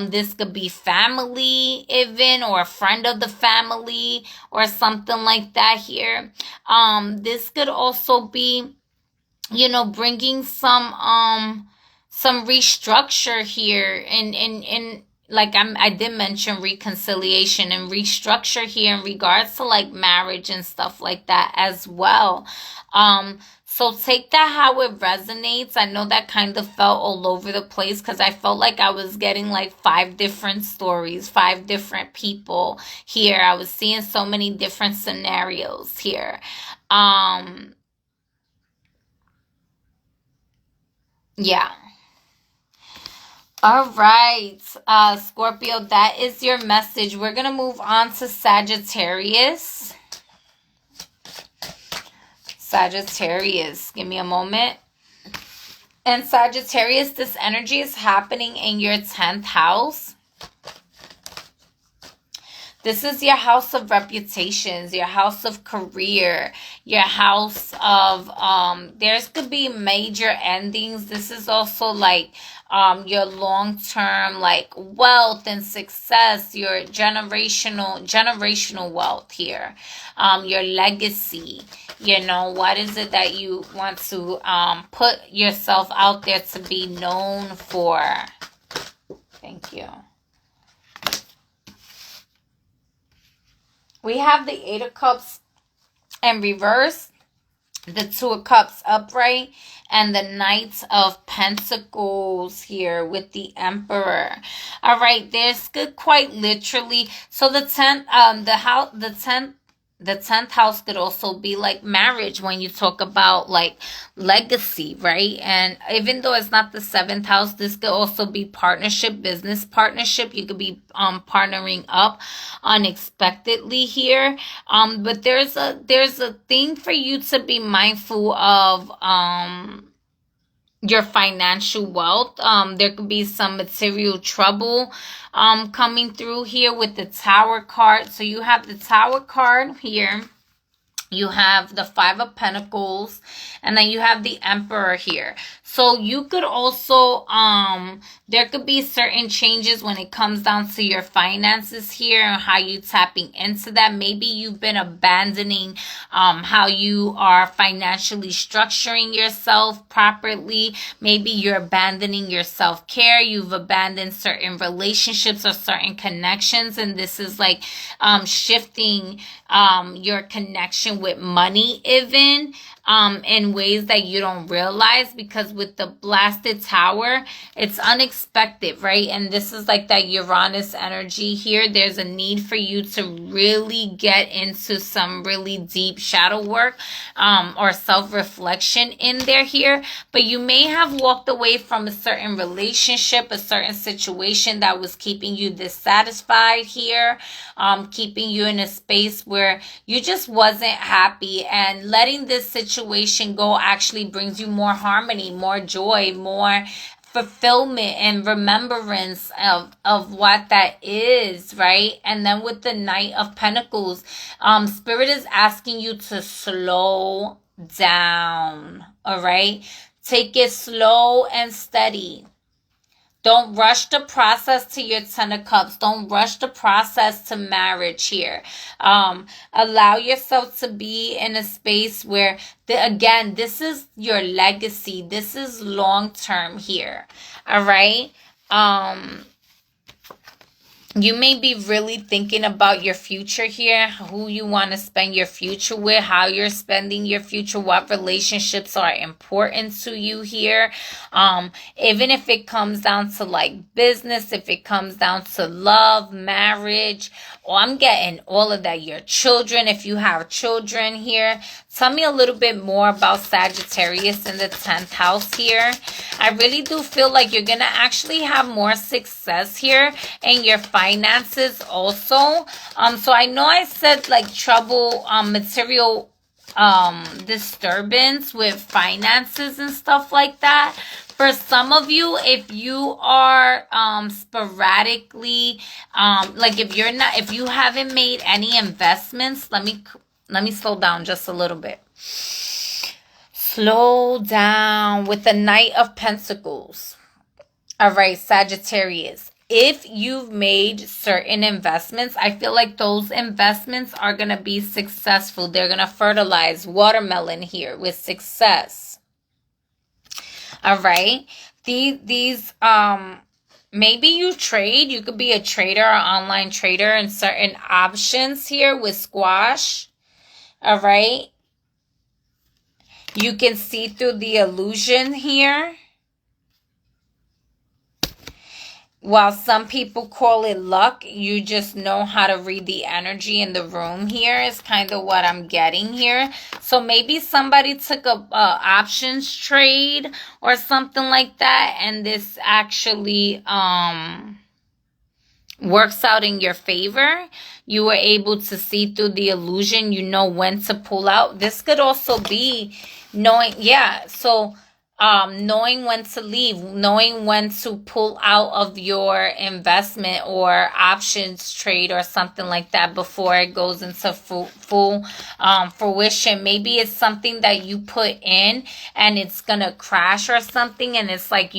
Speaker 1: This could be family even, or a friend of the family or something like that here. This could also be, bringing some restructure here, and like I did mention reconciliation and restructure here in regards to like marriage and stuff like that as well. So take that how it resonates. I know that kind of felt all over the place because I felt like I was getting like 5 different stories, 5 different people here. I was seeing so many different scenarios here. Yeah. All right, Scorpio, that is your message. We're going to move on to Sagittarius. Sagittarius, give me a moment. And Sagittarius, this energy is happening in your 10th house. This is your house of reputations, your house of career, your house of, there's could be major endings. This is also like your long-term like wealth and success, your generational wealth here, your legacy. What is it that you want to put yourself out there to be known for? Thank you. We have the 8 of Cups in reverse, the 2 of Cups upright, and the Knight of Pentacles here with the Emperor. All right, there's good, quite literally. So the 10th house could also be like marriage when you talk about like legacy, right? And even though it's not the 7th house, this could also be partnership, business partnership. You could be partnering up unexpectedly here. But there's a thing for you to be mindful of, your financial wealth. There could be some material trouble coming through here with the Tower card. So you have the Tower card here. You have the Five of Pentacles, and then you have the Emperor here. So you could also, there could be certain changes when it comes down to your finances here and how you tapping into that. Maybe you've been abandoning how you are financially structuring yourself properly. Maybe you're abandoning your self-care. You've abandoned certain relationships or certain connections, and this is like shifting your connection with money even in ways that you don't realize, because with the blasted Tower, it's unexpected, right? And this is like that Uranus energy here. There's a need for you to really get into some really deep shadow work or self-reflection in there here. But you may have walked away from a certain relationship, a certain situation that was keeping you dissatisfied here, keeping you in a space where you just wasn't happy, and letting this situation go actually brings you more harmony, more joy, more fulfillment and remembrance of what that is, right? And then with the Knight of Pentacles, Spirit is asking you to slow down, all right? Take it slow and steady. Don't rush the process to your Ten of Cups. Don't rush the process to marriage here. Allow yourself to be in a space where, again, this is your legacy. This is long-term here. All right? You may be really thinking about your future here, who you want to spend your future with, how you're spending your future, what relationships are important to you here. Even if it comes down to like business, if it comes down to love, marriage, I'm getting all of that. Your children, if you have children here. Tell me a little bit more about Sagittarius in the 10th house here. I really do feel like you're going to actually have more success here in your finances also. So I know I said like trouble, material disturbance with finances and stuff like that. For some of you, if you are sporadically, like if you haven't made any investments, let me slow down just a little bit. Slow down with the Knight of Pentacles. All right, Sagittarius. If you've made certain investments, I feel like those investments are going to be successful. They're going to fertilize watermelon here with success. All right. These maybe you trade. You could be a trader or online trader in certain options here with squash. All right. You can see through the illusion here. While some people call it luck, you just know how to read the energy in the room here is kind of what I'm getting here. So maybe somebody took a options trade or something like that, and this actually works out in your favor. You were able to see through the illusion. You know when to pull out. This could also be knowing, knowing when to leave, knowing when to pull out of your investment or options trade or something like that before it goes into full fruition. Maybe it's something that you put in and it's gonna crash or something, and it's like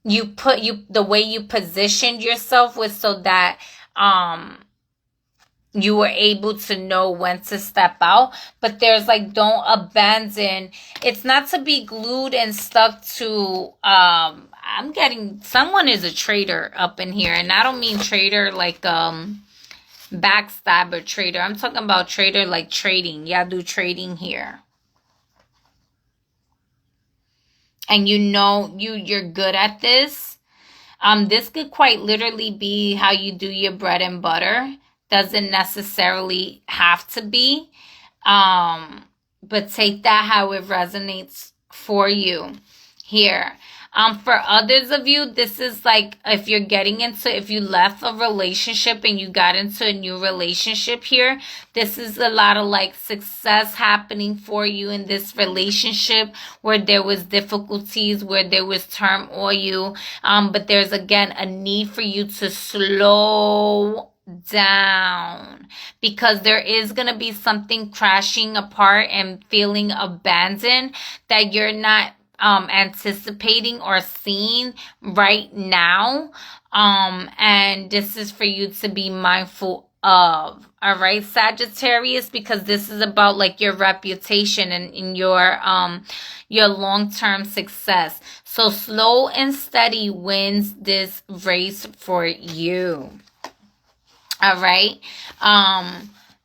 Speaker 1: the way you positioned yourself was so that you were able to know when to step out. But there's like, don't abandon. It's not to be glued and stuck to, I'm getting, someone is a trader up in here. And I don't mean trader like, backstabber trader. I'm talking about trader like trading. Yeah, do trading here. And you know, you're good at this. This could quite literally be how you do your bread and butter. Doesn't necessarily have to be, but take that how it resonates for you here. For others of you, this is like if you're getting into, if you left a relationship and you got into a new relationship here, this is a lot of like success happening for you in this relationship where there was difficulties, where there was turmoil. But there's again a need for you to slow down, because there is going to be something crashing apart and feeling abandoned that you're not anticipating or seeing right now. And this is for you to be mindful of. All right, Sagittarius, because this is about like your reputation and in your long-term success. So slow and steady wins this race for you. All right.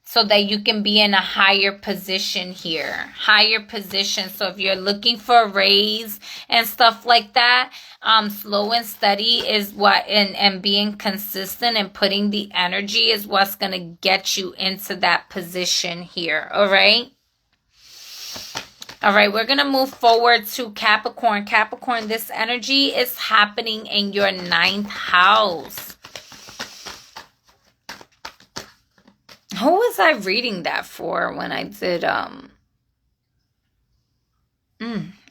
Speaker 1: So that you can be in a higher position here. Higher position. So if you're looking for a raise and stuff like that, slow and steady is what, and being consistent and putting the energy is what's going to get you into that position here. All right. All right, we're going to move forward to Capricorn. Capricorn, this energy is happening in your 9th house. Who was I reading that for when I did,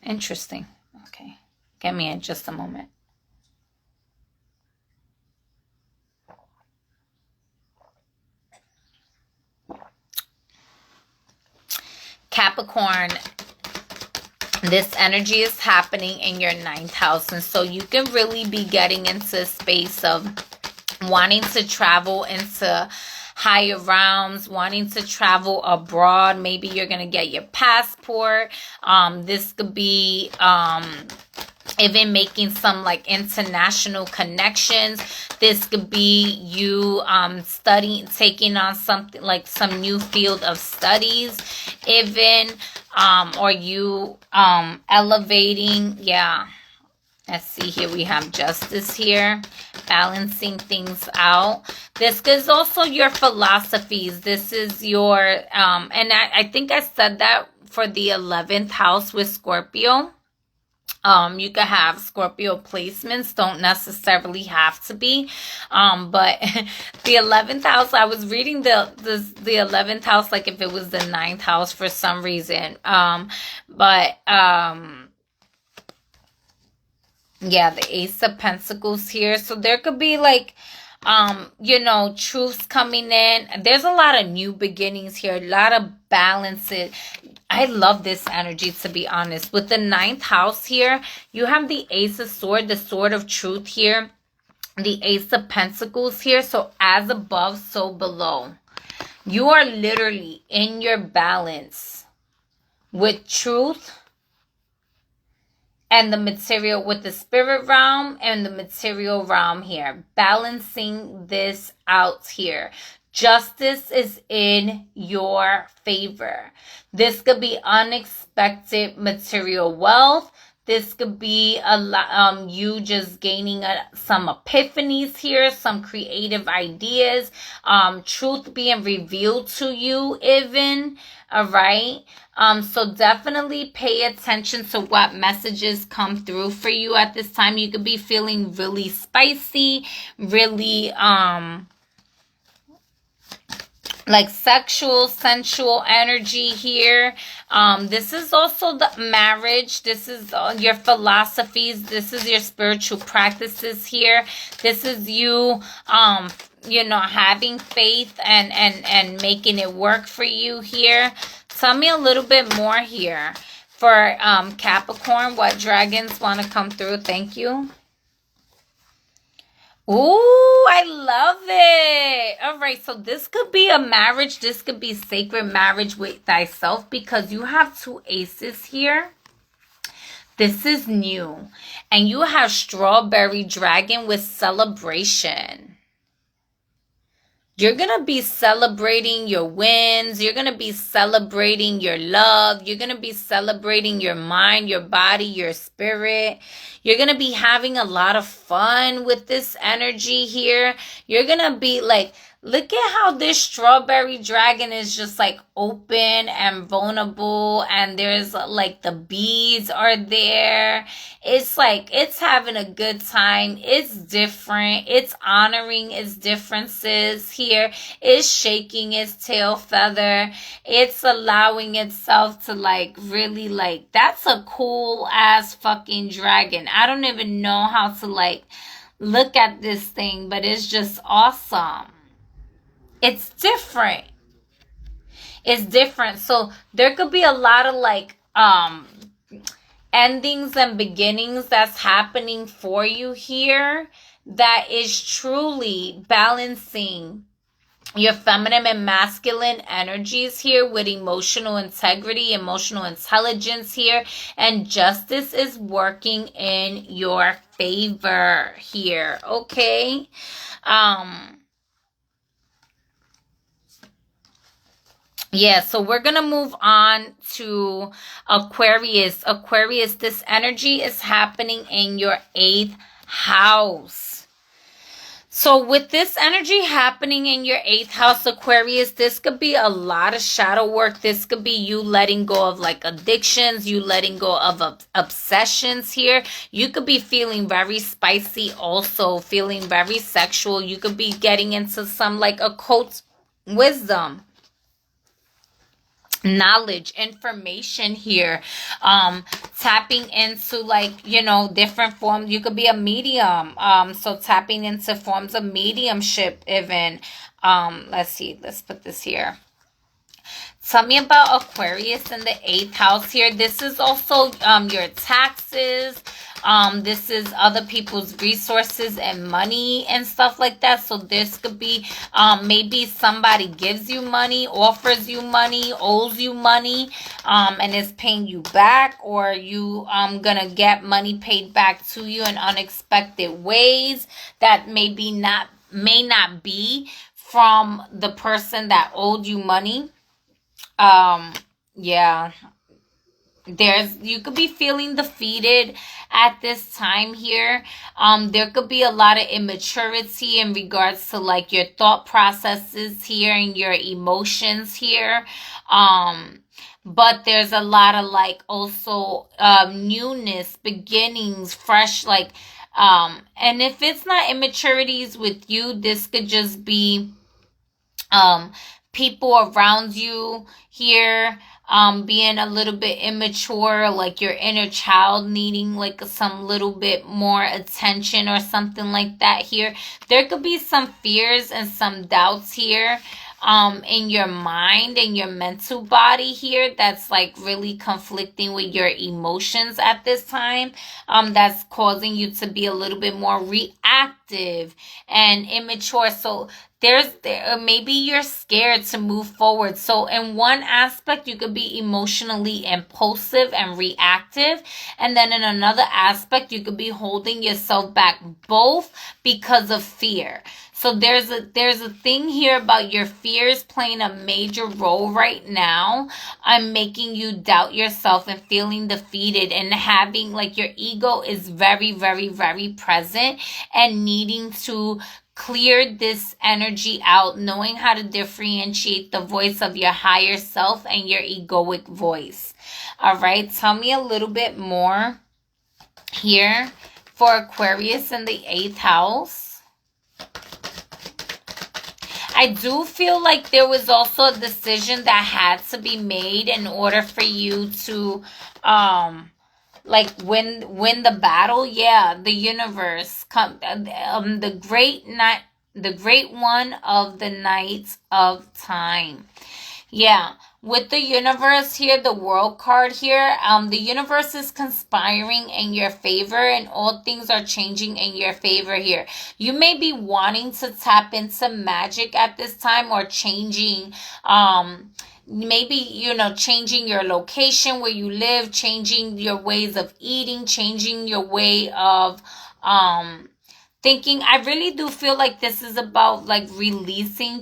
Speaker 1: interesting. Okay. Give me in just a moment. Capricorn, this energy is happening in your 9th house. And so you can really be getting into a space of wanting to travel into higher realms, wanting to travel abroad. Maybe you're going to get your passport. This could be even making some like international connections. This could be you studying, taking on something like some new field of studies, even or you elevating. Yeah. Let's see here. We have justice here, balancing things out. This is also your philosophies. This is your, and I think I said that for the 11th house with Scorpio. You can have Scorpio placements, don't necessarily have to be. But the 11th house, I was reading the 11th house like if it was the 9th house for some reason. Yeah, the Ace of Pentacles here. So there could be like, truths coming in. There's a lot of new beginnings here, a lot of balances. I love this energy, to be honest. With the 9th house here, you have the Ace of Swords, the Sword of Truth here, the Ace of Pentacles here. So as above, so below. You are literally in your balance with truth and the material, with the spirit realm and the material realm here. Balancing this out here. Justice is in your favor. This could be unexpected material wealth. This could be a lot, you just gaining some epiphanies here, some creative ideas, truth being revealed to you even, all right? So definitely pay attention to what messages come through for you at this time. You could be feeling really spicy, really, like sexual, sensual energy here. This is also the marriage. This is your philosophies. This is your spiritual practices here. This is you, having faith and making it work for you here. Tell me a little bit more here for Capricorn. What dragons want to come through? Thank you. Ooh, I love it. All right, so this could be a marriage. This could be sacred marriage with thyself, because you have 2 aces here. This is new. And you have strawberry dragon with celebration. You're going to be celebrating your wins. You're going to be celebrating your love. You're going to be celebrating your mind, your body, your spirit. You're going to be having a lot of fun with this energy here. You're going to be like Look at how this strawberry dragon is just like open and vulnerable, and there's like the bees are there. It's like it's having a good time. It's different. It's honoring its differences here. It's shaking its tail feather. It's allowing itself to like really like, that's a cool ass fucking dragon. I don't even know how to like look at this thing, but it's just awesome. It's different. It's different. So there could be a lot of like endings and beginnings that's happening for you here that is truly balancing your feminine and masculine energies here with emotional integrity, emotional intelligence here, and justice is working in your favor here. Okay. Yeah, so we're going to move on to Aquarius. Aquarius, this energy is happening in your 8th house. So with this energy happening in your 8th house, Aquarius, this could be a lot of shadow work. This could be you letting go of like addictions, you letting go of obsessions here. You could be feeling very spicy, also feeling very sexual. You could be getting into some like occult wisdom, knowledge, information here, tapping into like, you know, different forms. You could be a medium, so tapping into forms of mediumship even. Let's see, let's put this here. Tell me about Aquarius in the 8th house here. This is also your taxes. This is other people's resources and money and stuff like that. So this could be maybe somebody gives you money, offers you money, owes you money, and is paying you back, or you gonna get money paid back to you in unexpected ways that may not be from the person that owed you money. Yeah, you could be feeling defeated at this time here. There could be a lot of immaturity in regards to like your thought processes here and your emotions here. But there's a lot of like also newness, beginnings, fresh, like and if it's not immaturities with you, this could just be people around you here being a little bit immature, like your inner child needing like some little bit more attention or something like that here. There could be some fears and some doubts here in your mind and your mental body here that's like really conflicting with your emotions at this time, that's causing you to be a little bit more reactive and immature. So maybe you're scared to move forward. So in one aspect, you could be emotionally impulsive and reactive, and then in another aspect, you could be holding yourself back, both because of fear. So there's a thing here about your fears playing a major role right now. I'm making you doubt yourself and feeling defeated and having like your ego is very, very, very present and needing to clear this energy out, knowing how to differentiate the voice of your higher self and your egoic voice. All right, tell me a little bit more here for Aquarius in the 8th house. I do feel like there was also a decision that had to be made in order for you to like win the battle. Yeah, the universe the great one of the Knights of Time. Yeah, with the universe here, the world card here, the universe is conspiring in your favor and all things are changing in your favor here. You may be wanting to tap into magic at this time, or changing, maybe, you know, changing your location where you live, changing your ways of eating, changing your way of, thinking. I really do feel like this is about like releasing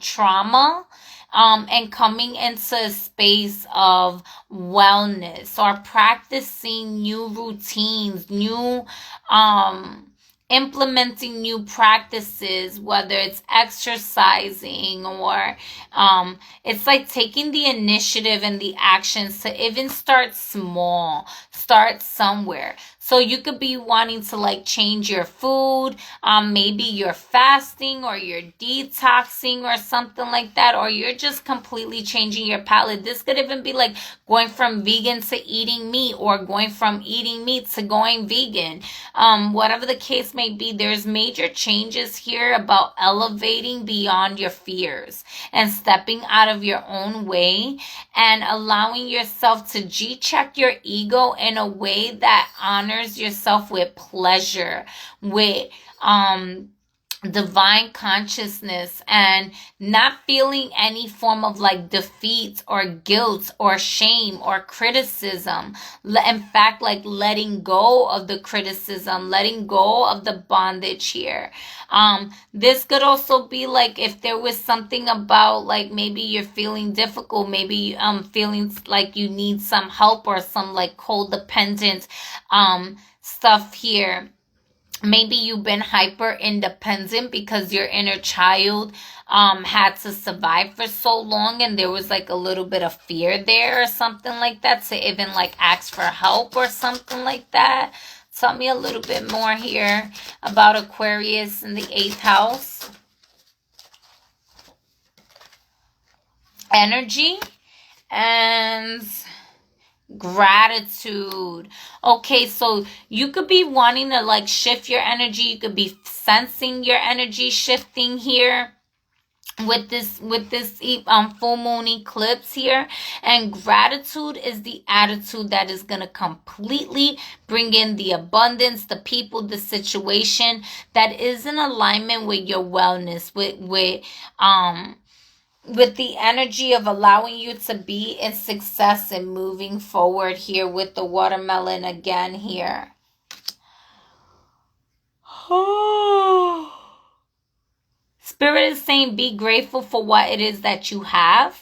Speaker 1: trauma, and coming into a space of wellness, or practicing new routines, new implementing new practices, whether it's exercising or it's like taking the initiative and the actions to even start small, start somewhere. So you could be wanting to like change your food, maybe you're fasting or you're detoxing or something like that, or you're just completely changing your palate. This could even be like going from vegan to eating meat, or going from eating meat to going vegan. Whatever the case may be, there's major changes here about elevating beyond your fears and stepping out of your own way and allowing yourself to G-check your ego in a way that honors yourself with pleasure, with divine consciousness, and not feeling any form of like defeat or guilt or shame or criticism. In fact, like letting go of the criticism, letting go of the bondage here. This could also be like if there was something about like maybe you're feeling difficult, maybe feeling like you need some help or some like codependent stuff here. Maybe you've been hyper independent because your inner child had to survive for so long, and there was like a little bit of fear there or something like that to even like ask for help or something like that. Tell me a little bit more here about Aquarius in the 8th house. Energy and gratitude. Okay, so you could be wanting to like shift your energy. You could be sensing your energy shifting here with this full moon eclipse here. And gratitude is the attitude that is going to completely bring in the abundance, the people, the situation that is in alignment with your wellness, with the energy of allowing you to be in success and moving forward here with the watermelon again here. Spirit is saying be grateful for what it is that you have.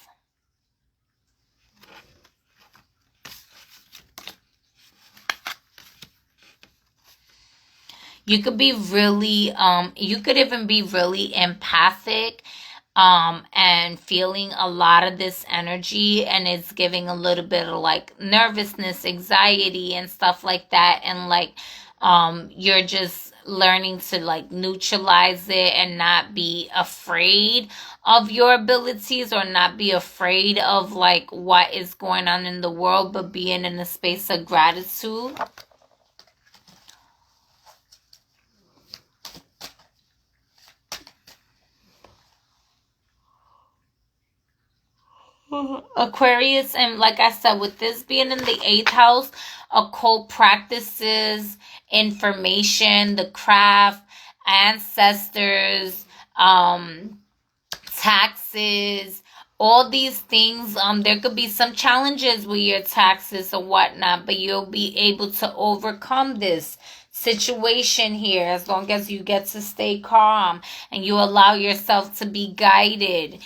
Speaker 1: You could be really, you could even be really empathic and feeling a lot of this energy, and it's giving a little bit of like nervousness, anxiety and stuff like that, and like you're just learning to like neutralize it and not be afraid of your abilities or not be afraid of like what is going on in the world, but being in a space of gratitude. Aquarius, and like I said, with this being in the 8th house, occult practices, information, the craft, ancestors, taxes, all these things. There could be some challenges with your taxes or whatnot, but you'll be able to overcome this situation here as long as you get to stay calm and you allow yourself to be guided.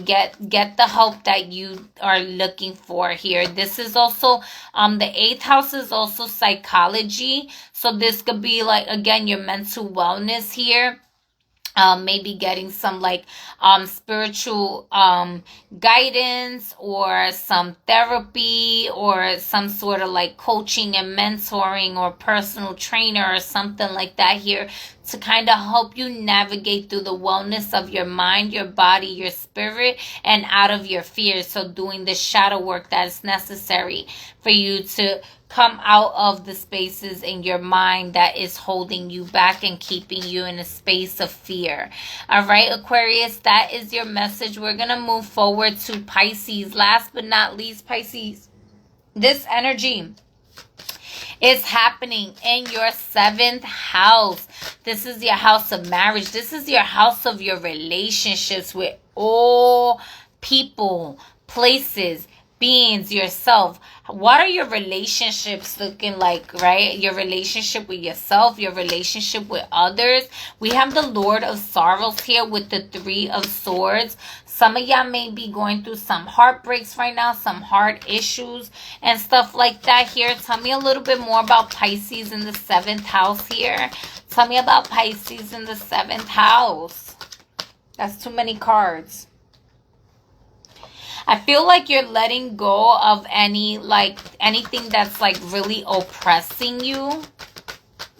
Speaker 1: Get the help that you are looking for here. This is also the 8th house is also psychology, so this could be like again your mental wellness here. Maybe getting some like spiritual guidance or some therapy or some sort of like coaching and mentoring or personal trainer or something like that here to kind of help you navigate through the wellness of your mind, your body, your spirit, and out of your fears. So doing the shadow work that is necessary for you to come out of the spaces in your mind that is holding you back and keeping you in a space of fear. All right, Aquarius, that is your message. We're going to move forward to Pisces. Last but not least, Pisces, this energy is happening in your 7th house. This is your house of marriage. This is your house of your relationships with all people, places, beings, yourself. What are your relationships looking like, right? Your relationship with yourself, your relationship with others. We have the Lord of Sorrows here with the 3 of Swords. Some of y'all may be going through some heartbreaks right now, some heart issues and stuff like that here. Tell me a little bit more about Pisces in the 7th house here. Tell me about Pisces in the 7th house. That's too many cards. I feel like you're letting go of anything that's like really oppressing you.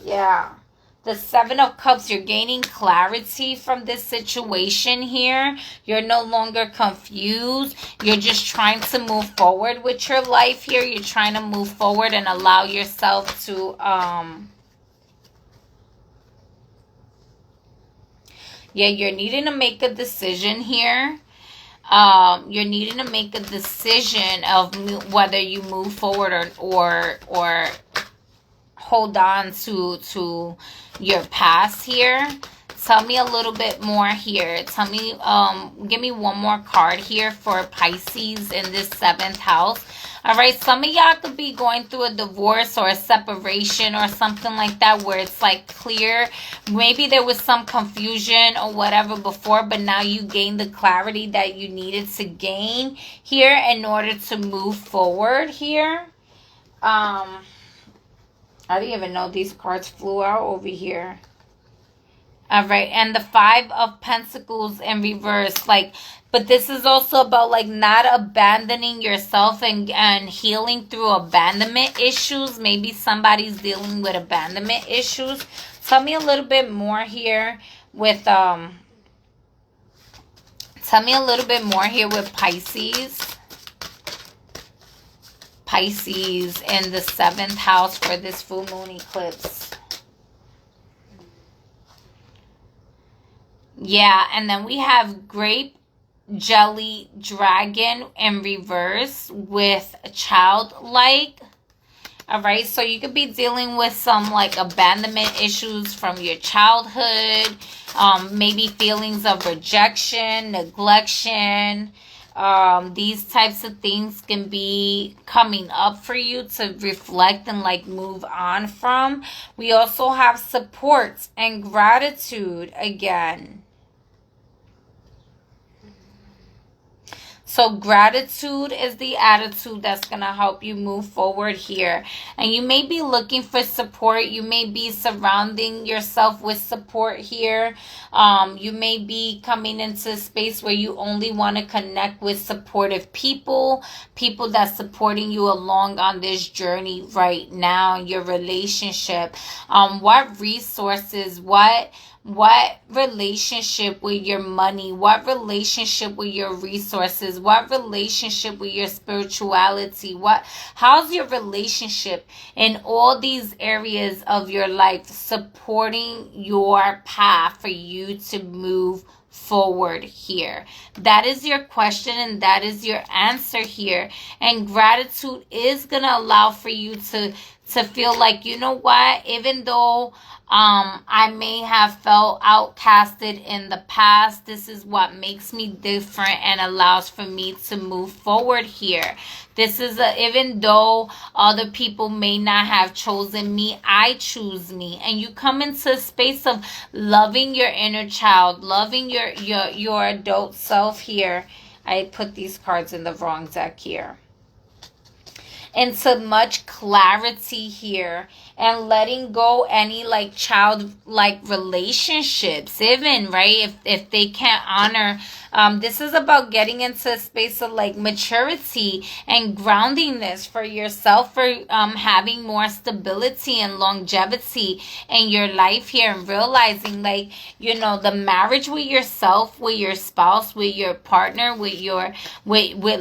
Speaker 1: Yeah. The 7 of Cups, you're gaining clarity from this situation here. You're no longer confused. You're just trying to move forward with your life here. You're trying to move forward and allow yourself to, yeah, you're needing to make a decision here. You're needing to make a decision of whether you move forward or hold on to your past here. Tell me a little bit more here. Tell me, give me one more card here for Pisces in this 7th house. All right, some of y'all could be going through a divorce or a separation or something like that where it's like clear. Maybe there was some confusion or whatever before, but now you gained the clarity that you needed to gain here in order to move forward here. I didn't even know these cards flew out over here. All right, and the 5 of Pentacles in reverse, but this is also about not abandoning yourself and healing through abandonment issues. Maybe somebody's dealing with abandonment issues. Tell me a little bit more here with tell me a little bit more here with Pisces. Pisces in the 7th house for this full moon eclipse. Yeah, and then we have grape jelly dragon in reverse with childlike. All right, so you could be dealing with some abandonment issues from your childhood, maybe feelings of rejection, neglection. These types of things can be coming up for you to reflect and move on from. We also have support and gratitude again. So gratitude is the attitude that's going to help you move forward here. And you may be looking for support. You may be surrounding yourself with support here. You may be coming into a space where you only want to connect with supportive people that's supporting you along on this journey right now, your relationship. What resources, what relationship with your money, what relationship with your resources, what relationship with your spirituality, how's your relationship in all these areas of your life supporting your path for you to move forward here? That is your question and that is your answer here. And gratitude is going to allow for you to feel like, you know what, even though I may have felt outcasted in the past, this is what makes me different and allows for me to move forward here. This is even though other people may not have chosen me, I choose me. And you come into a space of loving your inner child, loving your adult self here. I put these cards in the wrong deck here. Into much clarity here and letting go any childlike relationships, even, right? If they can't honor, this is about getting into a space of maturity and groundingness for yourself, for having more stability and longevity in your life here, and realizing the marriage with yourself, with your spouse, with your partner, with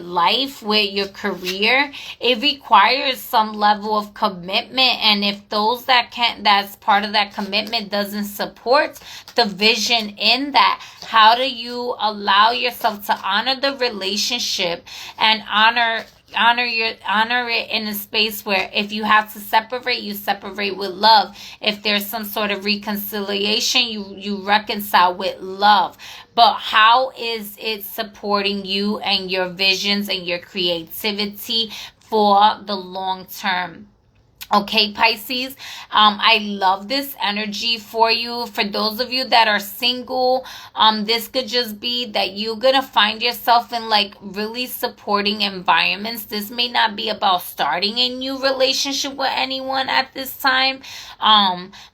Speaker 1: life, with your career, it requires some level of commitment. And if that's part of that commitment doesn't support the vision in that, how do you allow yourself to honor the relationship and honor it in a space where if you have to separate, you separate with love. If there's some sort of reconciliation, you reconcile with love. But how is it supporting you and your visions and your creativity for the long term? Okay, Pisces, I love this energy for you. For those of you that are single, this could just be that you're gonna find yourself in like really supporting environments. This may not be about starting a new relationship with anyone at this time,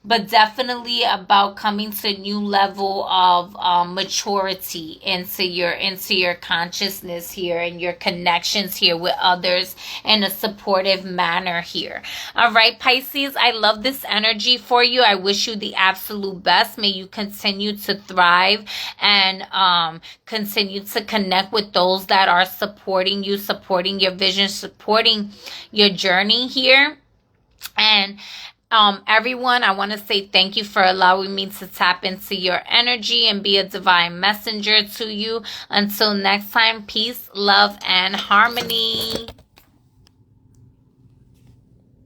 Speaker 1: but definitely about coming to a new level of maturity into your consciousness here and your connections here with others in a supportive manner here. All right, Pisces, I love this energy for you. I wish you the absolute best. May you continue to thrive and continue to connect with those that are supporting you, supporting your vision, supporting your journey here. And everyone, I want to say thank you for allowing me to tap into your energy and be a divine messenger to you. Until next time, peace, love, and harmony.